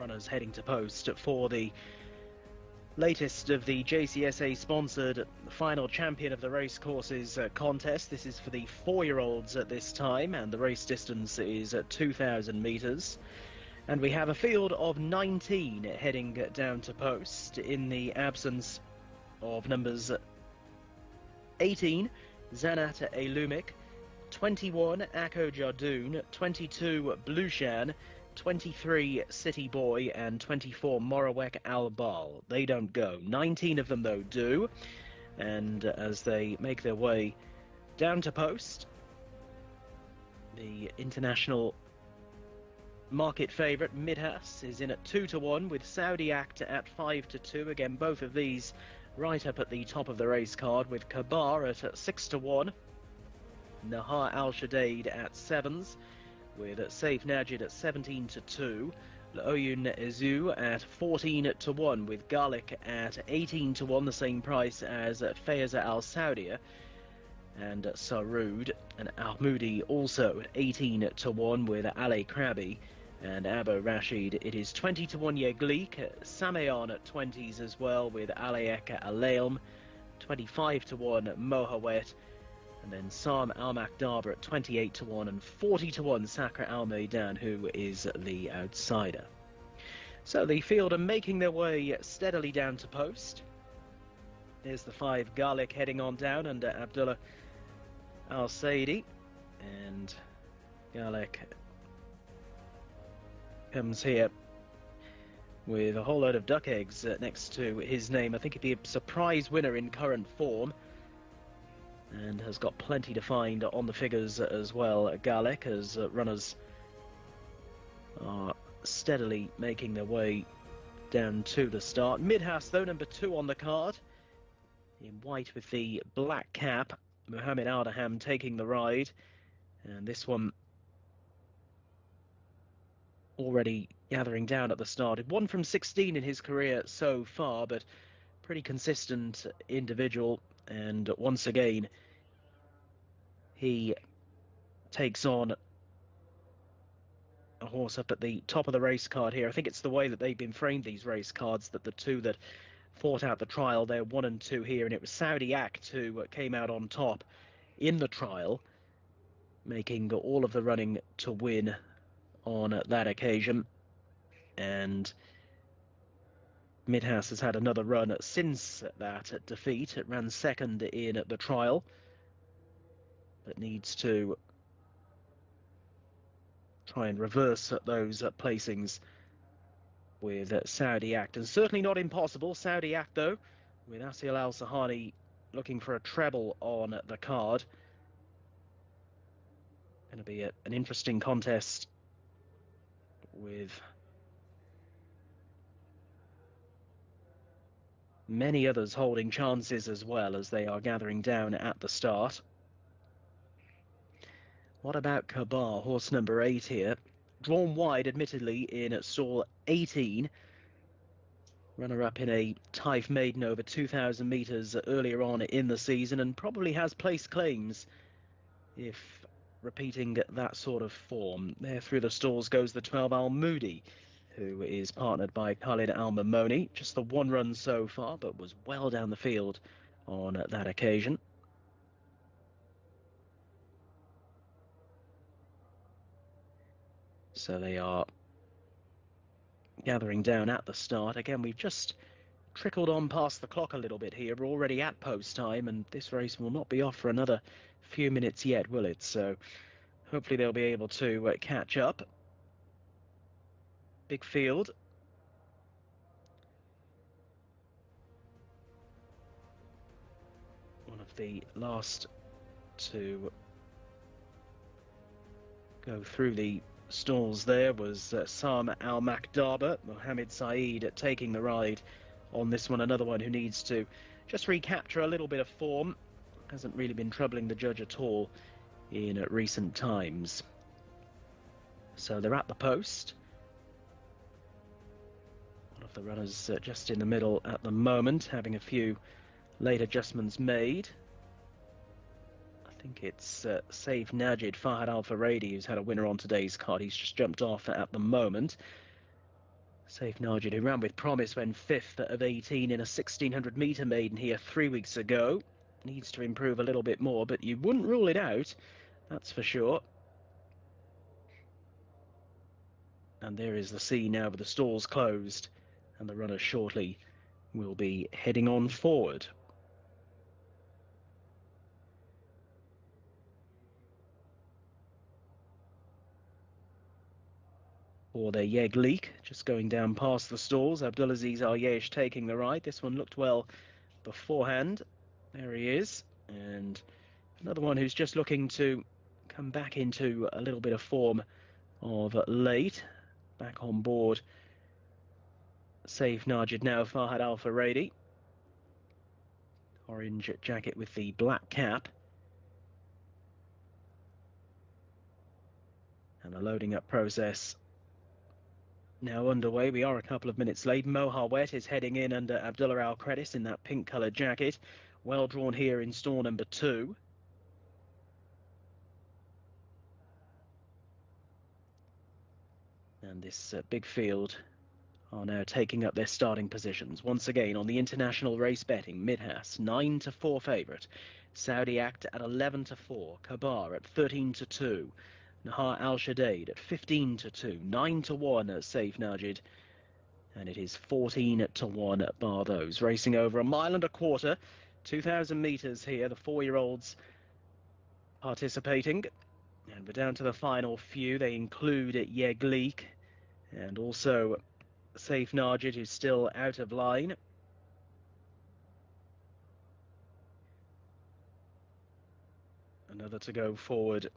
runners heading to post for the latest of the Jcsa sponsored final champion of the racecourses contest. This is for the 4-year-olds at this time, and the race distance is at 2,000 metres. And we have a field of 19 heading down to post in the absence of numbers 18, Zanat Elumik, 21, Akko Jardoon, 22, Blushan, 23, City Boy, and 24, Morawek Albal. They don't go. 19 of them, though, do. And as they make their way down to post, the international market favourite Midhas is in at 2-1, with Saudi Act at 5-2. Again, both of these right up at the top of the race card, with Kabar at 6-1, Nahar Al Shadaid at 7s, with Saif Najid at 17-2, Oyun Ezu at 14-1, with Garlic at 18-1, the same price as Fayeza Al Saudia, and Sarud and Al-Moudi also at 18-1, with Ali Krabi and Abu Rashid. It is 20-1 Yeglik, Sameon at 20s as well, with Alayek Alailm, 25-1 Mohawet, and then Sam Al-Makdaba at 28-1, and 40-1 Sakra Al-Maidan, who is the outsider. So the field are making their way steadily down to post. There's the 5 Garlic heading on down under Abdullah Al-Saidi, and Garlic comes here with a whole load of duck eggs next to his name. I think he'd be a surprise winner in current form, and has got plenty to find on the figures as well. Garlic, as runners are steadily making their way down to the start. Midhas, though, number 2 on the card, in white with the black cap. Mohammed Aldaham taking the ride, and this one already gathering down at the start. 1 from 16 in his career so far, but pretty consistent individual, and once again he takes on a horse up at the top of the race card here. I think it's the way that they've been framed, these race cards, that the 2 that fought out the trial, they're 1 and 2 here, and it was Saudi Act who came out on top in the trial, making all of the running to win on that occasion. And Midhas has had another run since that defeat. It ran second in the trial, but needs to try and reverse those placings with Saudi Act. And certainly not impossible. Saudi Act, though, with Asil Al-Sahani looking for a treble on the card. Going to be an interesting contest with many others holding chances as well as they are gathering down at the start. What about Kabar, horse number 8 here? Drawn wide, admittedly, in stall 18. Runner-up in a Taif maiden over 2,000 metres earlier on in the season, and probably has placed claims if repeating that sort of form. There through the stalls goes the 12 Al-Moudi, who is partnered by Khalid Al-Mamoni. Just the 1 run so far, but was well down the field on that occasion. So they are gathering down at the start. Again, we've just trickled on past the clock a little bit here. We're already at post time, and this race will not be off for another few minutes yet, will it? So hopefully they'll be able to catch up. Big field. One of the last to go through the stalls there was Sam Al-Makdaba. Mohammed Saeed taking the ride on this one. Another one who needs to just recapture a little bit of form. Hasn't really been troubling the judge at all in recent times. So they're at the post. One of the runners just in the middle at the moment, having a few late adjustments made. I think it's Saif Najid Fahad Al Faradi who's had a winner on today's card. He's just jumped off at the moment. Safe Najid, who ran with promise when 5th of 18 in a 1600 metre maiden here 3 weeks ago. Needs to improve a little bit more, but you wouldn't rule it out, that's for sure. And there is the scene now with the stalls closed, and the runner shortly will be heading on forward. For the Yeglik, just going down past the stalls. Abdulaziz Al-Yesh taking the right. This one looked well beforehand. There he is. And another one who's just looking to come back into a little bit of form of late. Back on board. Safe Najid now, Fahad Al-Faradi. Orange jacket with the black cap. And the loading up process now underway. We are a couple of minutes late. Mohar Wet is heading in under Abdullah Al-Kredis in that pink-coloured jacket. Well drawn here in stall number 2. And this big field are now taking up their starting positions. Once again on the international race betting, Midhas 9-4 favourite. Saudi Act at 11-4. Kabar at 13-2. Nahar Al-Shadaid at 15-2. 9-1 Safe Najid. And it is 14-1 bar those. Racing over 1.25 miles, 2,000 metres here. The 4-year-olds participating. And we're down to the final few. They include Yeglik and also Safe Najid, who's still out of line. Another to go forward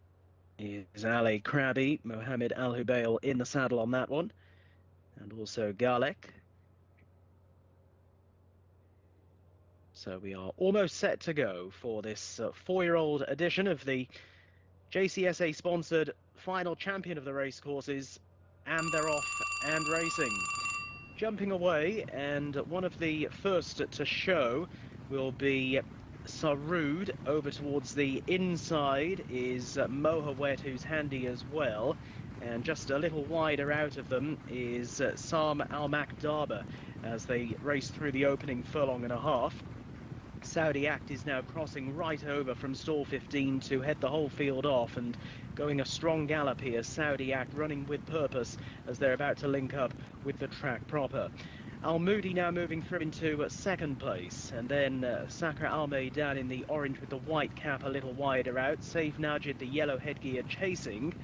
is Ali Krabi. Mohammed Al-Hubail in the saddle on that one. And also Galek. So we are almost set to go for this 4-year-old edition of the Jcsa sponsored final champion of the racecourses, and they're off and racing. Jumping away, and one of the first to show will be Sarud. Over towards the inside is Mohawet, who's handy as well. And just a little wider out of them is Sam Al-Makdaba as they race through the opening furlong and a half. Saudi Act is now crossing right over from stall 15 to head the whole field off and going a strong gallop here. Saudi Act running with purpose as they're about to link up with the track proper. Al Moody now moving through into second place, and then Sakra Al Maidan in the orange with the white cap a little wider out. Safe Najid, the yellow headgear, chasing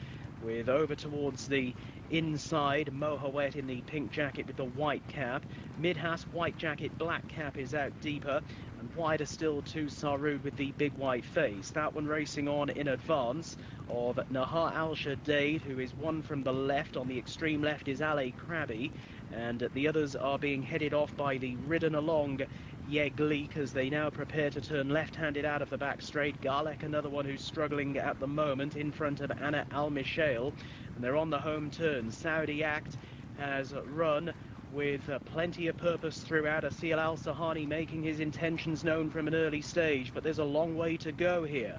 with over towards the inside. Mohawet in the pink jacket with the white cap. Midhas, white jacket, black cap is out deeper. And wider still to Sarud with the big white face. That one racing on in advance of Nahar Al-Shadaid, who is one from the left. On the extreme left is Ali Krabi. And the others are being headed off by the ridden along Yeglik as they now prepare to turn left-handed out of the back straight. Galek, another one who's struggling at the moment in front of Anna Al-Mishail. And they're on the home turn. Saudi Act has run with plenty of purpose throughout. Asil Al-Sahani making his intentions known from an early stage, but there's a long way to go here.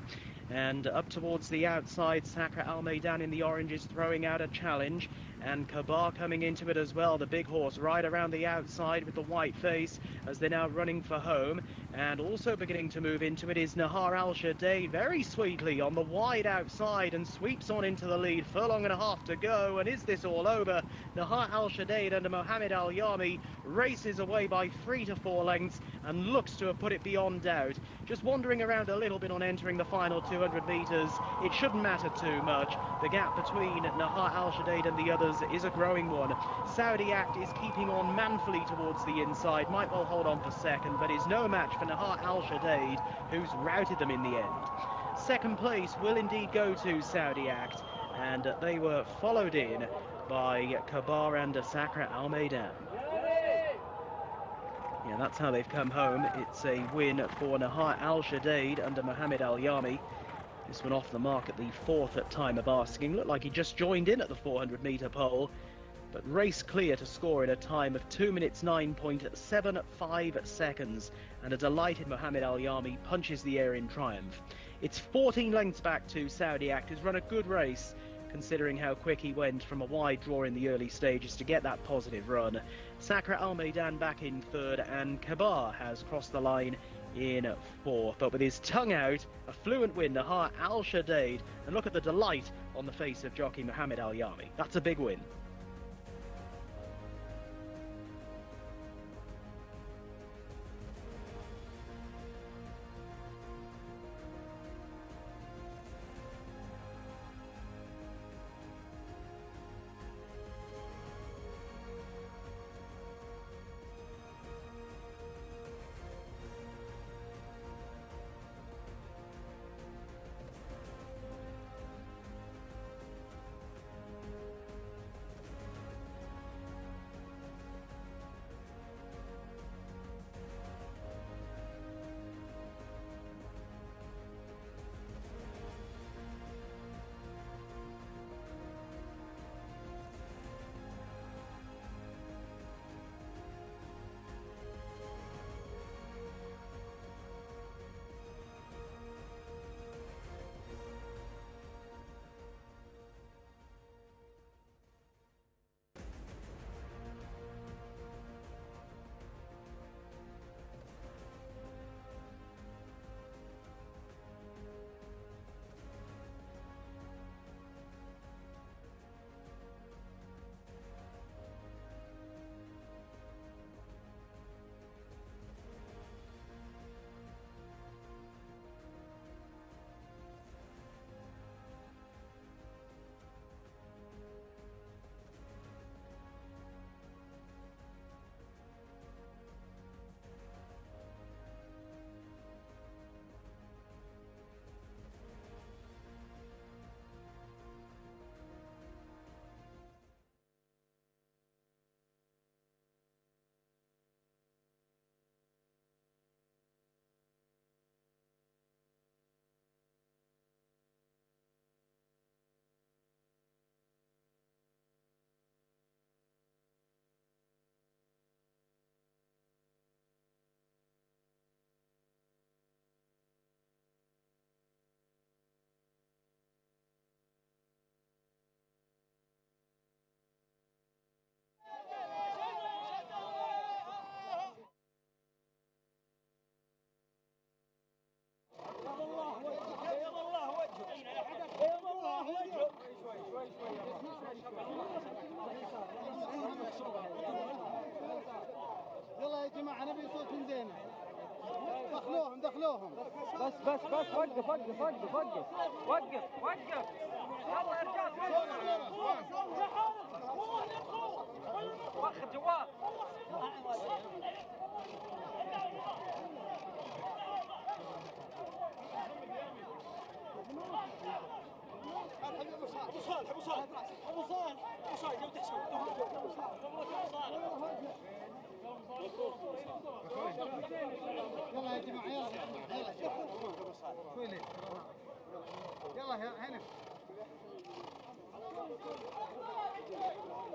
And up towards the outside, Sakra Al Maidan in the orange is throwing out a challenge, and Kabar coming into it as well, the big horse right around the outside with the white face as they're now running for home. And also beginning to move into it is Nahar Al-Shadaid very sweetly on the wide outside and sweeps on into the lead. Furlong and a half to go, and is this all over? Nahar Al-Shadaid under Mohammed Al-Yami races away by 3 to 4 lengths and looks to have put it beyond doubt. Just wandering around a little bit on entering the final 200 metres. It shouldn't matter too much. The gap between Nahar Al-Shadaid and the others is a growing one. Saudi Act is keeping on manfully towards the inside. Might well hold on for second, but is no match for Nahar Al-Shadaid, who's routed them in the end. Second place will indeed go to Saudi Act, and they were followed in by Kabar and Sakra Al Maidan. Yeah, that's how they've come home. It's a win for Nahar Al-Shadaid under Mohammed Al-Yami. This one off the mark at the 4th at time of asking. Looked like he just joined in at the 400-metre pole, but race clear to score in a time of 2 minutes 9.75 seconds. And a delighted Mohammed Al-Yami punches the air in triumph. It's 14 lengths back to Saudi Act, who's run a good race considering how quick he went from a wide draw in the early stages to get that positive run. Sakra Al Maidan back in third, and Kabar has crossed the line in fourth. But with his tongue out, a fluent win, Nahar Al Shadaid, and look at the delight on the face of jockey Mohammed Al Yami. That's a big win. يلا يا جماعة نبي صوت زينة. دخلوهم بس وقف يلا يا رجال واخر جوال ابو صالح جو تحسب يلا يا جماعة يلا هنا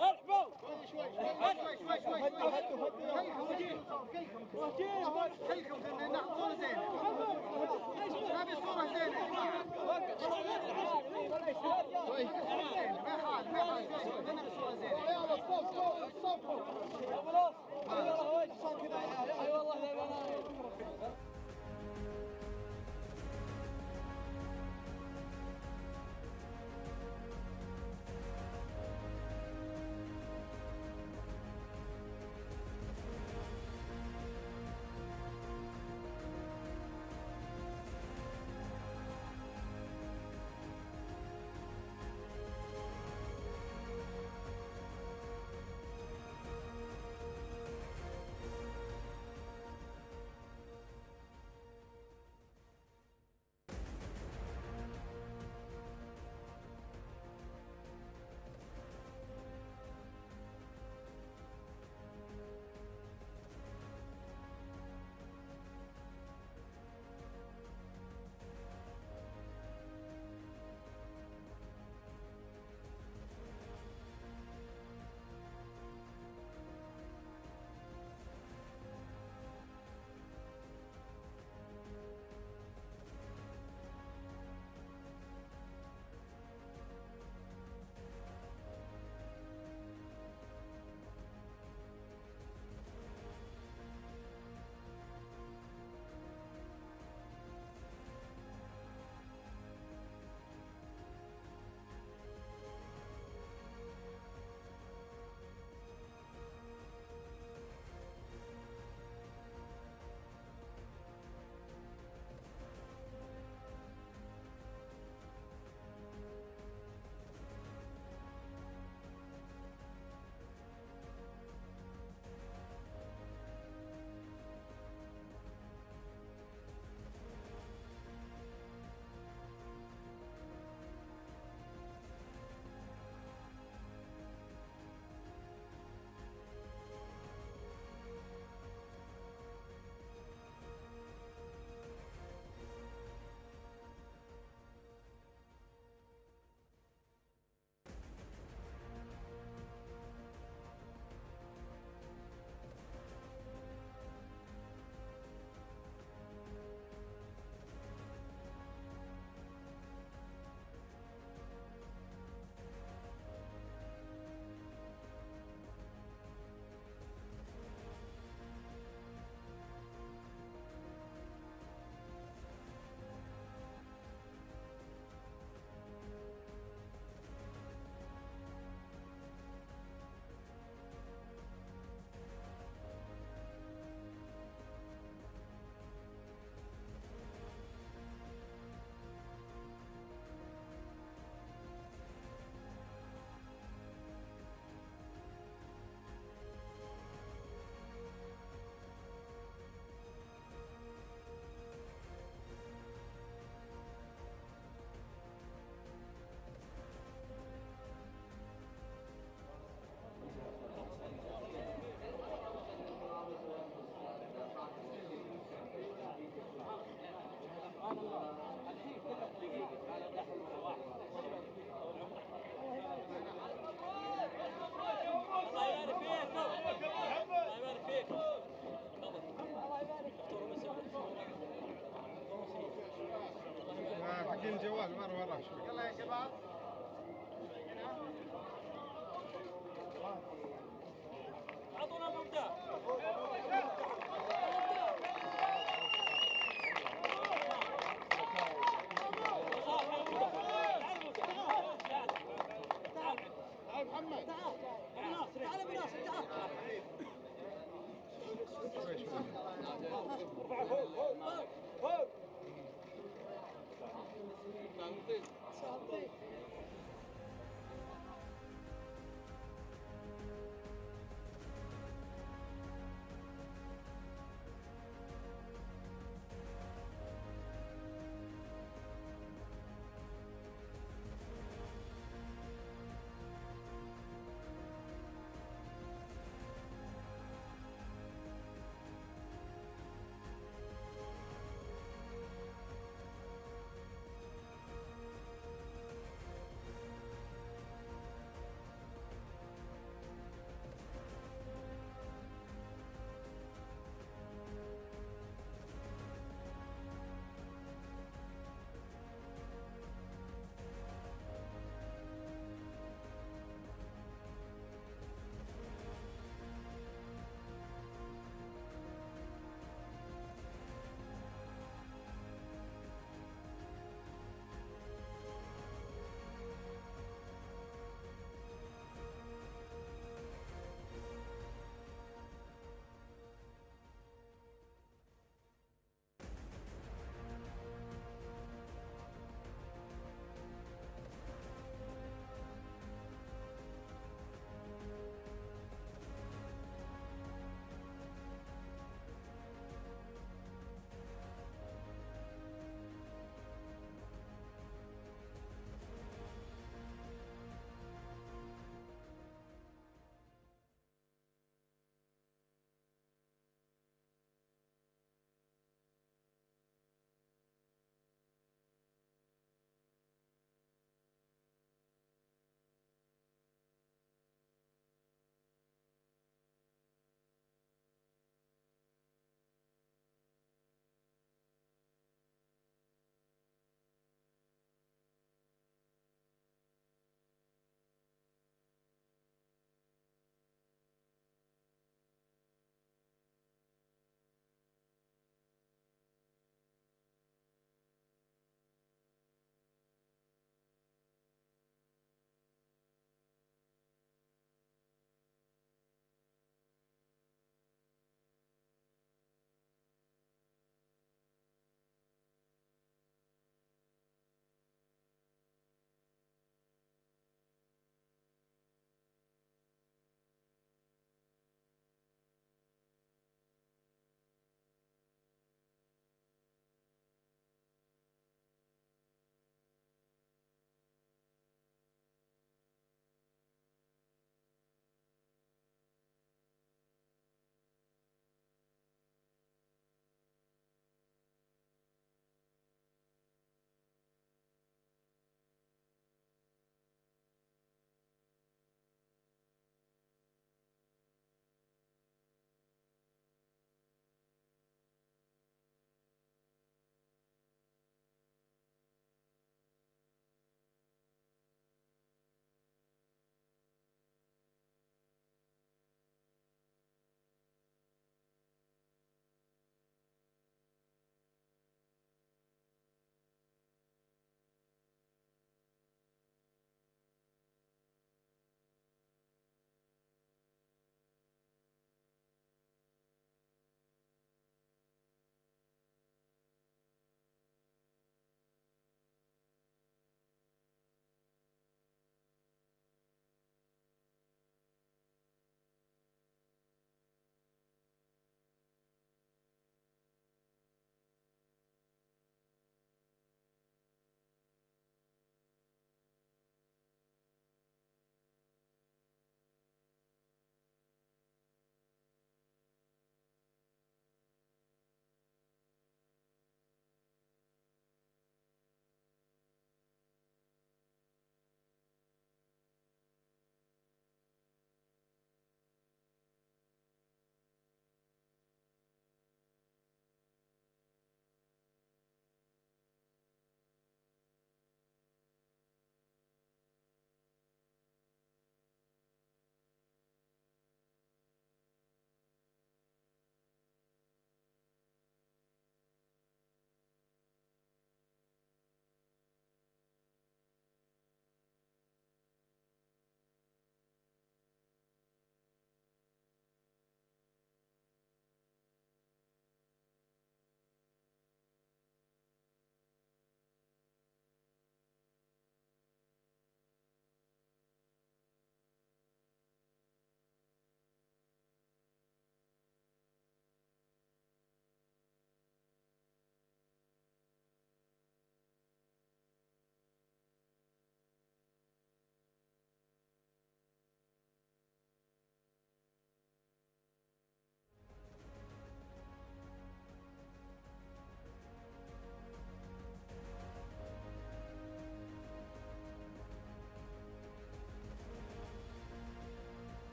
ارحبوا شوي ناخذ صورة زينة نبي صورة زينة ما يخالف نبي صورة زينة يلا صفوا اي والله وراك شوي. يلا يا شباب. اعطونا مبدأ. تعال محمد. تعال ابو ناصر تعال. ارفع فوق فوق فوق.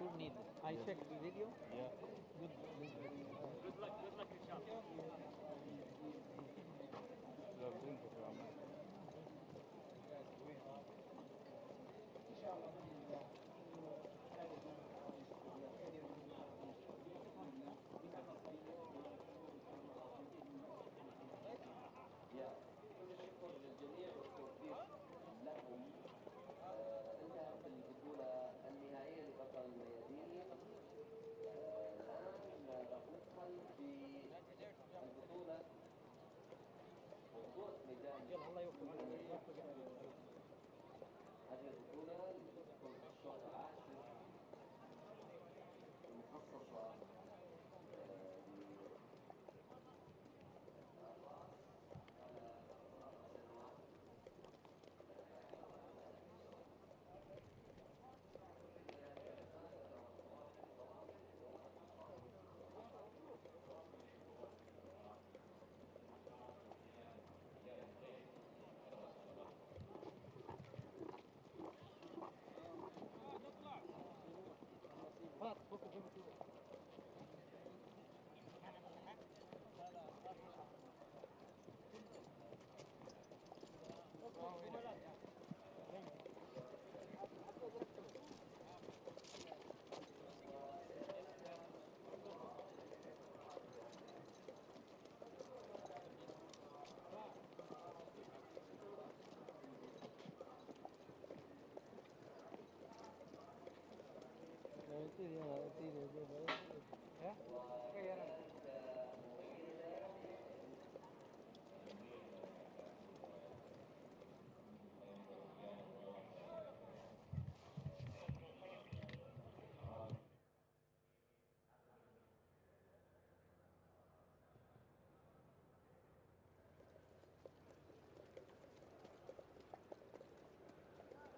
will need it. I checked the video. Yeah. Good luck, inshallah.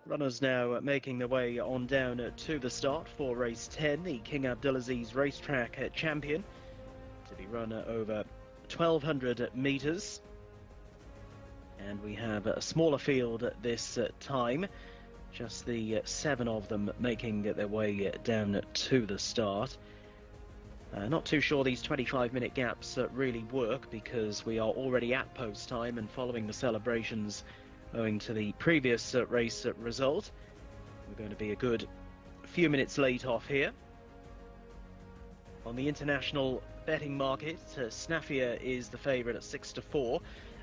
Runners now making their way on down to the start for race 10, the King Abdulaziz Racetrack Champion, to be run over 1,200 metres. And we have a smaller field this time, just the 7 of them making their way down to the start. Not too sure these 25-minute gaps really work, because we are already at post time and following the celebrations owing to the previous race result. We're going to be a good few minutes late off here. On the international betting market, Snafia is the favourite at 6-4,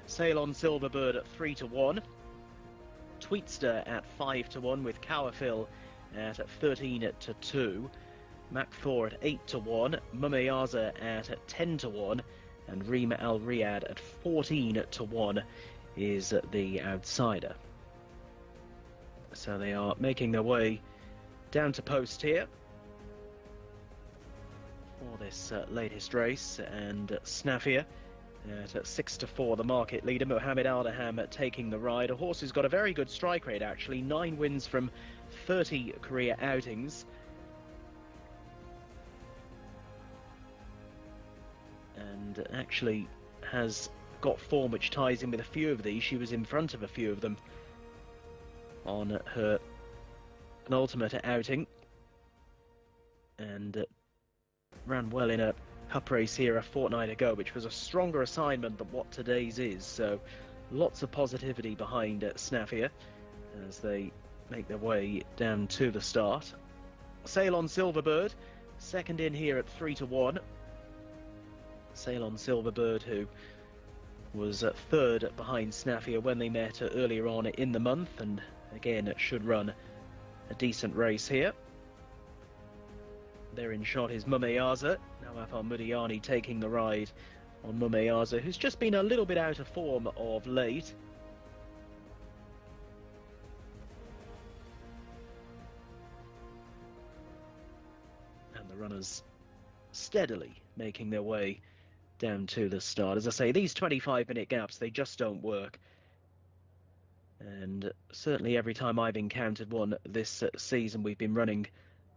Sail on Silverbird at 3-1, Tweetster at 5-1 with Cowerfill at 13-2, Mac 4 at 8-1, Mumayaza at 10-1, and Reem Al Riyadh at 14-1 is the outsider. So they are making their way down to post here for this latest race, and Snafia at 6-4, the market leader. Mohammed Aldaham taking the ride, a horse who's got a very good strike rate actually, 9 wins from 30 career outings. And actually has got form which ties in with a few of these. She was in front of a few of them on her penultimate outing, and ran well in a cup race here a fortnight ago, which was a stronger assignment than what today's is. So lots of positivity behind Snafia as they make their way down to the start. Sail on Silverbird, second in here at 3-1. Sail on Silverbird, who was third behind Snafia when they met earlier on in the month, and again should run a decent race here. There in shot is Mumayaza. Nawaf Al-Mudiani taking the ride on Mumayaza, who's just been a little bit out of form of late. And the runners steadily making their way down to the start. As I say, these 25-minute gaps, they just don't work. And certainly every time I've encountered one this season, we've been running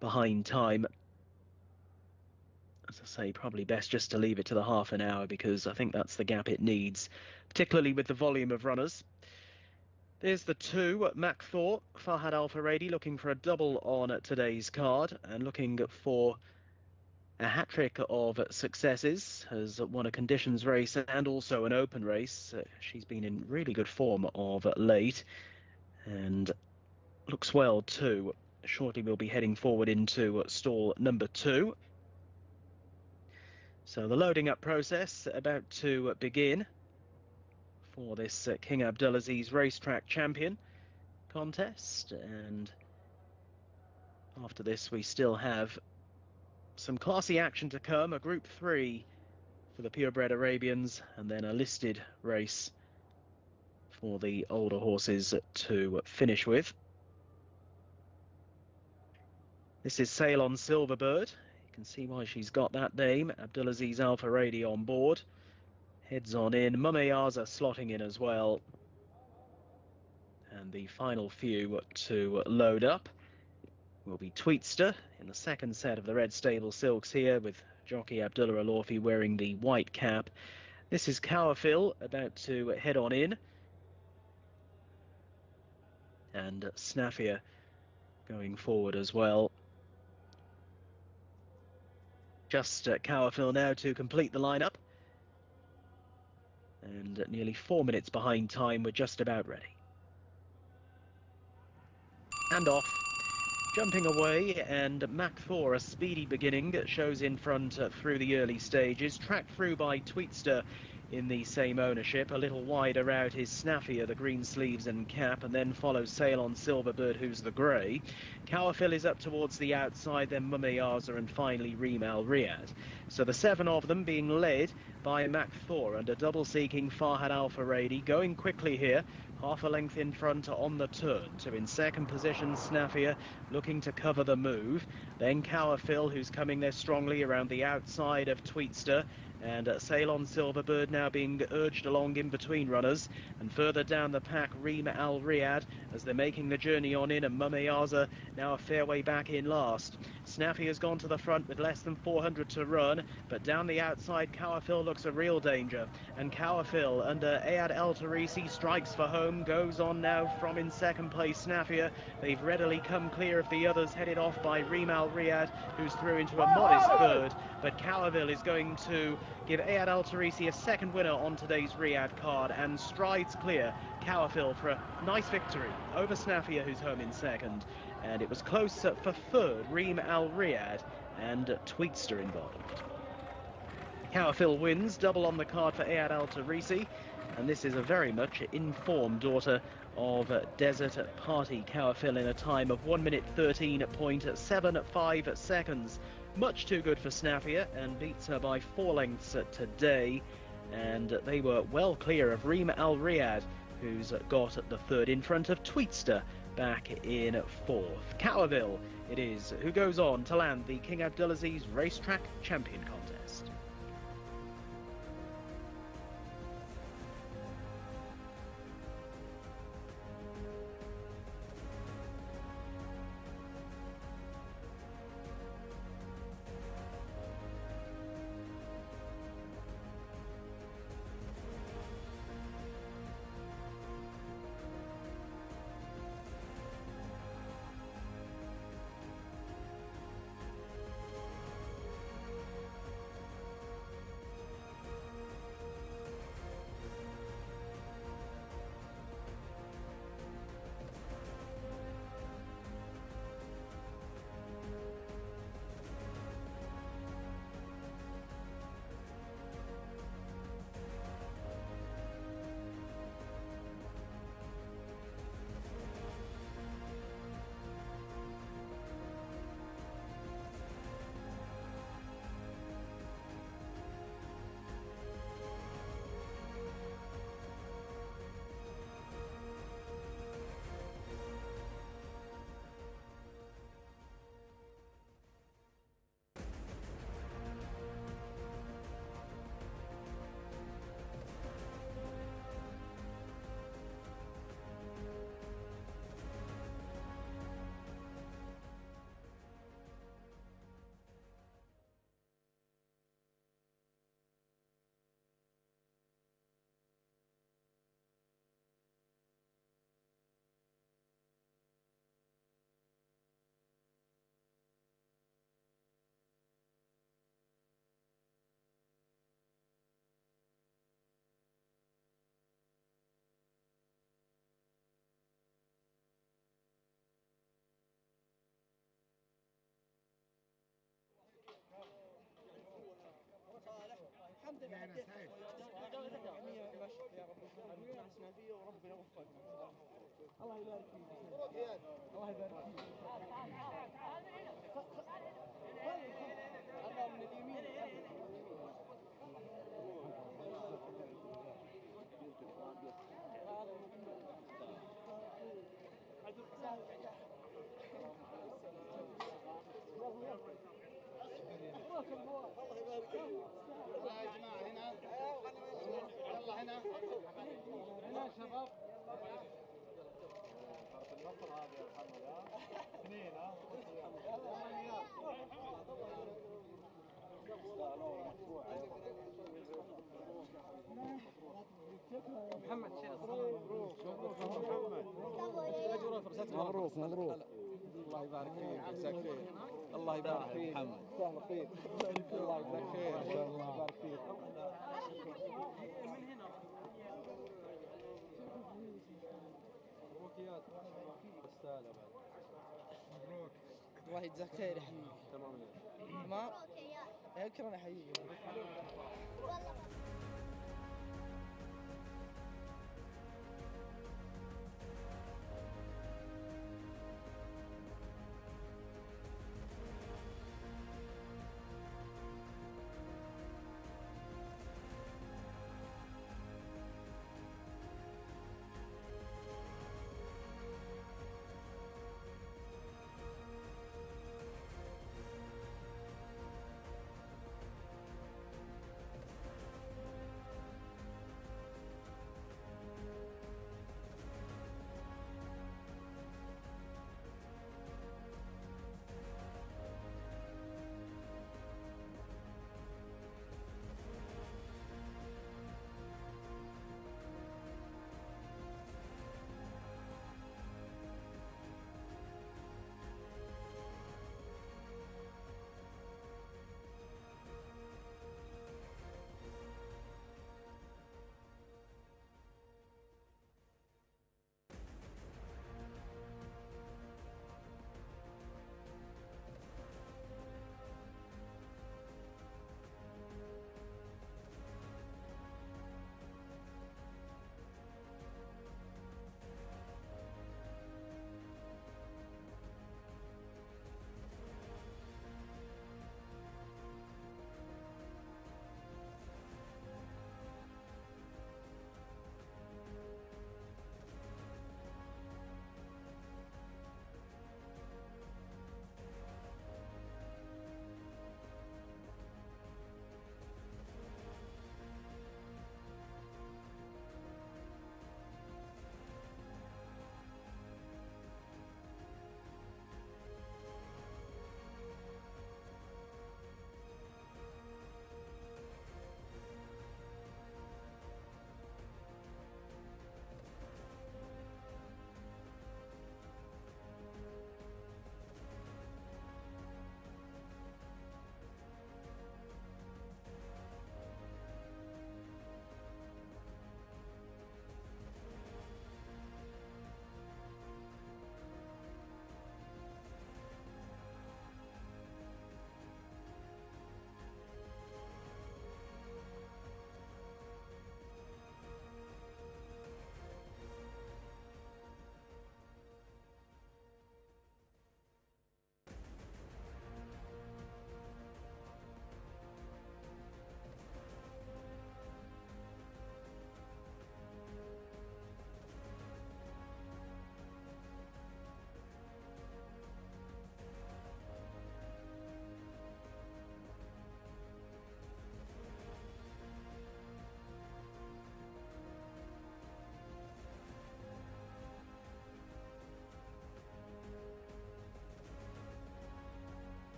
behind time. As I say, probably best just to leave it to the half an hour, because I think that's the gap it needs, particularly with the volume of runners. There's the 2, Macthor, Fahad Al Faradi looking for a double on today's card and looking for a hat-trick of successes. Has won a conditions race and also an open race. She's been in really good form of late and looks well too. Shortly we'll be heading forward into stall number 2. So the loading up process about to begin for this King Abdulaziz Racetrack Champion contest, and after this we still have some classy action to come, a Group 3 for the purebred Arabians and then a listed race for the older horses to finish with. This is Sail on Silverbird. You can see why she's got that name. Abdulaziz Al Faradi on board. Heads on in. Mumayyaza slotting in as well. And the final few to load up will be Tweetster in the second set of the red stable silks here, with jockey Abdullah Alorfi wearing the white cap. This is Cowerfill about to head on in. And Snaffia going forward as well. Just Cowerfill now to complete the lineup. And nearly 4 minutes behind time, we're just about ready. And off. Jumping away, and Macthor, a speedy beginning, shows in front through the early stages. Tracked through by Tweetster in the same ownership. A little wider out is Snaffia, the green sleeves and cap, and then follows Sail on Silverbird, who's the grey. Cowerfill is up towards the outside, then Mumayyaza, and finally Reem Al Riyadh. So the 7 of them being led by Macthor under double seeking Fahad Al Faradi, going quickly here. Half a length in front on the turn. To in second position, Snaffia looking to cover the move. Then Cowerfill, who's coming there strongly around the outside of Tweetster. And Sail on Silverbird now being urged along in between runners. And further down the pack, Reem Al Riyadh as they're making the journey on in. And Mumayyaza now a fair way back in last. Snaffy has gone to the front with less than 400 to run. But down the outside, Cowerfill looks a real danger. And Cowerfill under Ayad El Tarisi strikes for home. Goes on now from in second place Snaffia. They've readily come clear of the others, headed off by Reem Al Riyadh, who's through into a modest third. But Cowerfill is going to give Ayad El Tarisi a second winner on today's Riyadh card and strides clear. Cowerfill for a nice victory over Snaffia, who's home in second. And it was close for third, Reem Al Riyadh and Tweetster involved. Cowerfill wins, double on the card for Ayad El Tarisi. And this is a very much informed daughter of Desert Party. Cowerfill in a time of 1 minute 13.75 seconds. Much too good for Snaffia, and beats her by 4 lengths today. And they were well clear of Reem Al Riyadh, who's got the third in front of Tweetster back in fourth. Cowerfill it is who goes on to land the King Abdulaziz Racetrack Champion contest. انا سعيد ما شاء يا رب نعسنا فيه وربنا وفقنا. الله يبارك فيك. مبروك يا الله يبارك فيك. الله من اليمين. الله يبارك فيك. يا جماعه هنا يلا هنا هنا شباب. النصر هذه يا محمد اثنين محمد شيل مبروك مبروك محمد مبروك مبروك الله يبارك فيك جزاك خير. الله يبارك فيك محمد. سهل طيب. الله يجزاك خير ان شاء الله. يبارك فيك. من هنا مبروكيات استاذ مبروك. الله يجزاك خير يا حبيبي. تمام تمام. اكرم يا حبيبي.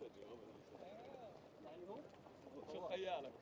شوف خيالك.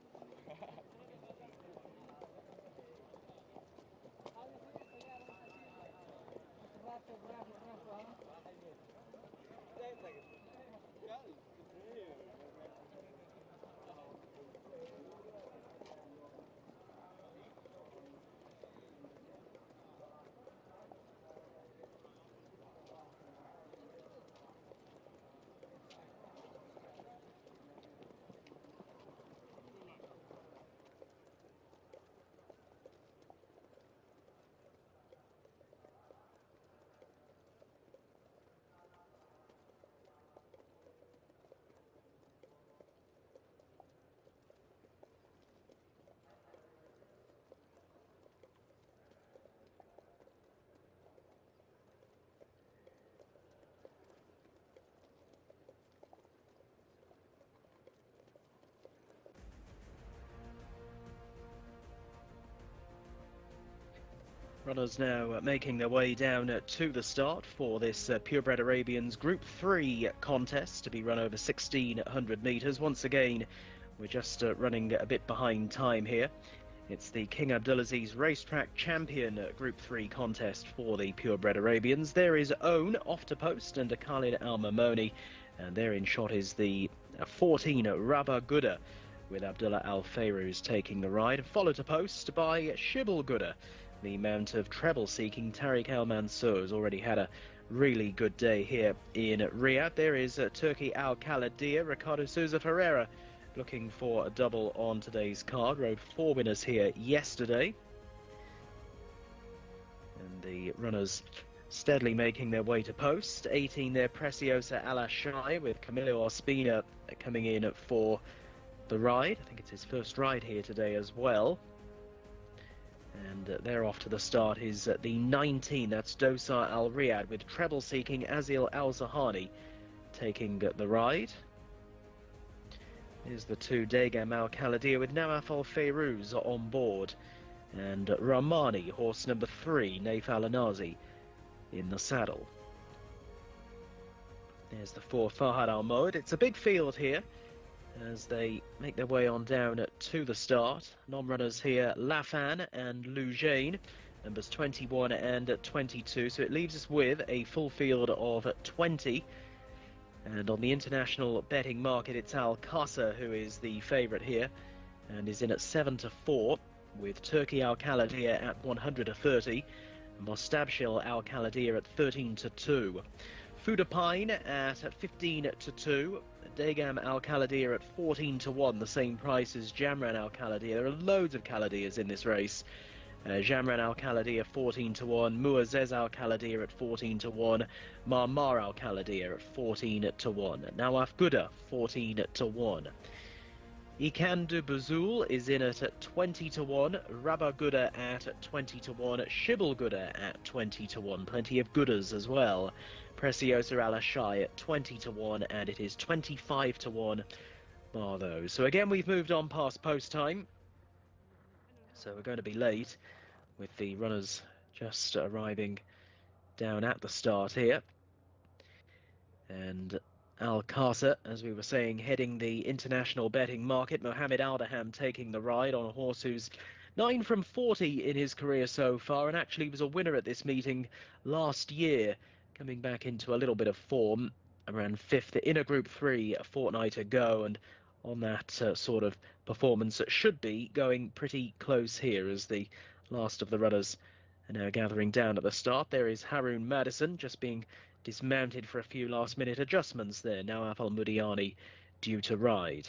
Runners now making their way down to the start for this Purebred Arabians Group 3 contest to be run over 1,600 metres. Once again, we're just running a bit behind time here. It's the King Abdulaziz Racetrack Champion Group 3 contest for the Purebred Arabians. There is Own off to post and Khalid Al Mamoni, and there in shot is the 14 Rabah Gouda, with Abdullah Al Fairuz taking the ride, followed to post by Shibal Gouda. The mount of treble-seeking Tariq Al Mansour has already had a really good day here in Riyadh. There is Turkey Al Khaladia, Ricardo Souza Ferreira looking for a double on today's card. Rode 4 winners here yesterday. And the runners steadily making their way to post. 18 there, Preciosa Alashai, with Camilo Ospina coming in for the ride. I think it's his first ride here today as well. And they're off to the start is the 19, that's Dosar Al Riyadh, with treble-seeking Azil Al Zahani taking the ride. Here's the 2, Degam Al Khaladia, with Nawaf Al Fairuz on board. And Rahmani, horse number 3, Naif Al Anazi, in the saddle. There's the 4, Fahad Al Moed. It's a big field here as they make their way on down to the start. Non-runners here, Lafan and Lujane, numbers 21 and 22. So it leaves us with a full field of 20. And on the international betting market, it's Al-Qasa who is the favourite here and is in at 7-4, with Turkey Al Khaladia at 130, Mostabshil Al Khaladia at 13-2. Fudapine at 15-2, Degam Al Khaladia at 14-1, the same price as Jamran Al Khaladia. There are loads of Khaladias in this race. Jamran Al Khaladia 14-1, Muazzez Al Khaladia at 14-1, Marmar Al Khaladia at 14-1, Nawaf Gouda 14-1. Ikandu Bazul is in at 20-1, Rabah Gouda at 20-1, Shibal Gouda at 20-1, plenty of Goudas as well. Preciosa Alashai at 20-1, and it is 25-1 bar those. So again, we've moved on past post time, so we're going to be late with the runners just arriving down at the start here. And Al-Qasa, as we were saying, heading the international betting market. Mohammed Aldaham taking the ride on a horse who's 9 from 40 in his career so far, and actually was a winner at this meeting last year, coming back into a little bit of form. Around 5th in a Group 3 a fortnight ago, and on that sort of performance should be going pretty close here as the last of the runners are now gathering down at the start. There is Haroon Madison just being dismounted for a few last-minute adjustments there. Now Al Mudiani due to ride.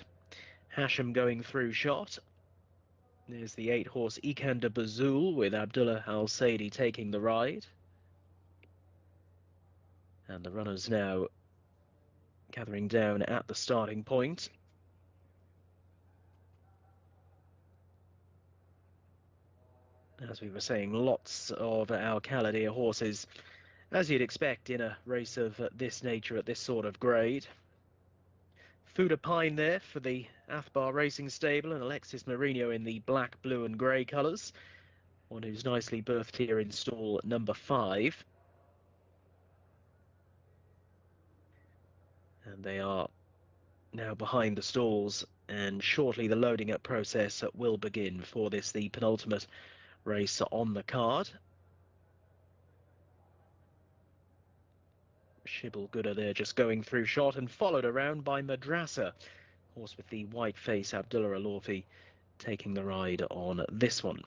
Hashem going through shot. There's the 8-horse Ikanda Bazul with Abdullah Al Saidi taking the ride. And the runners now gathering down at the starting point. As we were saying, lots of Al Khaladia horses, as you'd expect in a race of this nature at this sort of grade. Fudapine there for the Athbar Racing Stable, and Alexis Mourinho in the black, blue and grey colours. One who's nicely berthed here in stall number 5. And they are now behind the stalls, and shortly the loading up process will begin for this, the penultimate race on the card. Shibble Gooder there just going through shot and followed around by Madrasa. Horse with the white face, Abdullah Alorfi, taking the ride on this one.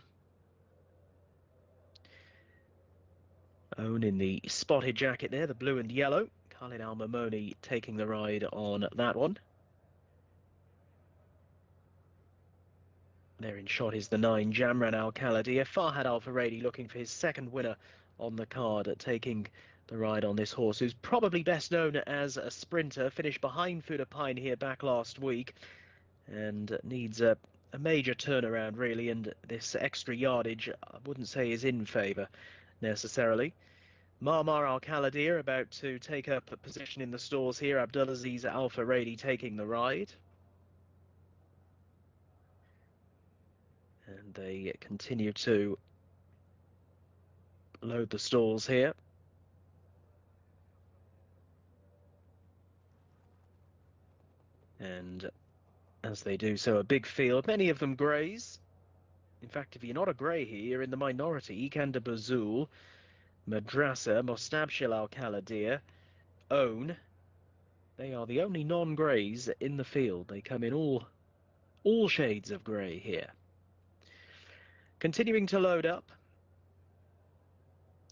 Own in the spotted jacket there, the blue and yellow. Khalid Al-Mamoni taking the ride on that one. There in shot is the 9, Jamran Al-Khaladiya. Farhad Al-Faradi looking for his second winner on the card, taking the ride on this horse, who's probably best known as a sprinter. Finished behind Fuda Pine here back last week, and needs a major turnaround really, and this extra yardage I wouldn't say is in favour necessarily. Marmar Al-Khaladiya about to take up a position in the stalls here. Abdulaziz Al-Faradi taking the ride. And they continue to load the stalls here. And as they do so, a big field, many of them greys. In fact, if you're not a grey here, you're in the minority. Ikanda Bazul, Madrasa, Mostabshil Al-Khaladiya, Own. They are the only non-greys in the field. They come in all shades of grey here. Continuing to load up.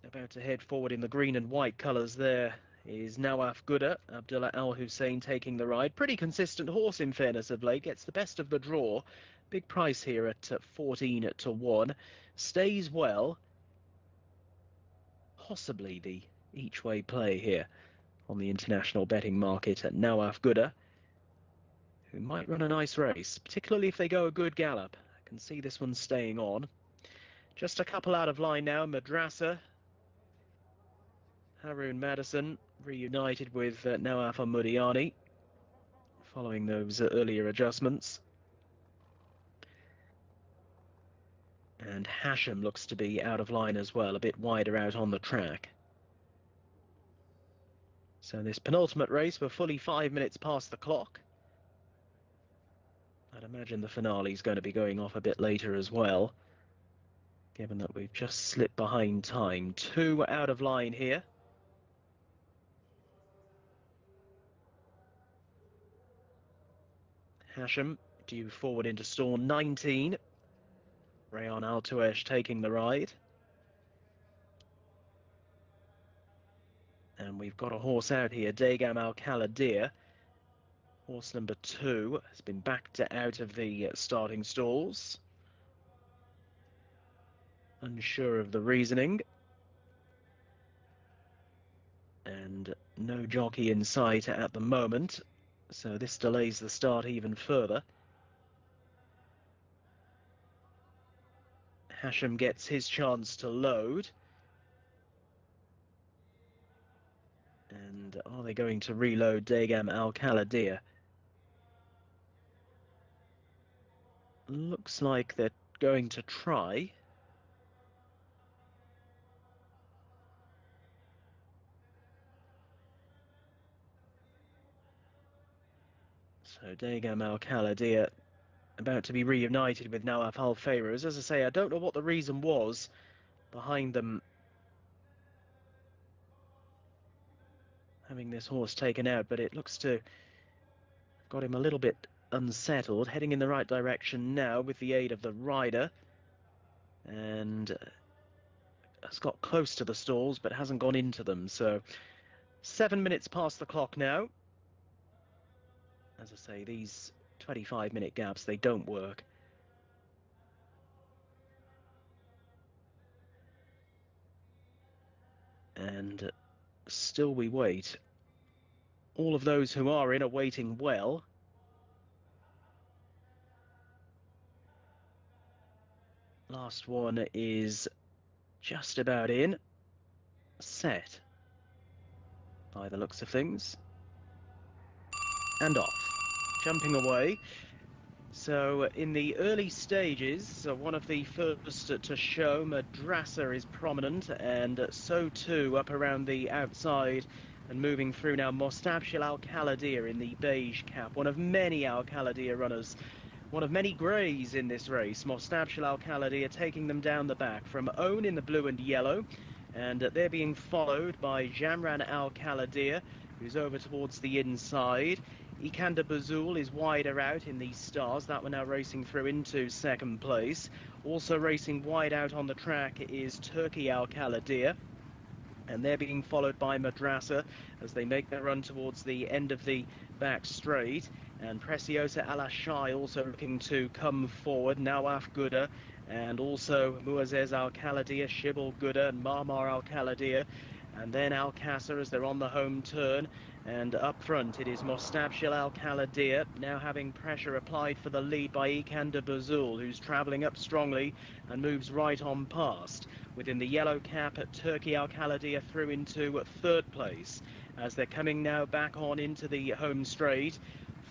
About to head forward in the green and white colours there is Nawaf Gooder, Abdullah Al-Hussein taking the ride. Pretty consistent horse in fairness of late, gets the best of the draw. Big price here at 14 to 1. Stays well. Possibly the each-way play here on the international betting market at Nawaf Gooder, who might run a nice race, particularly if they go a good gallop. I can see this one staying on. Just a couple out of line now, Madrasa. Haroon Madison reunited with Nawaf Al-Mudiani following those earlier adjustments. And Hashem looks to be out of line as well, a bit wider out on the track. So this penultimate race, we're fully 5 minutes past the clock. I'd imagine the finale is going to be going off a bit later as well, given that we've just slipped behind time. 2 out of line here. Hashem due forward into stall 19. Rayon Altuesh taking the ride. And we've got a horse out here, Degam Al-Khaladiya. Horse number 2 has been backed out of the starting stalls. Unsure of the reasoning. And no jockey in sight at the moment, so this delays the start even further. Hashem gets his chance to load. And are they going to reload Degam Al-Khaladiya? Looks like they're going to try. So Degam Al-Khaladiya about to be reunited with Nawaf Al-Fayrouz. As I say, I don't know what the reason was behind them having this horse taken out, but it looks to have got him a little bit unsettled, heading in the right direction now with the aid of the rider, and has got close to the stalls but hasn't gone into them. So 7 minutes past the clock now. As I say, these 25-minute gaps, they don't work. And still we wait. All of those who are in are waiting well. Last one is just about in. Set, by the looks of things. And off. Jumping away. So in the early stages, one of the first to show, Madrasa is prominent, and so too up around the outside, And moving through now, Mostabshil Al-Khaladiya in the beige cap, one of many Al-Khaladiya runners, one of many greys in this race. Mostabshil Al-Khaladiya taking them down the back from Own in the blue and yellow, and they're being followed by Jamran Al-Khaladiya, who's over towards the inside. Ikanda Bazul is wider out in the stars. That one now racing through into second place. Also racing wide out on the track is Turkey Al-Khaladiya, and they're being followed by Madrasa as they make their run towards the end of the back straight. And Preciosa Al-Ashai also looking to come forward. Nawaf Guda and also Muazzez Al-Khaladiya, Shibal Guda and Marmar Al-Khaladiya. And then Al-Qasr as they're on the home turn. And up front it is Mostabshil Al-Khaladiya now having pressure applied for the lead by Ikanda Bazul, who's travelling up strongly and moves right on past. Within the yellow cap at Turkey Al-Khaladiya through into third place as they're coming now back on into the home straight.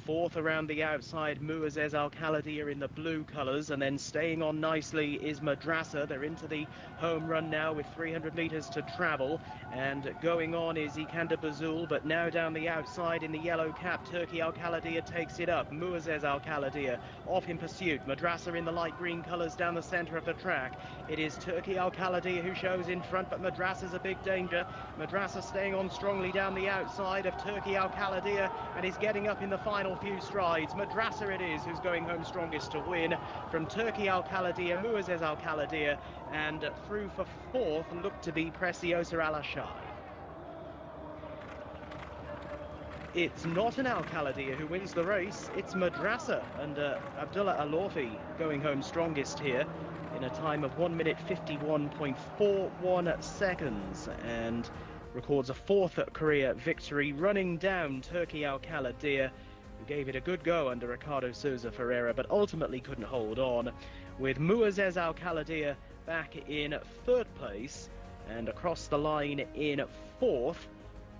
Fourth around the outside, Muazzez Al-Khaladiya in the blue colours, and then staying on nicely is Madrasa. They're into the home run now with 300 metres to travel, and going on is Ikanda Bazul, but now down the outside in the yellow cap, Turkey Al-Khaladiya takes it up. Muazzez Al-Khaladiya off in pursuit. Madrasa in the light green colours down the centre of the track. It is Turkey Al-Khaladiya who shows in front, but Madrasa's a big danger. Madrasa staying on strongly down the outside of Turkey Al-Khaladiya and is getting up in the final few strides. Madrasa it is who's going home strongest to win. From Turkey Al-Khaladiya, Muazzez Al-Khaladiya, and through for fourth looked to be Preciosa Al-Ashai. It's not an Al-Khaladiya who wins the race, it's Madrasa, and Abdullah Al-Orfi going home strongest here in a time of 1 minute 51.41 seconds, and records a fourth career victory, running down Turkey Al-Khaladiya, who gave it a good go under Ricardo Souza Ferreira, but ultimately couldn't hold on, with Muazzez Al-Khaladiya back in third place, and across the line in fourth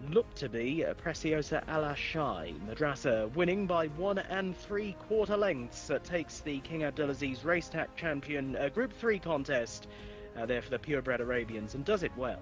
looked to be Preciosa Al-Ashai. Madrasa winning by 1 3/4 lengths, takes the King Abdulaziz Racetrack Champion Group 3 contest there for the purebred Arabians, and does it well.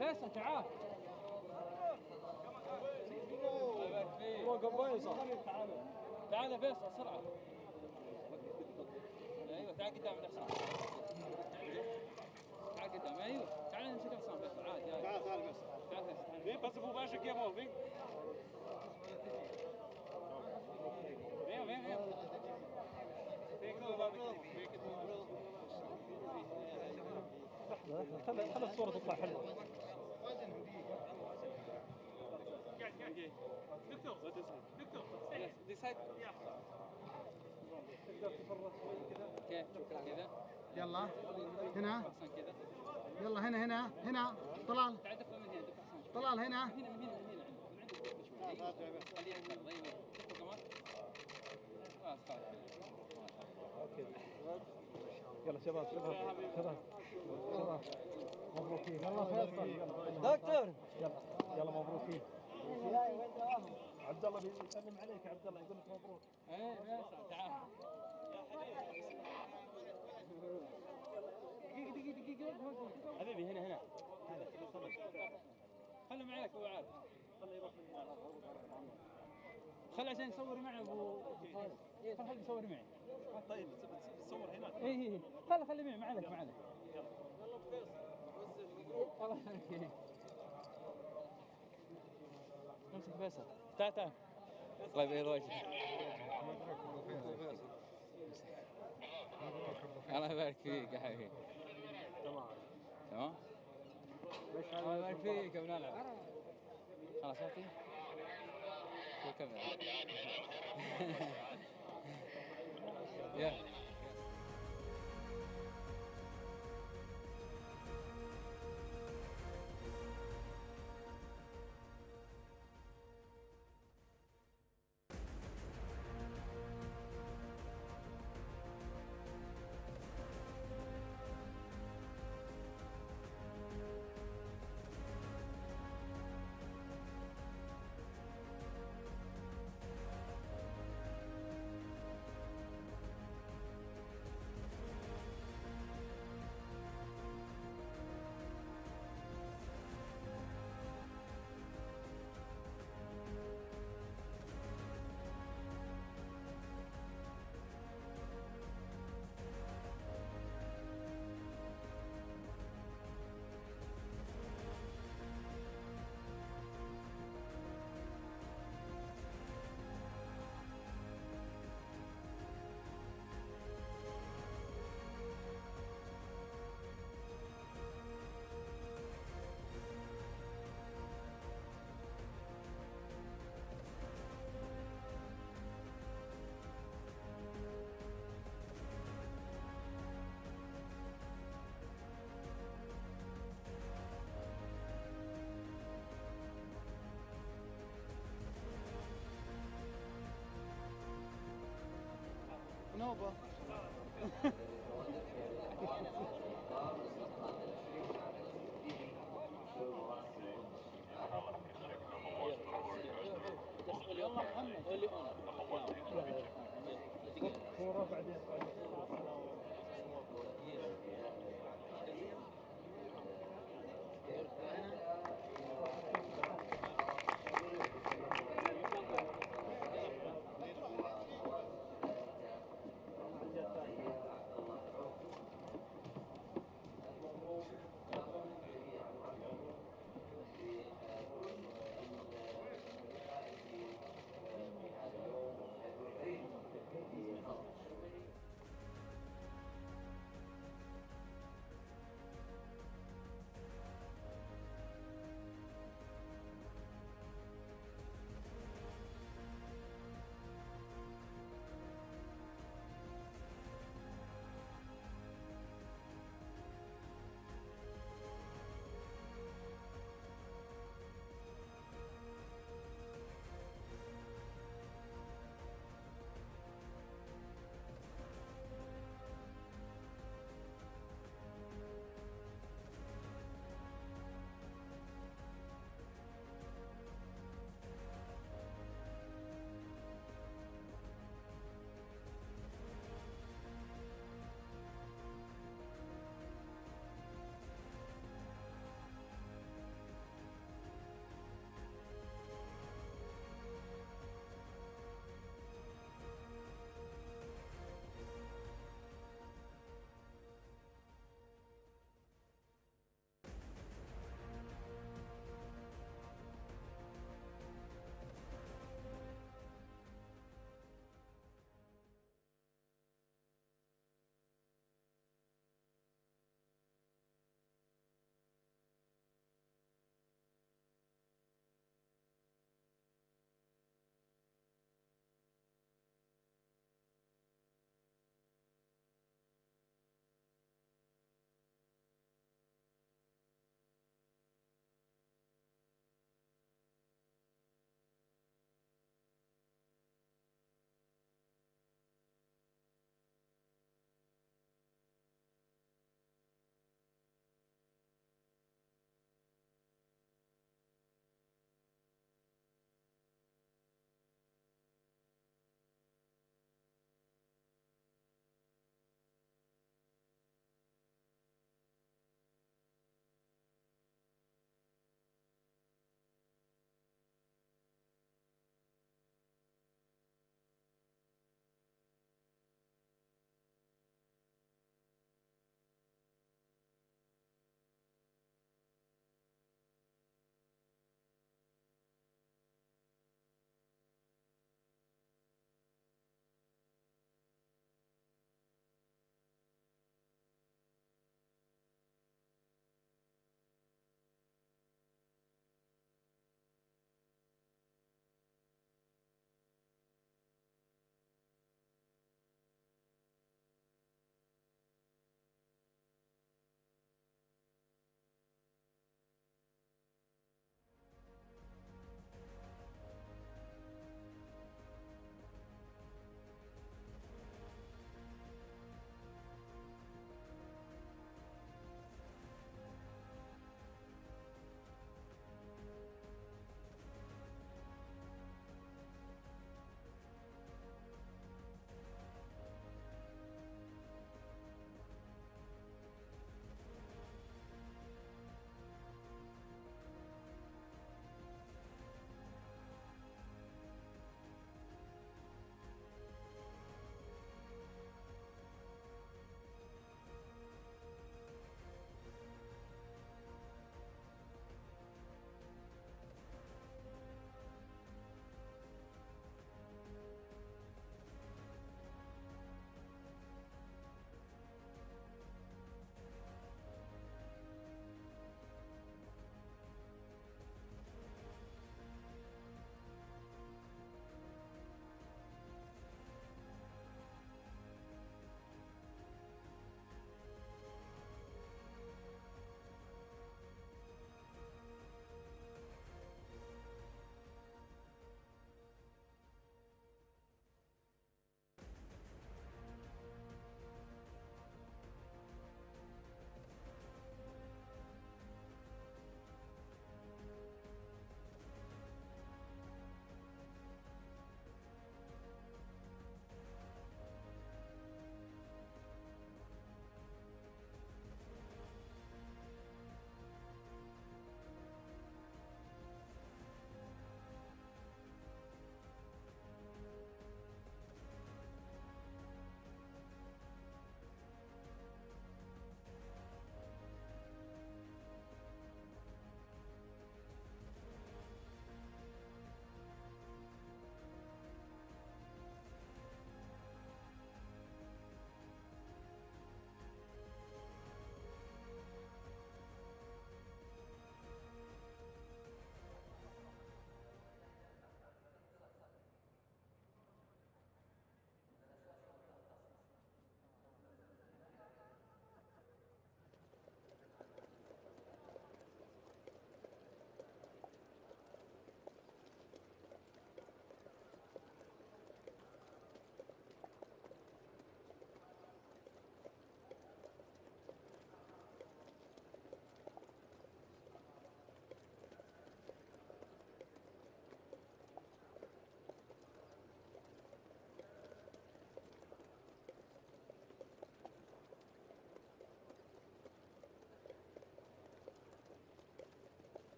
فيصل تعال تعال يا فيصل بسرعة. ايوه تعال قدام الحصان. تعال قدام ايوه تعال نمسك الحصان فيصل عادي. تعال بس تعال فين بس ابو باشا كيف هو فين؟ فين خلي الصورة تطلع حلوة. دكتور ديسايد تقدر تفرغ شوي كذا. كيف كذا؟ يلا هنا. يلا هنا طلال. طلال هنا. يلا شباب مبروكين. يلا فيصل دكتور. يلا مبروكين. عبد الله بيسلم عليك. عبد الله يقول لك مبروك. ايه فيصل تعال. دقيقة حبيبي هنا خله معك ابو عاد. خله يروح خله عشان يصور معي ابو خالد. خله يصور معي. طيب تصور هنا. ايه خله معي معلك. يلا فيصل وزن. الله يبارك فيك. امسك فيصل. تعال الله يبيض وجهك. الله يبارك فيك يا حبيبي. تمام الله يبارك فيك يا بنلعب. خلاص اعطي شو كمل. يلا نوبة. يلا محمد قول لي صورة بعدين.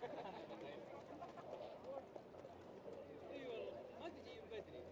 اي والله ما تجي من بدري.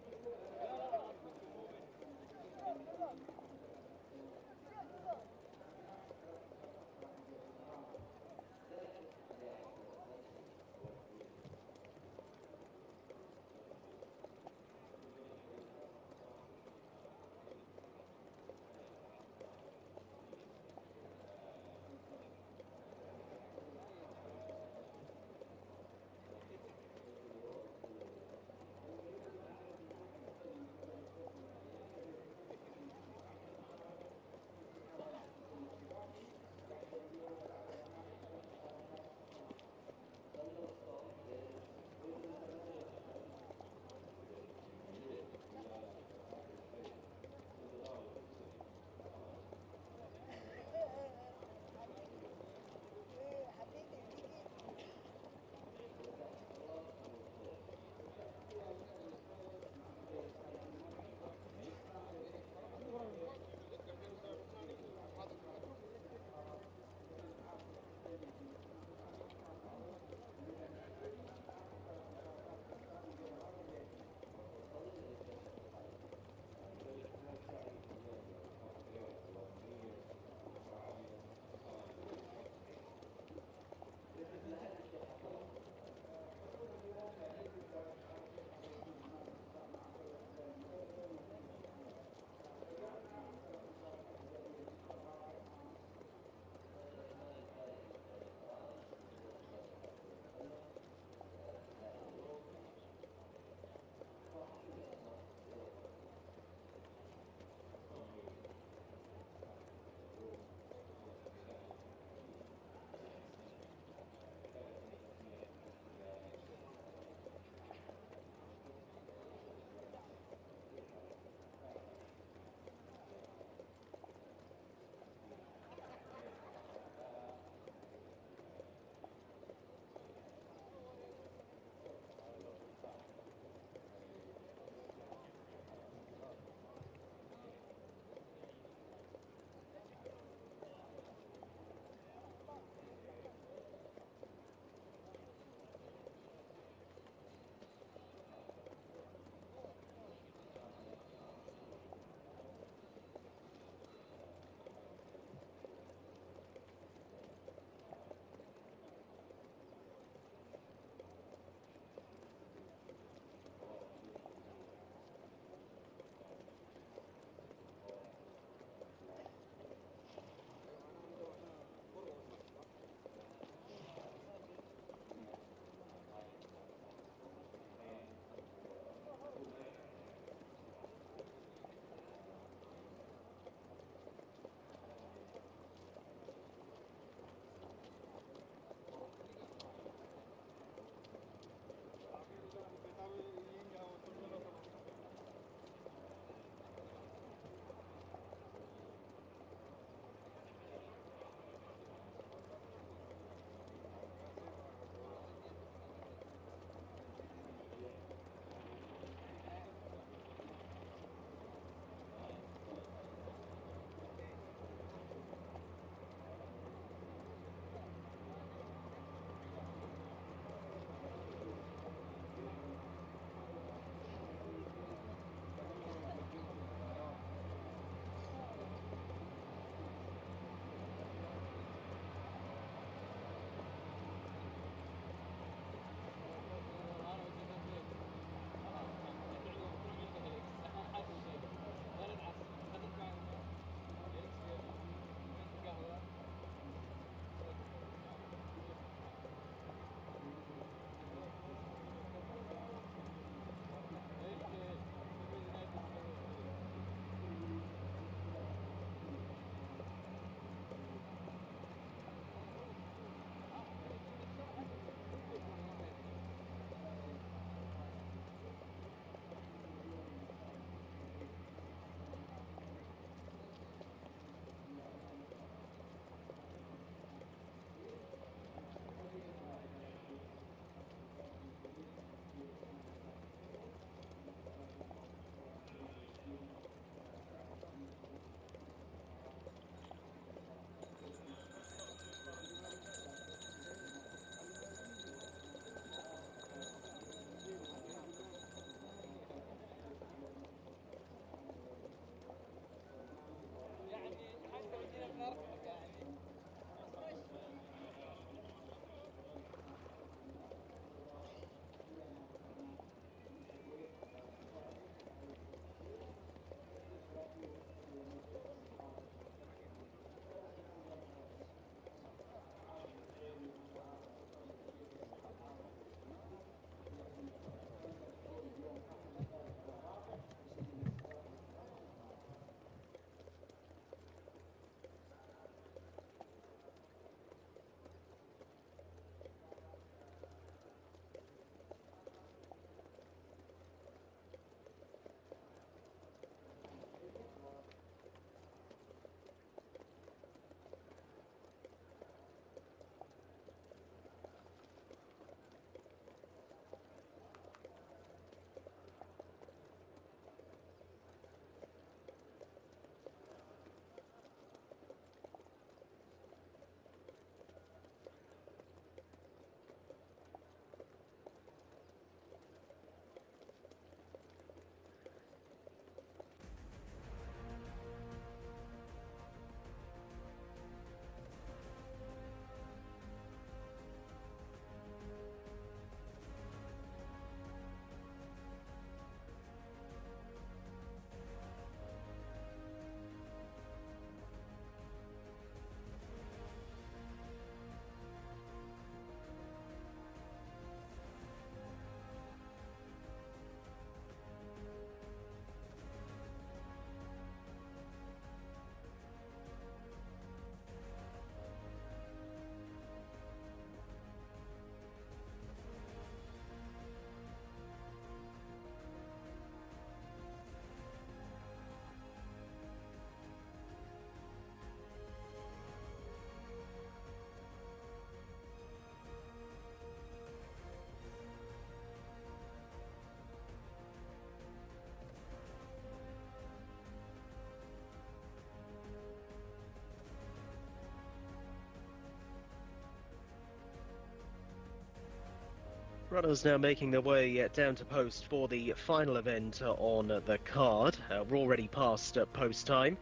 Runners now making their way down to post for the final event on the card. We're already past post time.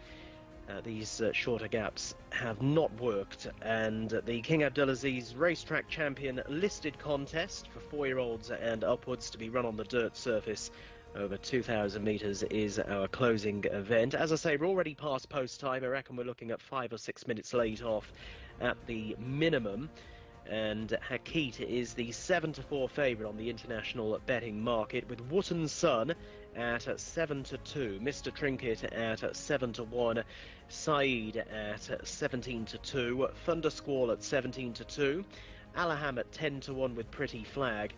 These shorter gaps have not worked, and the King Abdulaziz Racetrack Champion listed contest for 4-year-olds and upwards to be run on the dirt surface over 2,000 metres is our closing event. As I say, we're already past post time. I reckon we're looking at 5 or 6 minutes late off at the minimum. And Hakit is the 7-4 favourite on the international betting market, with Wootton Sun at 7-2, Mr. Trinket at 7-1, Saeed at 17-2, Thunder Squall at 17-2, Alaham at 10-1 with Pretty Flag,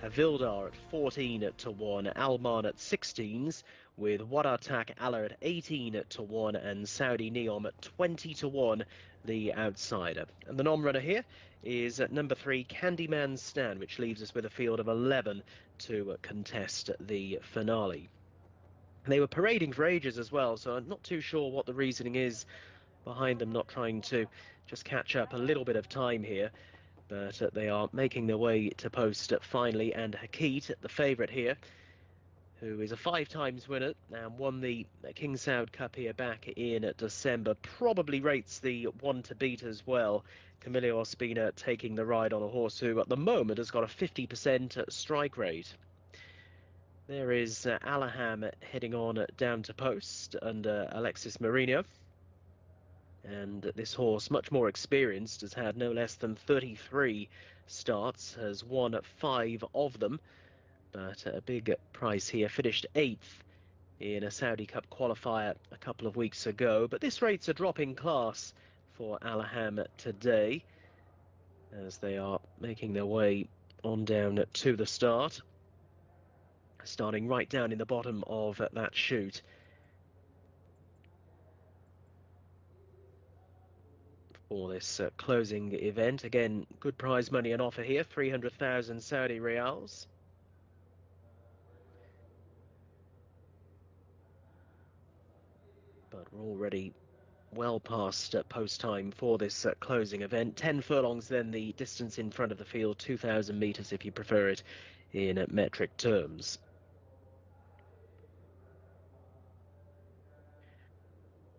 Havildar at 14-1, Alman at 16s, with Wadatak Allah at 18-1, and Saudi Neom at 20-1, the outsider. And the non-runner here is at number 3, Candyman Stan, which leaves us with a field of 11 to contest the finale. They were parading for ages as well, so I'm not too sure what the reasoning is behind them not trying to just catch up a little bit of time here. But they are making their way to post finally, and Hakit, the favourite here, who is a 5-times winner and won the King Saud Cup here back in December, probably rates the one to beat as well. Camillo Ospina taking the ride on a horse who at the moment has got a 50% strike rate. There is Alaham heading on down to post under Alexis Marino. And this horse, much more experienced, has had no less than 33 starts, has won 5 of them. But a big price here, finished 8th in a Saudi Cup qualifier a couple of weeks ago. But this rate's a drop in class for Alaham today, as they are making their way on down to the start. Starting right down in the bottom of that chute. For this closing event. Again, good prize money and offer here, 300,000 Saudi Riyals. But we're already well past post time for this closing event. 10 furlongs then the distance in front of the field, 2,000 metres if you prefer it in metric terms.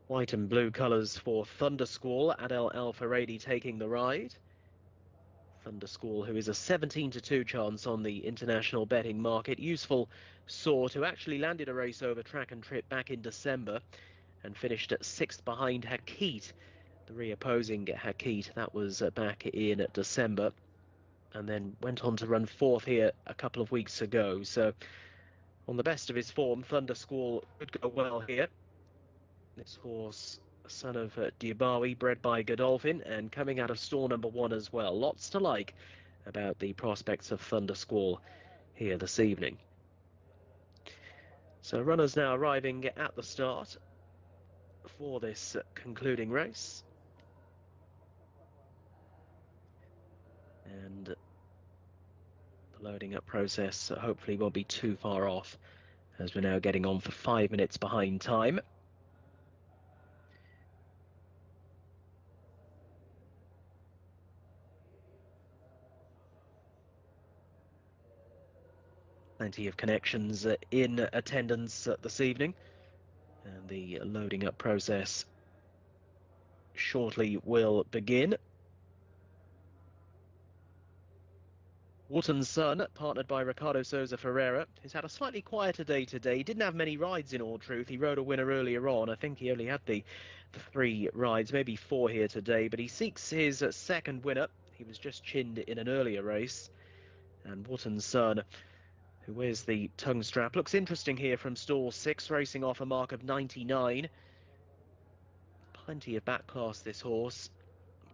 White and blue colours for Thunder Squall, Adel Al Faradi taking the ride. Thunder Squall, who is a 17-2 chance on the international betting market. Useful sort, who actually landed a race over track and trip back in December and finished at 6th behind Hakit, the reopposing Hakit. That was back in December, and then went on to run 4th here a couple of weeks ago. So on the best of his form, Thunder Squall could go well here. This horse, son of Dubawi, bred by Godolphin, and coming out of stall number 1 as well. Lots to like about the prospects of Thunder Squall here this evening. So runners now arriving at the start for this concluding race. And the loading up process hopefully won't be too far off, as we're now getting on for 5 minutes behind time. Plenty of connections in attendance this evening, and the loading up process shortly will begin. Wootton Sun, partnered by Ricardo Souza Ferreira, has had a slightly quieter day today. He didn't have many rides in all truth. He rode a winner earlier on. I think he only had the 3 rides, maybe 4 here today, but he seeks his 2nd winner. He was just chinned in an earlier race. And Wootton Sun, who wears the tongue strap, looks interesting here from stall 6, racing off a mark of 99. Plenty of back class, this horse,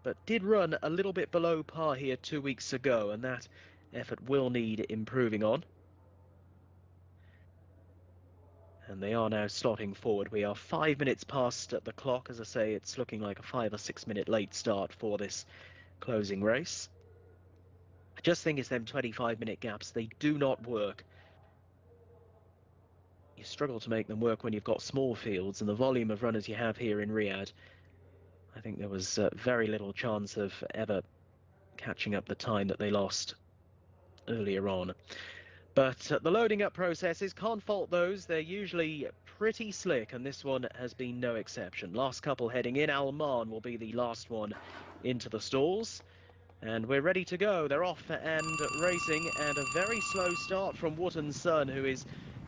but did run a little bit below par here 2 weeks ago, and that effort will need improving on. And they are now slotting forward. We are 5 minutes past the clock. As I say, it's looking like a 5 or 6 minute late start for this closing race. I just think it's them 25-minute gaps. They do not work. You struggle to make them work when you've got small fields, and the volume of runners you have here in Riyadh, I think there was very little chance of ever catching up the time that they lost earlier on. But the loading up processes, can't fault those. They're usually pretty slick, and this one has been no exception. Last couple heading in. Alman will be the last one into the stalls. And we're ready to go. They're off and racing, and a very slow start from Wootton's Son, who is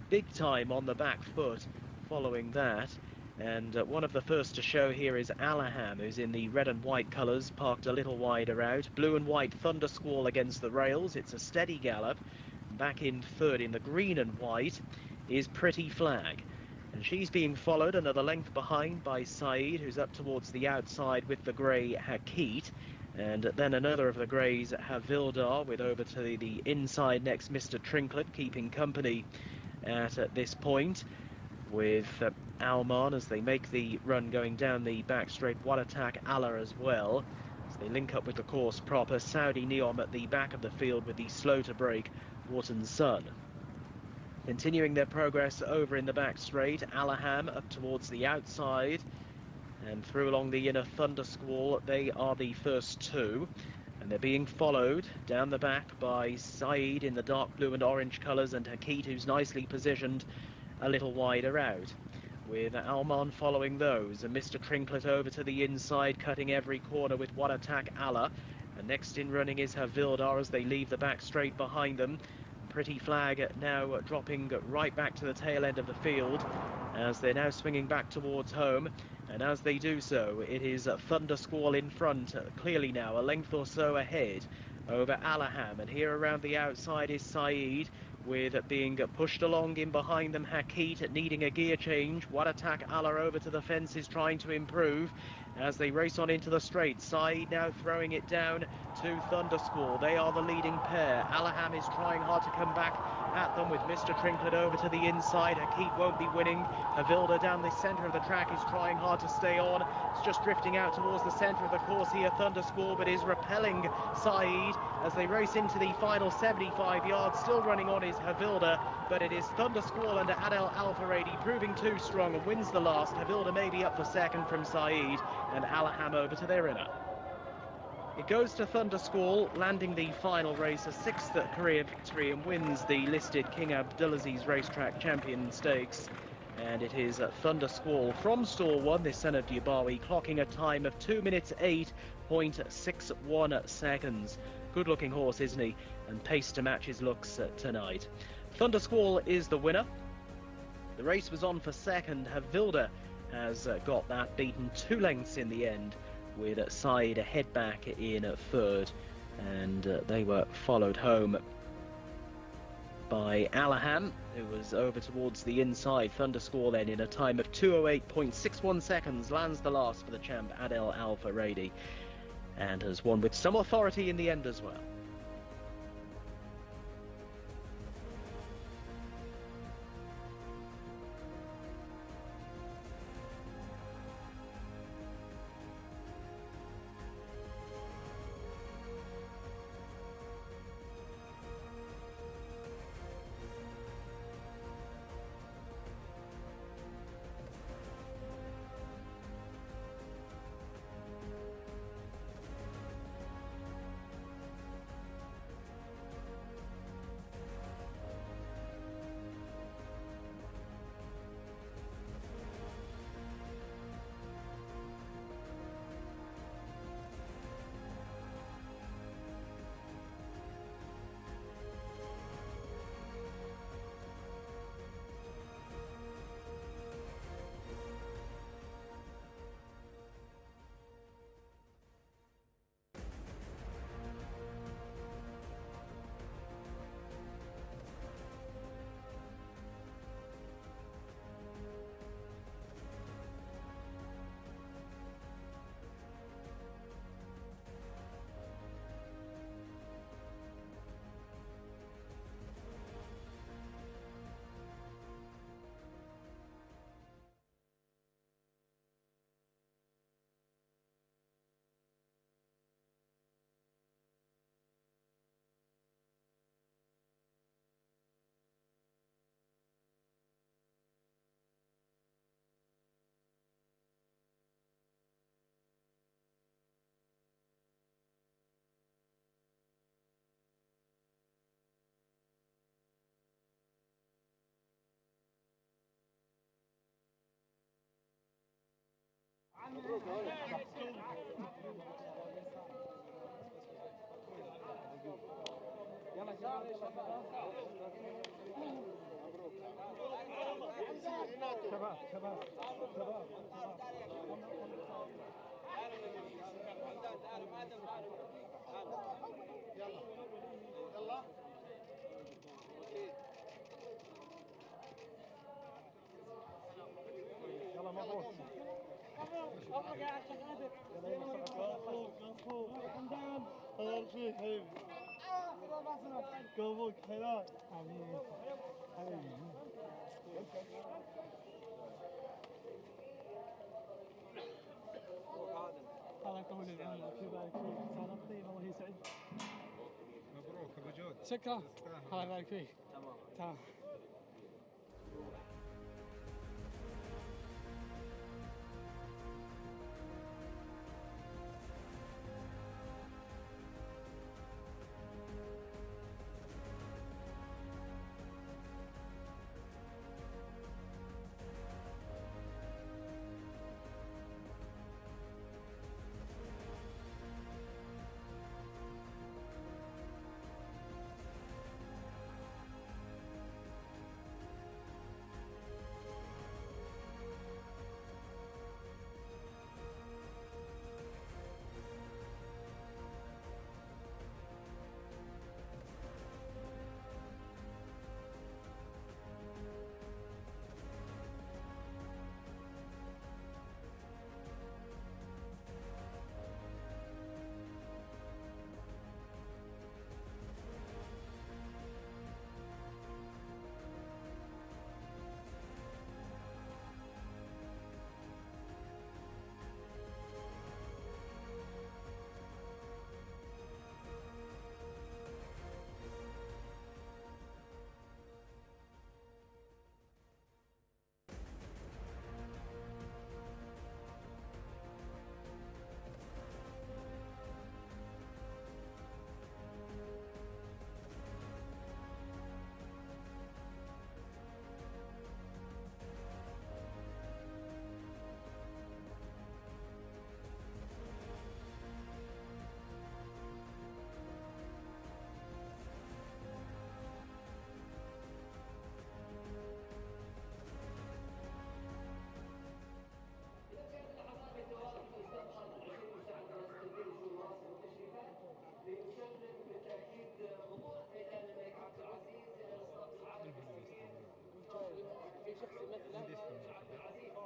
big time on the back foot following that. And one of the first to show here is Alaham, who's in the red and white colours, parked a little wider out. Blue and white Thunder Squall against the rails. It's a steady gallop. Back in third in the green and white is Pretty Flag. And she's being followed another length behind by Saeed, who's up towards the outside with the grey Hakit. And then another of the greys, Havildar, with over to the inside next Mr. Trinklet, keeping company at this point with Alman as they make the run going down the back straight. What attack Allah as well as they link up with the course proper. Saudi Neom at the back of the field with the slow to break Wootton's Son. Continuing their progress over in the back straight, Alaham up towards the outside and through along the inner Thunder Squall. They are the first two, and they're being followed down the back by Saeed in the dark blue and orange colours, and Hakit, who's nicely positioned a little wider out, with Alman following those, and Mr. Trinklet over to the inside, cutting every corner with What Attack Allah. And next in running is Havildar as they leave the back straight behind them. Pretty Flag now dropping right back to the tail end of the field as they're now swinging back towards home. And as they do so, it is Thunder Squall in front, clearly now a length or so ahead over Alaham. And here around the outside is Saeed, with being pushed along in behind them Hakit, needing a gear change. What Attack Allah over to the fences, trying to improve as they race on into the straight. Saeed now throwing it down to Thunder Squall. They are the leading pair. Alaham is trying hard to come back at them with Mr. Trinklet over to the inside. Hakit won't be winning. Havilda down the centre of the track is trying hard to stay on. It's just drifting out towards the centre of the course here, Thunder Squall, but is repelling Saeed as they race into the final 75 yards. Still running on is Havilda, but it is Thunder Squall under Adel Al-Faradi proving too strong and wins the last. Havilda may be up for second from Saeed, and Alaham over to their inner. It goes to Thunder Squall, landing the final race, a sixth career victory, and wins the listed King Abdulaziz Racetrack Champion Stakes. And it is Thunder Squall from stall 1, this son of Dubawi, clocking a time of 2 minutes 8.61 seconds. Good looking horse, isn't he? And pace to match his looks tonight. Thunder Squall is the winner. The race was on for second. Havilda has got that, beaten 2 lengths in the end, with Saeed a head back in third, and they were followed home by Alaham, who was over towards the inside. Thunder Squall then in a time of 2:08.61 seconds lands the last for the champ Adel Al-Faradi, and has won with some authority in the end as well. يلا مبروك. مبروك يا عم غادر. مبروك حمدان. الله يرضيك حبيبي. مبروك حلال. حبيبي. حبيبي. الله يطول العمر ويبارك فيك. سنة طيبة الله يسعدك. مبروك ابو جود. شكرا. الله يبارك فيك. تمام.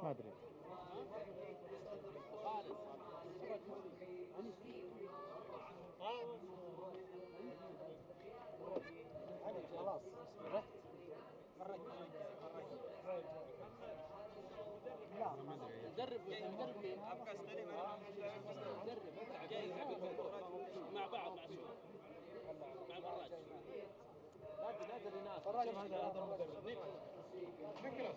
ما ادري. خلاص رحت. مدرب مدرب مين؟ عباس سليم. مدرب جاي مع بعض مع سوق مع فراج. لا ادري ناس. فراج هذا المدرب. نكرس.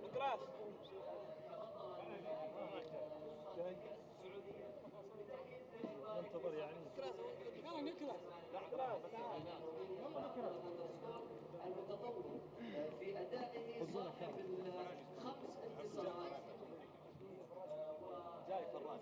نكراس. ننتظر يعني. يلا نكراس. المتطور في أدائه صاحب 5 انتصارات. جاي فراج.